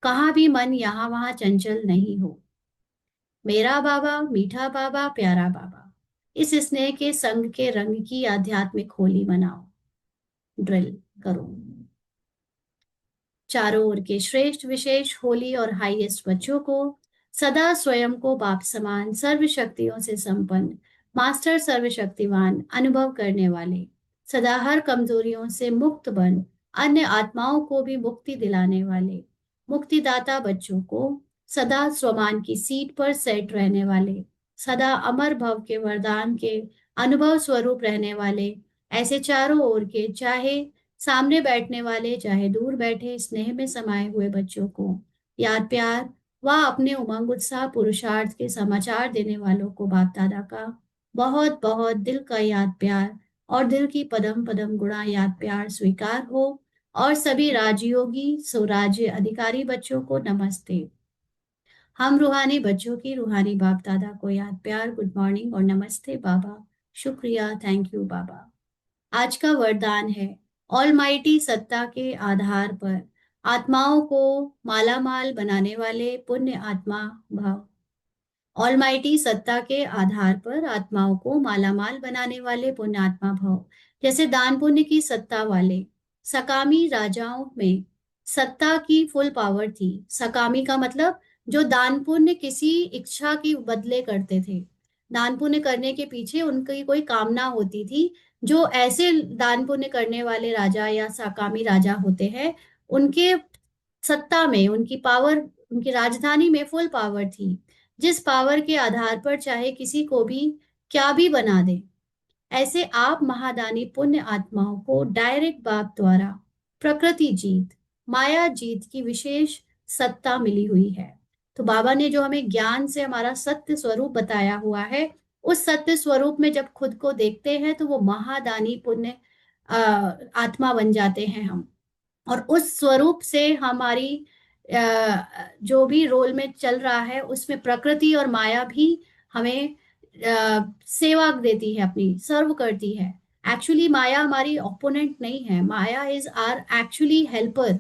कहाँ भी मन यहाँ वहां चंचल नहीं हो। मेरा बाबा, मीठा बाबा, प्यारा बाबा, इस स्नेह के संग के रंग की आध्यात्मिक होली मनाओ। ड्रिल करो। चारों ओर के श्रेष्ठ विशेष होली और हाईएस्ट बच्चों को सदा स्वयं को बाप समान सर्वशक्तियों से संपन्न, मास्टर सर्वशक्तिवान अनुभव करने वाले, सदा हर कमजोरियों से मुक्त बन अन्य आत्माओं को भी मुक्ति दिलाने वाले मुक्तिदाता बच्चों को सदा स्वमान की सीट पर सेट रहने वाले, सदा अमर भव के वरदान के अनुभव स्वरूप रहने वाले, ऐसे चारों ओर के, चाहे सामने बैठने वाले चाहे दूर बैठे, स्नेह में समाये हुए बच्चों को याद प्यार व अपने उमंग उत्साह पुरुषार्थ के समाचार देने वालों को बाप दादा का बहुत बहुत दिल का याद प्यार और दिल की पदम पदम गुणा याद प्यार स्वीकार हो। और सभी राजयोगी स्वराज्य अधिकारी बच्चों को नमस्ते। हम रूहानी बच्चों की रूहानी बाप दादा को याद प्यार, गुड मॉर्निंग और नमस्ते बाबा, शुक्रिया, थैंक यू बाबा। आज का वरदान है ऑलमाइटी सत्ता के आधार पर आत्माओं को मालामाल बनाने वाले पुण्य आत्मा भव। ऑलमाइटी सत्ता के आधार पर आत्माओं को मालामाल बनाने वाले पुण्यात्मा भव। जैसे दान पुण्य की सत्ता वाले सकामी राजाओं में सत्ता की फुल पावर थी। सकामी का मतलब जो दान पुण्य किसी इच्छा की बदले करते थे। दान पुण्य करने के पीछे उनकी कोई कामना होती थी। जो ऐसे दान पुण्य करने वाले राजा या सकामी राजा होते हैं, उनके सत्ता में, उनकी पावर, उनकी राजधानी में फुल पावर थी, जिस पावर के आधार पर चाहे किसी को भी क्या भी बना दे। ऐसे आप महादानी पुण्य आत्माओं को डायरेक्ट बाप द्वारा प्रकृति जीत, माया जीत की विशेष सत्ता मिली हुई है। तो बाबा ने जो हमें ज्ञान से हमारा सत्य स्वरूप बताया हुआ है, उस सत्य स्वरूप में जब खुद को देखते हैं तो वो महादानी पुण्य आत्मा बन जाते हैं हम। और उस स्वरूप से हमारी जो भी रोल में चल रहा है उसमें प्रकृति और माया भी हमें सेवा देती है, अपनी सर्व करती है। एक्चुअली माया हमारी ओपोनेंट नहीं है, maya is our actually helper.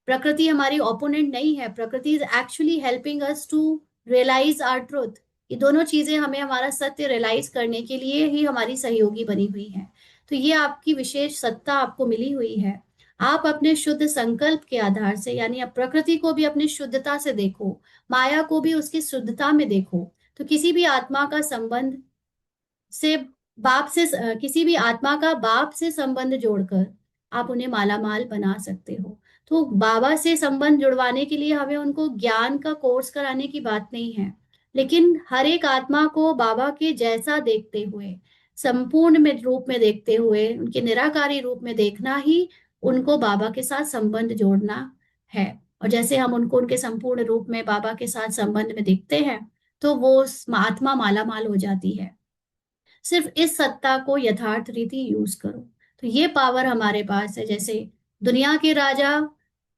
प्रकृति हमारी ओपोनेंट नहीं है, prakriti is actually helping us to realise our truth. ये दोनों चीजें हमें हमारा सत्य रियलाइज करने के लिए ही हमारी सहयोगी बनी हुई है। तो ये आपकी विशेष सत्ता आपको मिली हुई है। आप अपने शुद्ध संकल्प के आधार से, यानी आप प्रकृति को भी अपनी शुद्धता से देखो, माया को भी उसकी शुद्धता में देखो। तो किसी भी आत्मा का संबंध से बाप से, किसी भी आत्मा का बाप से संबंध जोड़कर आप उन्हें मालामाल बना सकते हो। तो बाबा से संबंध जुड़वाने के लिए हमें उनको ज्ञान का कोर्स कराने की बात नहीं है, लेकिन हर एक आत्मा को बाबा के जैसा देखते हुए, संपूर्ण में रूप में देखते हुए, उनके निराकारी रूप में देखना ही उनको बाबा के साथ संबंध जोड़ना है। और जैसे हम उनको उनके संपूर्ण रूप में बाबा के साथ संबंध में देखते हैं, तो वो आत्मा मालामाल हो जाती है। सिर्फ इस सत्ता को यथार्थ रीति यूज करो। तो ये पावर हमारे पास है। जैसे दुनिया के राजा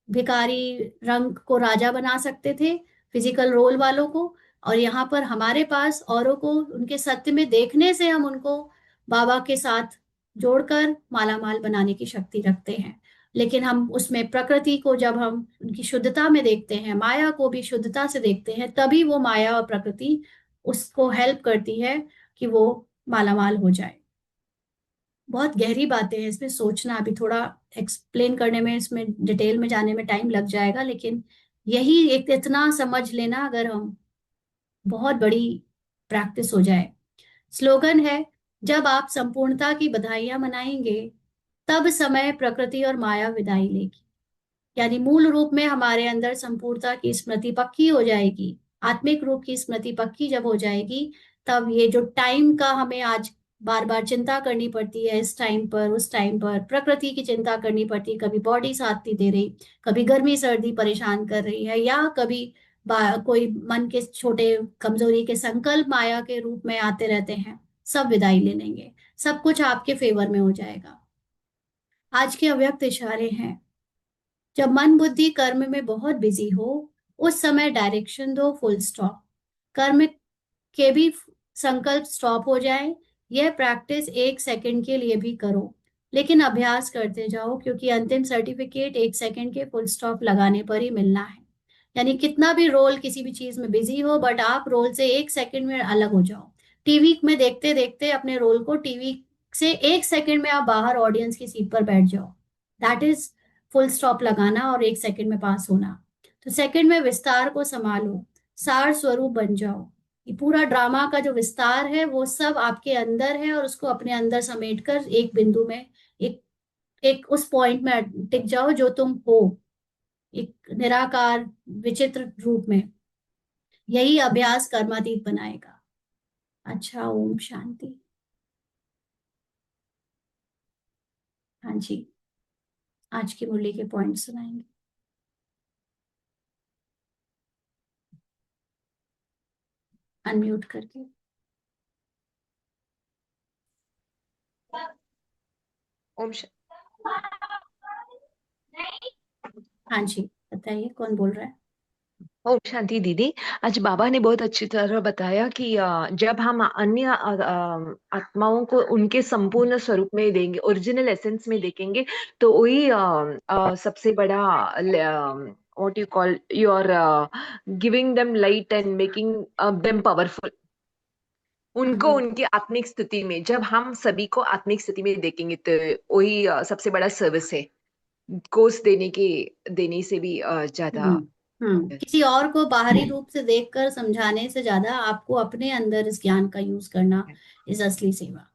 भिखारी रंग को राजा बना सकते थे, फिजिकल रोल वालों को, और यहाँ पर हमारे पास औरों को उनके सत्य में देखने से हम उनको बाबा के साथ जोड़कर मालामाल बनाने की शक्ति रखते हैं। लेकिन हम उसमें प्रकृति को जब हम उनकी शुद्धता में देखते हैं, माया को भी शुद्धता से देखते हैं, तभी वो माया और प्रकृति उसको हेल्प करती है कि वो मालामाल हो जाए। बहुत गहरी बातें हैं, इसमें सोचना, अभी थोड़ा एक्सप्लेन करने में, इसमें डिटेल में जाने में टाइम लग जाएगा, लेकिन यही एक इतना समझ लेना, अगर हम बहुत बड़ी प्रैक्टिस हो जाए। स्लोगन है, जब आप संपूर्णता की बधाइयां मनाएंगे तब समय प्रकृति और माया विदाई लेगी। यानी मूल रूप में हमारे अंदर संपूर्णता की स्मृति पक्की हो जाएगी, आत्मिक रूप की स्मृति पक्की जब हो जाएगी, तब ये जो टाइम का हमें आज बार बार चिंता करनी पड़ती है, इस टाइम पर उस टाइम पर प्रकृति की चिंता करनी पड़ती है, कभी बॉडी साथ नहीं दे रही, कभी गर्मी सर्दी परेशान कर रही है, या कभी कोई मन के छोटे कमजोरी के संकल्प माया के रूप में आते रहते हैं, सब विदाई ले लेंगे, सब कुछ आपके फेवर में हो जाएगा। आज के अव्यक्त इशारे हैं, जब मन बुद्धि कर्म में बहुत बिजी हो, उस समय डायरेक्शन दो, फुल स्टॉप। कर्म के भी संकल्प स्टॉप हो जाए, यह प्रैक्टिस 1 सेकंड के लिए भी करो, लेकिन अभ्यास करते जाओ, क्योंकि अंतिम सर्टिफिकेट 1 सेकंड के फुल स्टॉप लगाने पर ही मिलना है। यानी कितना भी रोल किसी भी चीज में बिजी हो, बट आप रोल से 1 सेकंड में अलग हो जाओ। टीवी में देखते देखते अपने रोल को, टीवी से 1 सेकंड में आप बाहर ऑडियंस की सीट पर बैठ जाओ। दैट इज फुल स्टॉप लगाना और 1 सेकंड में पास होना। तो सेकंड में विस्तार को संभालो, सार स्वरूप बन जाओ। ये पूरा ड्रामा का जो विस्तार है वो सब आपके अंदर है, और उसको अपने अंदर समेटकर एक बिंदु में, एक एक उस पॉइंट में टिक जाओ जो तुम हो, एक निराकार विचित्र रूप में। यही अभ्यास कर्मातीत बनाएगा। अच्छा, ओम शांति। हाँ जी, आज की मुरली के पॉइंट सुनाएंगे। अनम्यूट करके। ओम हाँ जी, बताइए कौन बोल रहा है। ओम शांति दीदी। आज बाबा ने बहुत अच्छी तरह बताया कि जब हम अन्य आत्माओं को उनके संपूर्ण स्वरूप में देंगे, ओरिजिनल एसेंस में देखेंगे, तो वही सबसे बड़ा what you call your giving them light and making them powerful. उनको उनकी आत्मिक स्थिति में, जब हम सभी को आत्मिक स्थिति में देखेंगे, तो वही सबसे बड़ा सर्विस है। कोर्स देने से भी ज्यादा। किसी और को बाहरी रूप से देखकर समझाने से ज्यादा आपको अपने अंदर इस ज्ञान का यूज करना इस असली सेवा।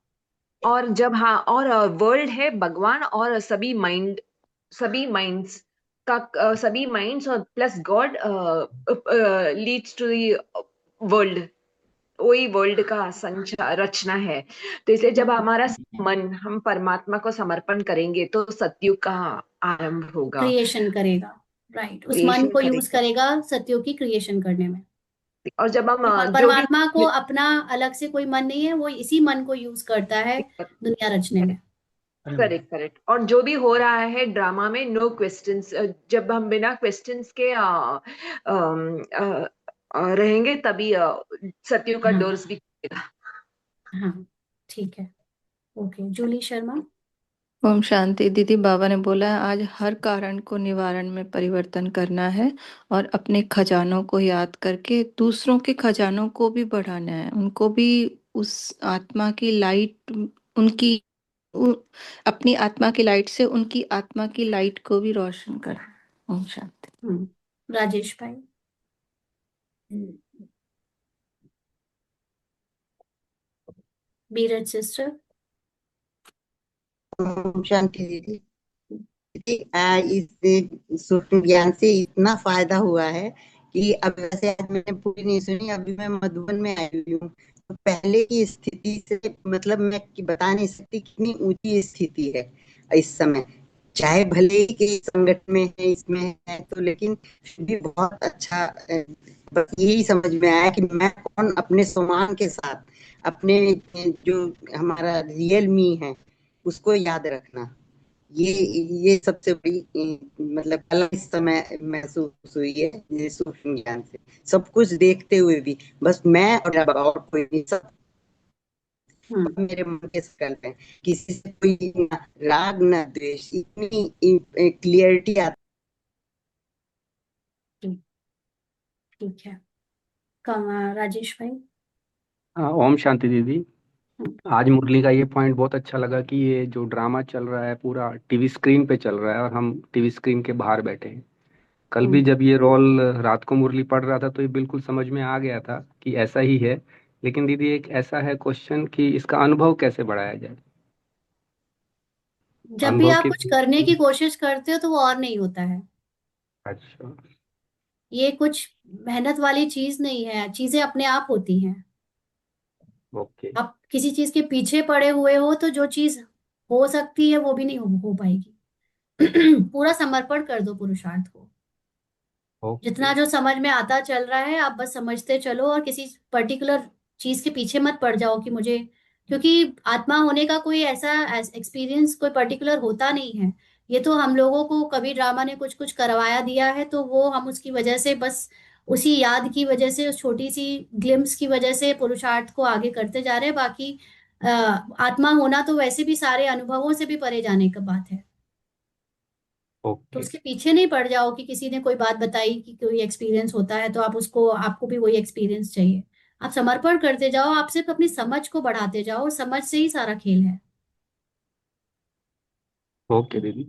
और जब हाँ, और वर्ल्ड है भगवान, और सभी माइंड्स सभी माइंड्स और plus God leads to the world. वही वर्ल्ड का संचार रचना है। तो इसलिए जब हमारा मन हम परमात्मा को समर्पण करेंगे, तो सतयुग का आरंभ होगा, क्रिएशन करेगा। राइट, उस मन क्रिएशन को यूज करेगा। करेगा सत्यों की क्रिएशन करने में। और जब हम जो भी परमात्मा को अपना अलग से कोई मन नहीं है, वो इसी मन को यूज करता है दुनिया रचने में। Correct correct. और जो भी हो रहा है ड्रामा में, नो क्वेश्चंस। जब हम बिना क्वेश्चंस के रहेंगे, तभी सत्यों का हाँ डोर्स भी खुलेगा। हाँ, ठीक है। ओके, जूली शर्मा। ओम शांति दीदी। बाबा ने बोला है आज हर कारण को निवारण में परिवर्तन करना है और अपने खजानों को याद करके दूसरों के खजानों को भी बढ़ाना है, उनको भी उस आत्मा की लाइट, उनकी उ, अपनी आत्मा की लाइट से उनकी आत्मा की लाइट को भी रोशन करना। ओम शांति। राजेश भाई। बीरज सिस्टर। ओम शांति दीदी। दीदी इस सूक्ष्म ज्ञान से इतना फायदा हुआ है कि अब वैसे आज मैंने पूरी नहीं सुनी, अभी मैं मधुबन में आई हुई हूँ। तो पहले की स्थिति से मतलब मैं बता नहीं सकती कितनी ऊंची स्थिति है इस समय। चाहे भले ही के संगठन में है, इसमें है, तो लेकिन फिर भी बहुत अच्छा। बस यही समझ में आया कि मैं कौन, अपने सम्मान के साथ अपने जो हमारा रियल मी है उसको याद रखना। ये सबसे बड़ी मतलब कला इस समय महसूस हुई है ये सूक्ष्म ज्ञान से। सब कुछ देखते हुए भी बस मैं और कोई नहीं, सब मेरे मन के संकल्प है। किसी से कोई ना राग ना द्वेष, इतनी क्लियरिटी आती। ठीक है। राजेश भाई। ओम शांति दीदी। आज मुरली का ये पॉइंट बहुत अच्छा लगा कि ये जो ड्रामा चल रहा है पूरा टीवी स्क्रीन पे चल रहा है और हम टीवी स्क्रीन के बाहर बैठे हैं। कल भी जब ये रोल रात को मुरली पढ़ रहा था, तो ये बिल्कुल समझ में आ गया था कि ऐसा ही है। लेकिन दीदी एक ऐसा है क्वेश्चन कि इसका अनुभव कैसे बढ़ाया जाए। जब भी अनुभव आप के। कुछ करने की कोशिश करते हो तो वो और नहीं होता है। अच्छा। ये कुछ मेहनत वाली चीज नहीं है, चीजें अपने आप होती हैं। ओके। आप किसी चीज के पीछे पड़े हुए हो तो जो चीज हो सकती है वो भी नहीं हो पाएगी। पूरा समर्पण कर दो पुरुषार्थ को। जितना ओके। जो समझ में आता चल रहा है आप बस समझते चलो, और किसी पर्टिकुलर चीज के पीछे मत पड़ जाओ कि मुझे, क्योंकि आत्मा होने का कोई ऐसा एक्सपीरियंस कोई पर्टिकुलर होता नहीं है। ये तो हम लोगों को कभी ड्रामा ने कुछ कुछ करवाया दिया है, तो वो हम उसकी वजह से बस उसी याद की वजह से, उस छोटी सी ग्लिम्स की वजह से पुरुषार्थ को आगे करते जा रहे हैं। बाकी आत्मा होना तो वैसे भी सारे अनुभवों से भी परे जाने का बात है। तो ओके। उसके पीछे नहीं पड़ जाओ कि किसी ने कोई बात बताई कि कोई एक्सपीरियंस होता है तो आप उसको, आपको भी वही एक्सपीरियंस चाहिए। आप समर्पण करते जाओ, आप सिर्फ अपनी समझ को बढ़ाते जाओ, और समझ से ही सारा खेल है। ओके दीदी।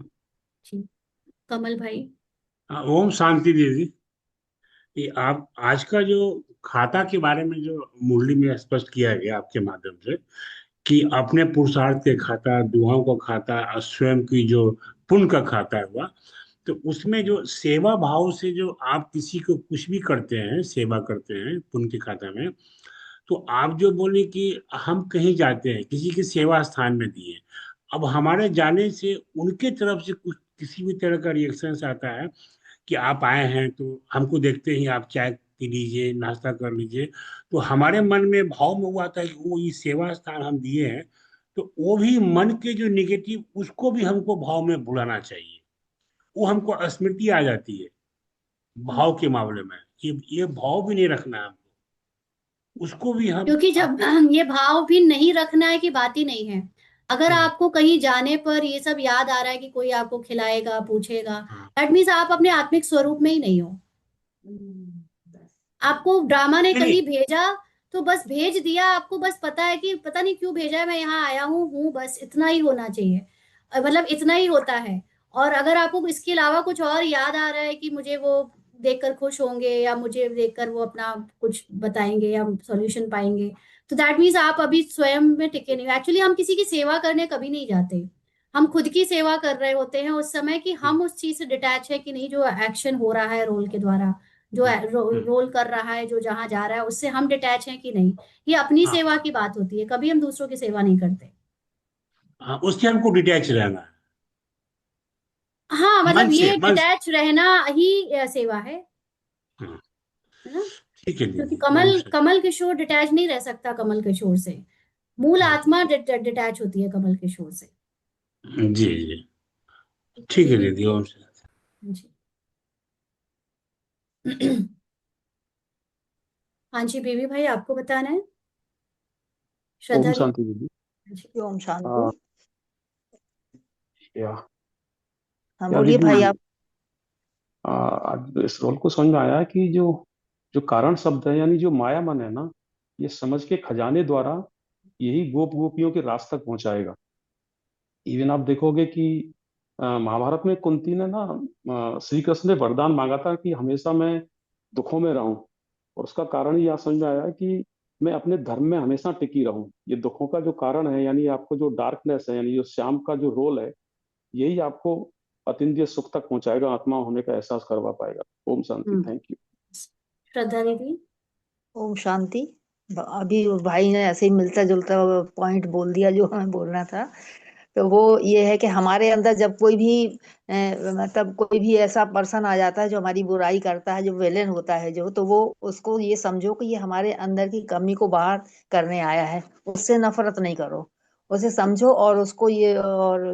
ठीक। कमल भाई। ओम शांति दीदी। ये आप आज का जो खाता के बारे में जो मुरली में स्पष्ट किया गया आपके माध्यम से, कि अपने पुरुषार्थ के खाता, दुआओं का खाता और स्वयं की जो पुण्य का खाता हुआ, तो उसमें जो सेवा भाव से जो आप किसी को कुछ भी करते हैं, सेवा करते हैं पुण्य के खाता में, तो आप जो बोले कि हम कहीं जाते हैं किसी के सेवा स्थान में दिए, अब हमारे जाने से उनके तरफ से कुछ किसी भी तरह का रिएक्शन आता है कि आप आए हैं तो हमको देखते ही आप चाय पी लीजिए, नाश्ता कर लीजिए, तो हमारे मन में भाव में हुआ था कि वो ये सेवा स्थान हम दिए हैं, तो वो भी मन के जो निगेटिव उसको भी हमको भाव में भुलाना चाहिए। वो हमको स्मृति आ जाती है भाव के मामले में, ये भाव भी नहीं रखना है हमको, उसको भी हम क्योंकि जब आपको। ये भाव भी नहीं रखना है कि बात ही नहीं है। अगर हम्म, आपको कहीं जाने पर ये सब याद आ रहा है कि कोई आपको खिलाएगा, पूछेगा, हाँ, दैट मीन्स आप अपने आत्मिक स्वरूप में ही नहीं हो। आपको ड्रामा ने नहीं नहीं, कहीं भेजा तो बस भेज दिया, आपको बस पता है कि पता नहीं क्यों भेजा है, मैं यहाँ आया हूँ, बस इतना ही होना चाहिए। मतलब इतना ही होता है। और अगर आपको इसके अलावा कुछ और याद आ रहा है कि मुझे वो देखकर खुश होंगे या मुझे देखकर वो अपना कुछ बताएंगे या सॉल्यूशन पाएंगे, तो दैट मीन्स आप अभी स्वयं में टिके नहीं। एक्चुअली हम किसी की सेवा करने कभी नहीं जाते। हम खुद की सेवा कर रहे होते हैं उस समय, कि हम उस चीज से डिटैच है कि नहीं, जो एक्शन हो रहा है रोल के द्वारा, जो रोल कर रहा है, जो जहां जा रहा है, उससे हम डिटैच हैं कि नहीं। ये अपनी हाँ सेवा की बात होती है, कभी हम दूसरों की सेवा नहीं करते। हाँ, उससे हमको डिटैच रहना है हाँ, मन मतलब से, ये मन से। डिटैच रहना ही सेवा हाँ, है ना। ठीक है क्योंकि दीदी, ओम कमल शांति। कमल किशोर डिटैच नहीं रह सकता कमल किशोर से। मूल आत्मा डिटैच होती है कमल किशोर से। जी जी, ठीक है बेबी दीदी, ओम शांति। जी। हाँ जी, बेबी भाई आपको बताना है। ओम श्रद्धा शांति दीदी। दीदी। ओम शांति। आ, या हाँ या बोलिए दीदी, भाई आप। आज इस रोल को समझ में आया कि जो जो कारण शब्द है यानी जो माया मन है ना, ये समझ के खजाने द्वारा यही गोपियों के रास तक पहुंचाएगा। इवन आप देखोगे कि महाभारत में कुंती ने ना श्री कृष्ण ने वरदान मांगा था कि हमेशा मैं दुखों में रहूं, और उसका कारण ये आज समझ में आया कि मैं अपने धर्म में हमेशा टिकी रहूं। ये दुखों का जो कारण है यानी आपको जो डार्कनेस है यानी जो श्याम का जो रोल है, यही आपको अतीन्द्रिय सुख तक पहुंचाएगा, आत्मा होने का एहसास करवा पाएगा। Om Shanti, thank you. श्रद्धा दीदी। ओम शांति। अभी भाई ने ऐसे ही मिलता जुलता पॉइंट बोल दिया जो हमें बोलना था। तो वो ये है कि हमारे अंदर जब कोई भी मतलब कोई भी ऐसा पर्सन आ जाता है जो हमारी बुराई करता है, जो विलेन होता है जो, तो वो उसको ये समझो कि ये हमारे अंदर की कमी को बाहर करने आया है। उससे नफरत नहीं करो, उसे समझो और उसको ये और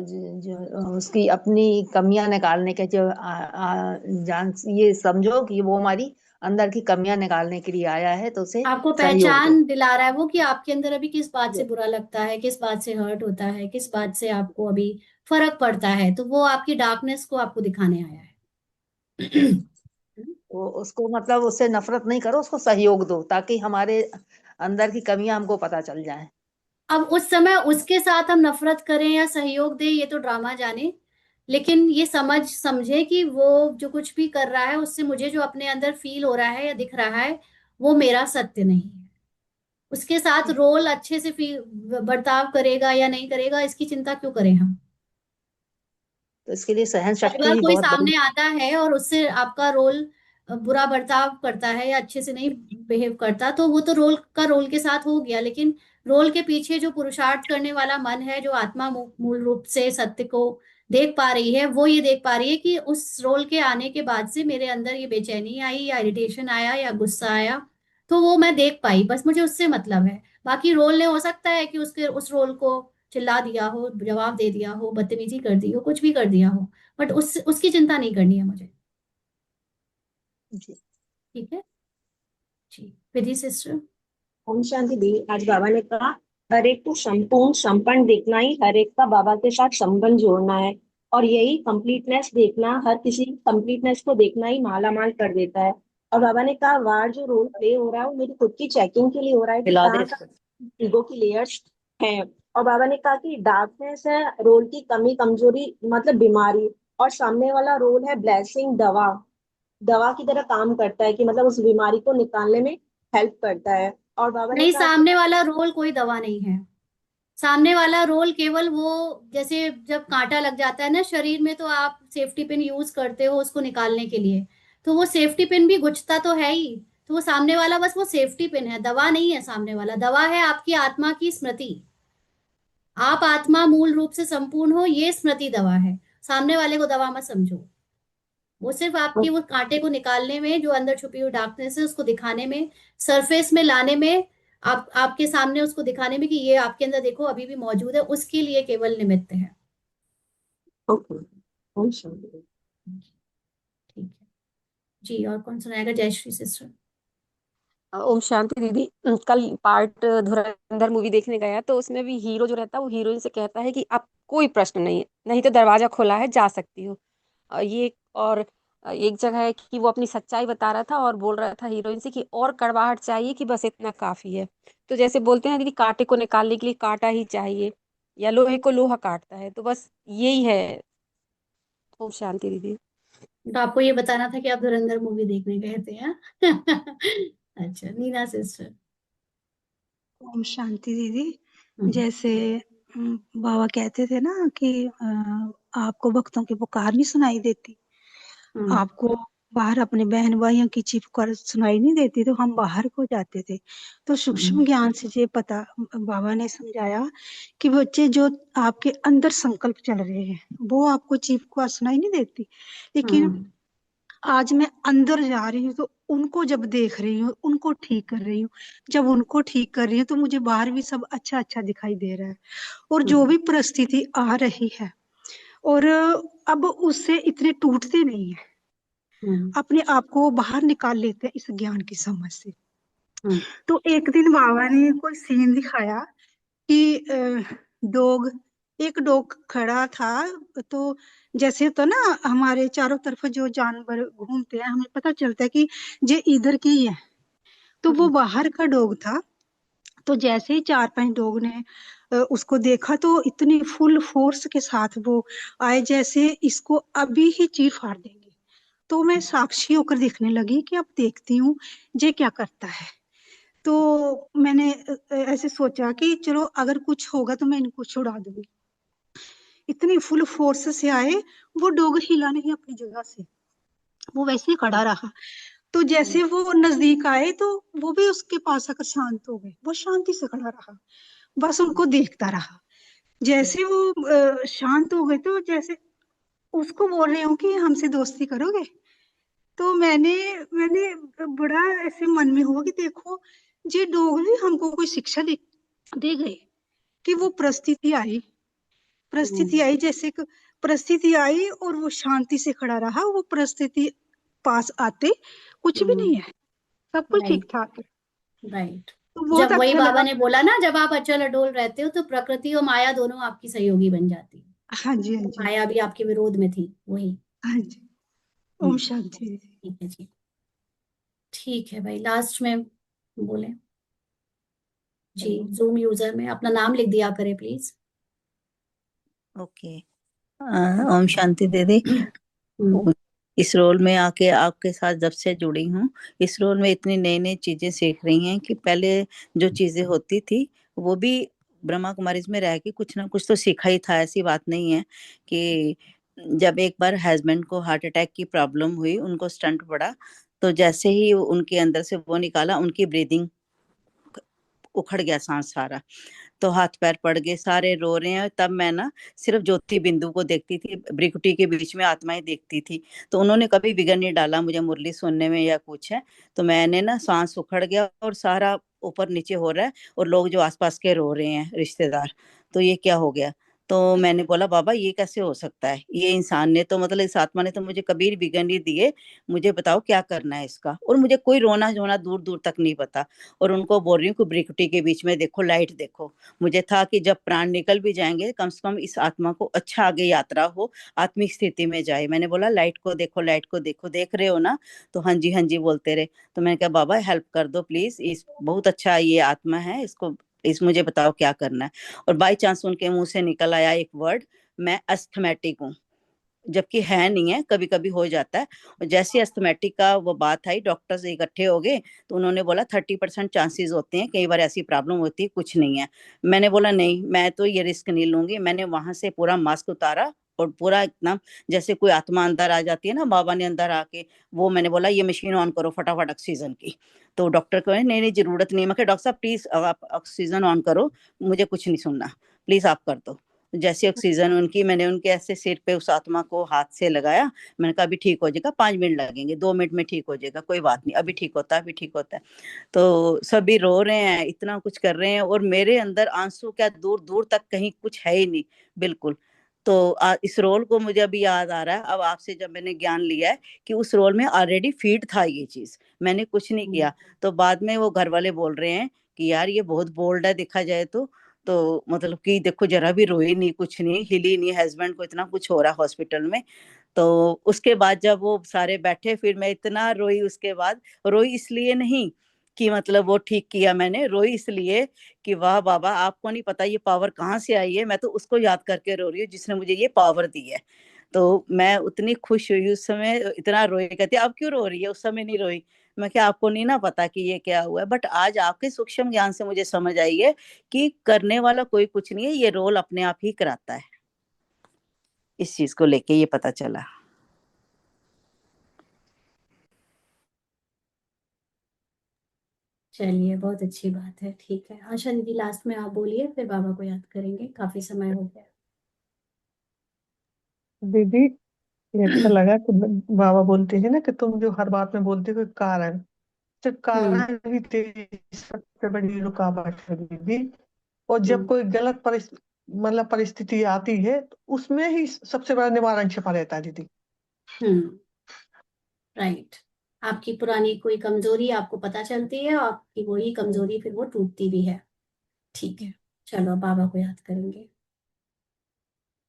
उसकी अपनी कमियां निकालने के जो जान ये समझो कि वो हमारी अंदर की कमियां निकालने के लिए आया है, तो उसे आपको सहयोग दो। पहचान दिला रहा है वो, कि आपके अंदर अभी किस बात से बुरा लगता है, किस बात से हर्ट होता है, किस बात से आपको अभी फर्क पड़ता है, तो वो आपकी डार्कनेस को आपको दिखाने आया है। वो उसको मतलब उससे नफरत नहीं करो, उसको सहयोग दो ताकि हमारे अंदर की कमियां हमको पता चल जाए। अब उस समय उसके साथ हम नफरत करें या सहयोग दें, ये तो ड्रामा जाने। लेकिन ये समझे कि वो जो कुछ भी कर रहा है, उससे मुझे जो अपने अंदर फील हो रहा है या दिख रहा है, वो मेरा सत्य नहीं है। उसके साथ रोल अच्छे से बर्ताव करेगा या नहीं करेगा, इसकी चिंता क्यों करें हम। तो इसके लिए सहन कई शक्ति बार भी कोई बहुत बड़ी। सामने आता है और उससे आपका रोल बुरा बर्ताव करता है या अच्छे से नहीं बिहेव करता, तो वो तो रोल के साथ हो गया। लेकिन रोल के पीछे जो पुरुषार्थ करने वाला मन है, जो आत्मा मूल रूप से सत्य को देख पा रही है, वो ये देख पा रही है कि उस रोल के आने के बाद से मेरे अंदर ये बेचैनी आई या इरिटेशन आया या गुस्सा आया, तो वो मैं देख पाई, बस मुझे उससे मतलब है। बाकी रोल ने हो सकता है कि उसके उस रोल को चिल्ला दिया हो, जवाब दे दिया हो, बदतमीजी कर दी हो, कुछ भी कर दिया हो, बट उसकी चिंता नहीं करनी है मुझे। जी। ठीक है जी। विधि सिस्टर। ओम शांति दी। आज बाबा ने कहा हर एक को संपूर्ण संपन्न देखना ही हर एक का बाबा के साथ संबंध जोड़ना है, और यही कंप्लीटनेस देखना, हर किसी की कंप्लीटनेस को देखना ही माला माल कर देता है। और बाबा ने कहा वार जो रोल प्ले हो रहा है वो मेरी खुद की चेकिंग के लिए हो रहा है कि हिला दे कहाँ इसको। कहाँ ईगो की लेयर्स हैं। और बाबा ने कहा कि डार्कनेस है रोल की कमी कमजोरी मतलब बीमारी, और सामने वाला रोल है ब्लेसिंग, दवा, दवा की तरह काम करता है कि मतलब उस बीमारी को निकालने में हेल्प करता है। और बाबा ने नहीं, कहा कि सामने वाला रोल कोई दवा नहीं है। सामने वाला रोल केवल वो, जैसे जब कांटा लग जाता है ना शरीर में, तो आप सेफ्टी पिन यूज करते हो उसको निकालने के लिए, तो वो सेफ्टी पिन भी गुच्छता तो है ही। तो वो सामने वाला बस वो सेफ्टी पिन है, दवा नहीं है सामने वाला। दवा है आपकी आत्मा की स्मृति। आप आत्मा मूल रूप से संपूर्ण हो, ये स्मृति दवा है। सामने वाले को दवा मत समझो। वो सिर्फ आपकी वो कांटे को निकालने में, जो अंदर छुपी हुई डार्कनेस है उसको दिखाने में, सरफेस में लाने में, आप आपके सामने उसको दिखाने में कि ये आपके अंदर देखो अभी भी मौजूद है, उसके लिए केवल निमित्त है। ओके। ओम शांति। ठीक है जी। और कौन सुनाएगा? जय श्री सिस्टर। ओम शांति दीदी। कल पार्ट धुरंधर मूवी देखने गया तो उसमें भी हीरो जो रहता है वो हीरोइन से कहता है कि अब कोई प्रश्न नहीं है, नहीं तो दरवाजा खुला है, जा सकती हो। ये और एक जगह है कि वो अपनी सच्चाई बता रहा था और बोल रहा था हीरोइन से कि और कड़वाहट चाहिए कि बस इतना काफी है। तो जैसे बोलते हैं दीदी, कांटे को निकालने के लिए कांटा ही चाहिए, या लोहे को लोहा काटता है, तो बस यही है। ओम शांति दीदी। तो आपको ये बताना था कि आप धुरंधर मूवी देखने गए थे, हाँ? अच्छा, नीना सिस्टर। ओम शांति दीदी। जैसे बाबा कहते थे ना कि आपको भक्तों की पुकार नहीं सुनाई देती, आपको बाहर अपने बहन भाइयों की चिपकार सुनाई नहीं देती, तो हम बाहर को जाते थे। तो सूक्ष्म ज्ञान से ये पता बाबा ने समझाया कि बच्चे जो आपके अंदर संकल्प चल रहे हैं वो आपको चिपकार सुनाई नहीं देती, लेकिन आज मैं अंदर जा रही हूँ तो उनको जब देख रही हूँ, उनको ठीक कर रही हूँ, जब उनको ठीक कर रही हूँ तो मुझे बाहर भी सब अच्छा अच्छा दिखाई दे रहा है। और जो भी परिस्थिति आ रही है, और अब उससे इतने टूटते नहीं है, अपने आप को बाहर निकाल लेते हैं इस ज्ञान की समझ से। तो एक दिन बाबा ने कोई सीन दिखाया कि एक डॉग खड़ा था। तो जैसे तो ना हमारे चारों तरफ जो जानवर घूमते हैं, हमें पता चलता है कि ये इधर के ही है, तो वो बाहर का डॉग था। तो जैसे ही 4-5 डॉग ने उसको देखा तो इतनी फुल फोर्स के साथ वो आए जैसे इसको अभी ही चीर फाड़ देंगे। तो मैं साक्षी होकर देखने लगी कि अब देखती हूँ ये क्या करता है। तो मैंने ऐसे सोचा कि चलो अगर कुछ होगा तो मैं इनको छुड़ा दूंगी। इतनी फुल फोर्स से आए, वो डॉग हिला नहीं अपनी जगह से, वो वैसे ही खड़ा रहा। तो जैसे वो नजदीक आए तो वो भी उसके पास आकर शांत हो गए, वो शांति से खड़ा रहा, बस उनको देखता रहा। जैसे वो शांत हो गए तो जैसे उसको बोल रहे हो कि हमसे दोस्ती करोगे। तो मैंने मैंने बड़ा ऐसे मन में हुआ कि देखो ये डॉग भी हमको कोई शिक्षा दे गए कि वो परिस्थिति आई, जैसे परिस्थिति आई और वो शांति से खड़ा रहा। वो परिस्थिति पास आते कुछ भी नहीं है, सब कुछ ठीक ठाक है। राइट। तो बहुत जब वही अच्छा बाबा लगा। ने बोला ना, जब आप अचल अडोल रहते हो तो प्रकृति और माया दोनों आपकी सहयोगी बन जाती है। हाँ जी, हाँ जी, माया भी आपके विरोध में थी, वही। हाँ जी। ओम शांति। ठीक है जी। ठीक है भाई, लास्ट में बोले जी। जूम यूजर में अपना नाम लिख दिया करें प्लीज। ओके। ओम शांति दीदी। इस रोल में आके आपके साथ जब से जुड़ी हूँ, इस रोल में इतनी नई नई चीजें सीख रही हैं कि पहले जो चीजें होती थी वो भी ब्रह्मा कुमारी में रह के कुछ ना कुछ तो सीखा ही था। ऐसी बात नहीं है कि जब एक बार हस्बैंड को हार्ट अटैक की प्रॉब्लम हुई, उनको स्टंट पड़ा, तो जैसे ही उनके अंदर से वो निकाला, उनकी ब्रीदिंग उखड़ गया, सांस सारा, तो हाथ पैर पड़ गए, सारे रो रहे हैं। तब मैं ना सिर्फ ज्योति बिंदु को देखती थी, भ्रिकुटी के बीच में आत्माएं देखती थी। तो उन्होंने कभी विघन नहीं डाला मुझे मुरली सुनने में या कुछ है। तो मैंने ना सांस उखड़ गया और सारा ऊपर नीचे हो रहा है, और लोग जो आसपास के रो रहे हैं रिश्तेदार, तो ये क्या हो गया। तो मैंने बोला बाबा ये कैसे हो सकता है, ये इंसान ने तो मतलब इस आत्मा ने तो मुझे कभी विघन नहीं दिए, मुझे बताओ क्या करना है इसका। और मुझे कोई रोना धोना दूर दूर तक नहीं पता। और उनको बोल रही हूँ कि भ्रिकुटी के बीच में देखो, लाइट देखो। मुझे था कि जब प्राण निकल भी जाएंगे, कम से कम इस आत्मा को अच्छा आगे यात्रा हो, आत्मिक स्थिति में जाए। मैंने बोला लाइट को देखो, लाइट को देखो, देख रहे हो ना। तो हाँ जी बोलते रहे। तो मैंने कहा बाबा हेल्प कर दो प्लीज, इस बहुत अच्छा ये आत्मा है, इसको मुझे बताओ क्या करना है। और बाई चांस उनके मुंह से निकल आया एक वर्ड, मैं अस्थमैटिक हूँ। जबकि है नहीं है, कभी कभी हो जाता है। और जैसे अस्थमेटिक का वो बात आई, डॉक्टर्स इकट्ठे हो गए तो उन्होंने बोला 30% चांसेस होते हैं, कई बार ऐसी प्रॉब्लम होती है, कुछ नहीं है। मैंने बोला नहीं, मैं तो ये रिस्क नहीं लूंगी। मैंने वहां से पूरा मास्क उतारा और पूरा एकदम जैसे कोई आत्मा अंदर आ जाती है ना, बाबा ने अंदर आके, वो मैंने बोला ये मशीन ऑन करो फटाफट ऑक्सीजन की। तो डॉक्टर को नहीं नहीं जरूरत नहीं है। मैं कहा डॉक्टर साहब प्लीज आप ऑक्सीजन ऑन करो, मुझे कुछ नहीं सुनना, प्लीज आप कर दो। जैसे ऑक्सीजन उनकी, मैंने उनके ऐसे सिर पे उस आत्मा को हाथ से लगाया। मैंने कहा अभी ठीक हो जाएगा, 5 मिनट लगेंगे, 2 मिनट में ठीक हो जाएगा, कोई बात नहीं, अभी ठीक होता है, अभी ठीक होता है। तो सभी रो रहे हैं, इतना कुछ कर रहे हैं, और मेरे अंदर आंसू क्या, दूर दूर तक कहीं कुछ है ही नहीं, बिल्कुल। तो इस रोल को मुझे अभी याद आ रहा है, अब आपसे जब मैंने ज्ञान लिया है कि उस रोल में ऑलरेडी फीड था ये चीज, मैंने कुछ नहीं किया। तो बाद में वो घर वाले बोल रहे हैं कि यार ये बहुत बोल्ड है देखा जाए तो मतलब कि देखो जरा भी रोई नहीं, कुछ नहीं हिली नहीं, हस्बैंड को इतना कुछ हो रहा हॉस्पिटल में। तो उसके बाद जब वो सारे बैठे, फिर मैं इतना रोई उसके बाद। रोई इसलिए नहीं कि मतलब वो ठीक किया मैंने, रोई इसलिए कि वाह बाबा आपको नहीं पता ये पावर कहाँ से आई है, मैं तो उसको याद करके रो रही हूँ जिसने मुझे ये पावर दी है। तो मैं उतनी खुश हुई उस समय, इतना रोई। कहती अब क्यों रो रही है, उस समय नहीं रोई। मैं क्या आपको नहीं ना पता कि ये क्या हुआ है, बट आज आपके सूक्ष्म ज्ञान से मुझे समझ आई है कि करने वाला कोई कुछ नहीं है, ये रोल अपने आप ही कराता है। इस चीज को लेके ये पता चला। चलिए बहुत अच्छी बात है, ठीक है। आशा दीदी लास्ट में आप बोलिए, फिर बाबा को याद करेंगे, काफी समय हो गया। दीदी ये अच्छा लगा कि बाबा बोलते हैं ना कि तुम जो हर बात में बोलते हो कारण, तो कारण भी तेरी सबसे बड़ी रुकावट है दीदी। और जब कोई गलत मतलब परिस्थिति आती है तो उसमें ही सबसे बड़ा निवारण छिपा रहता है दीदी। राइट। आपकी पुरानी कोई कमजोरी आपको पता चलती है, आपकी वही कमजोरी फिर वो टूटती भी है। ठीक है, चलो बाबा को याद करेंगे।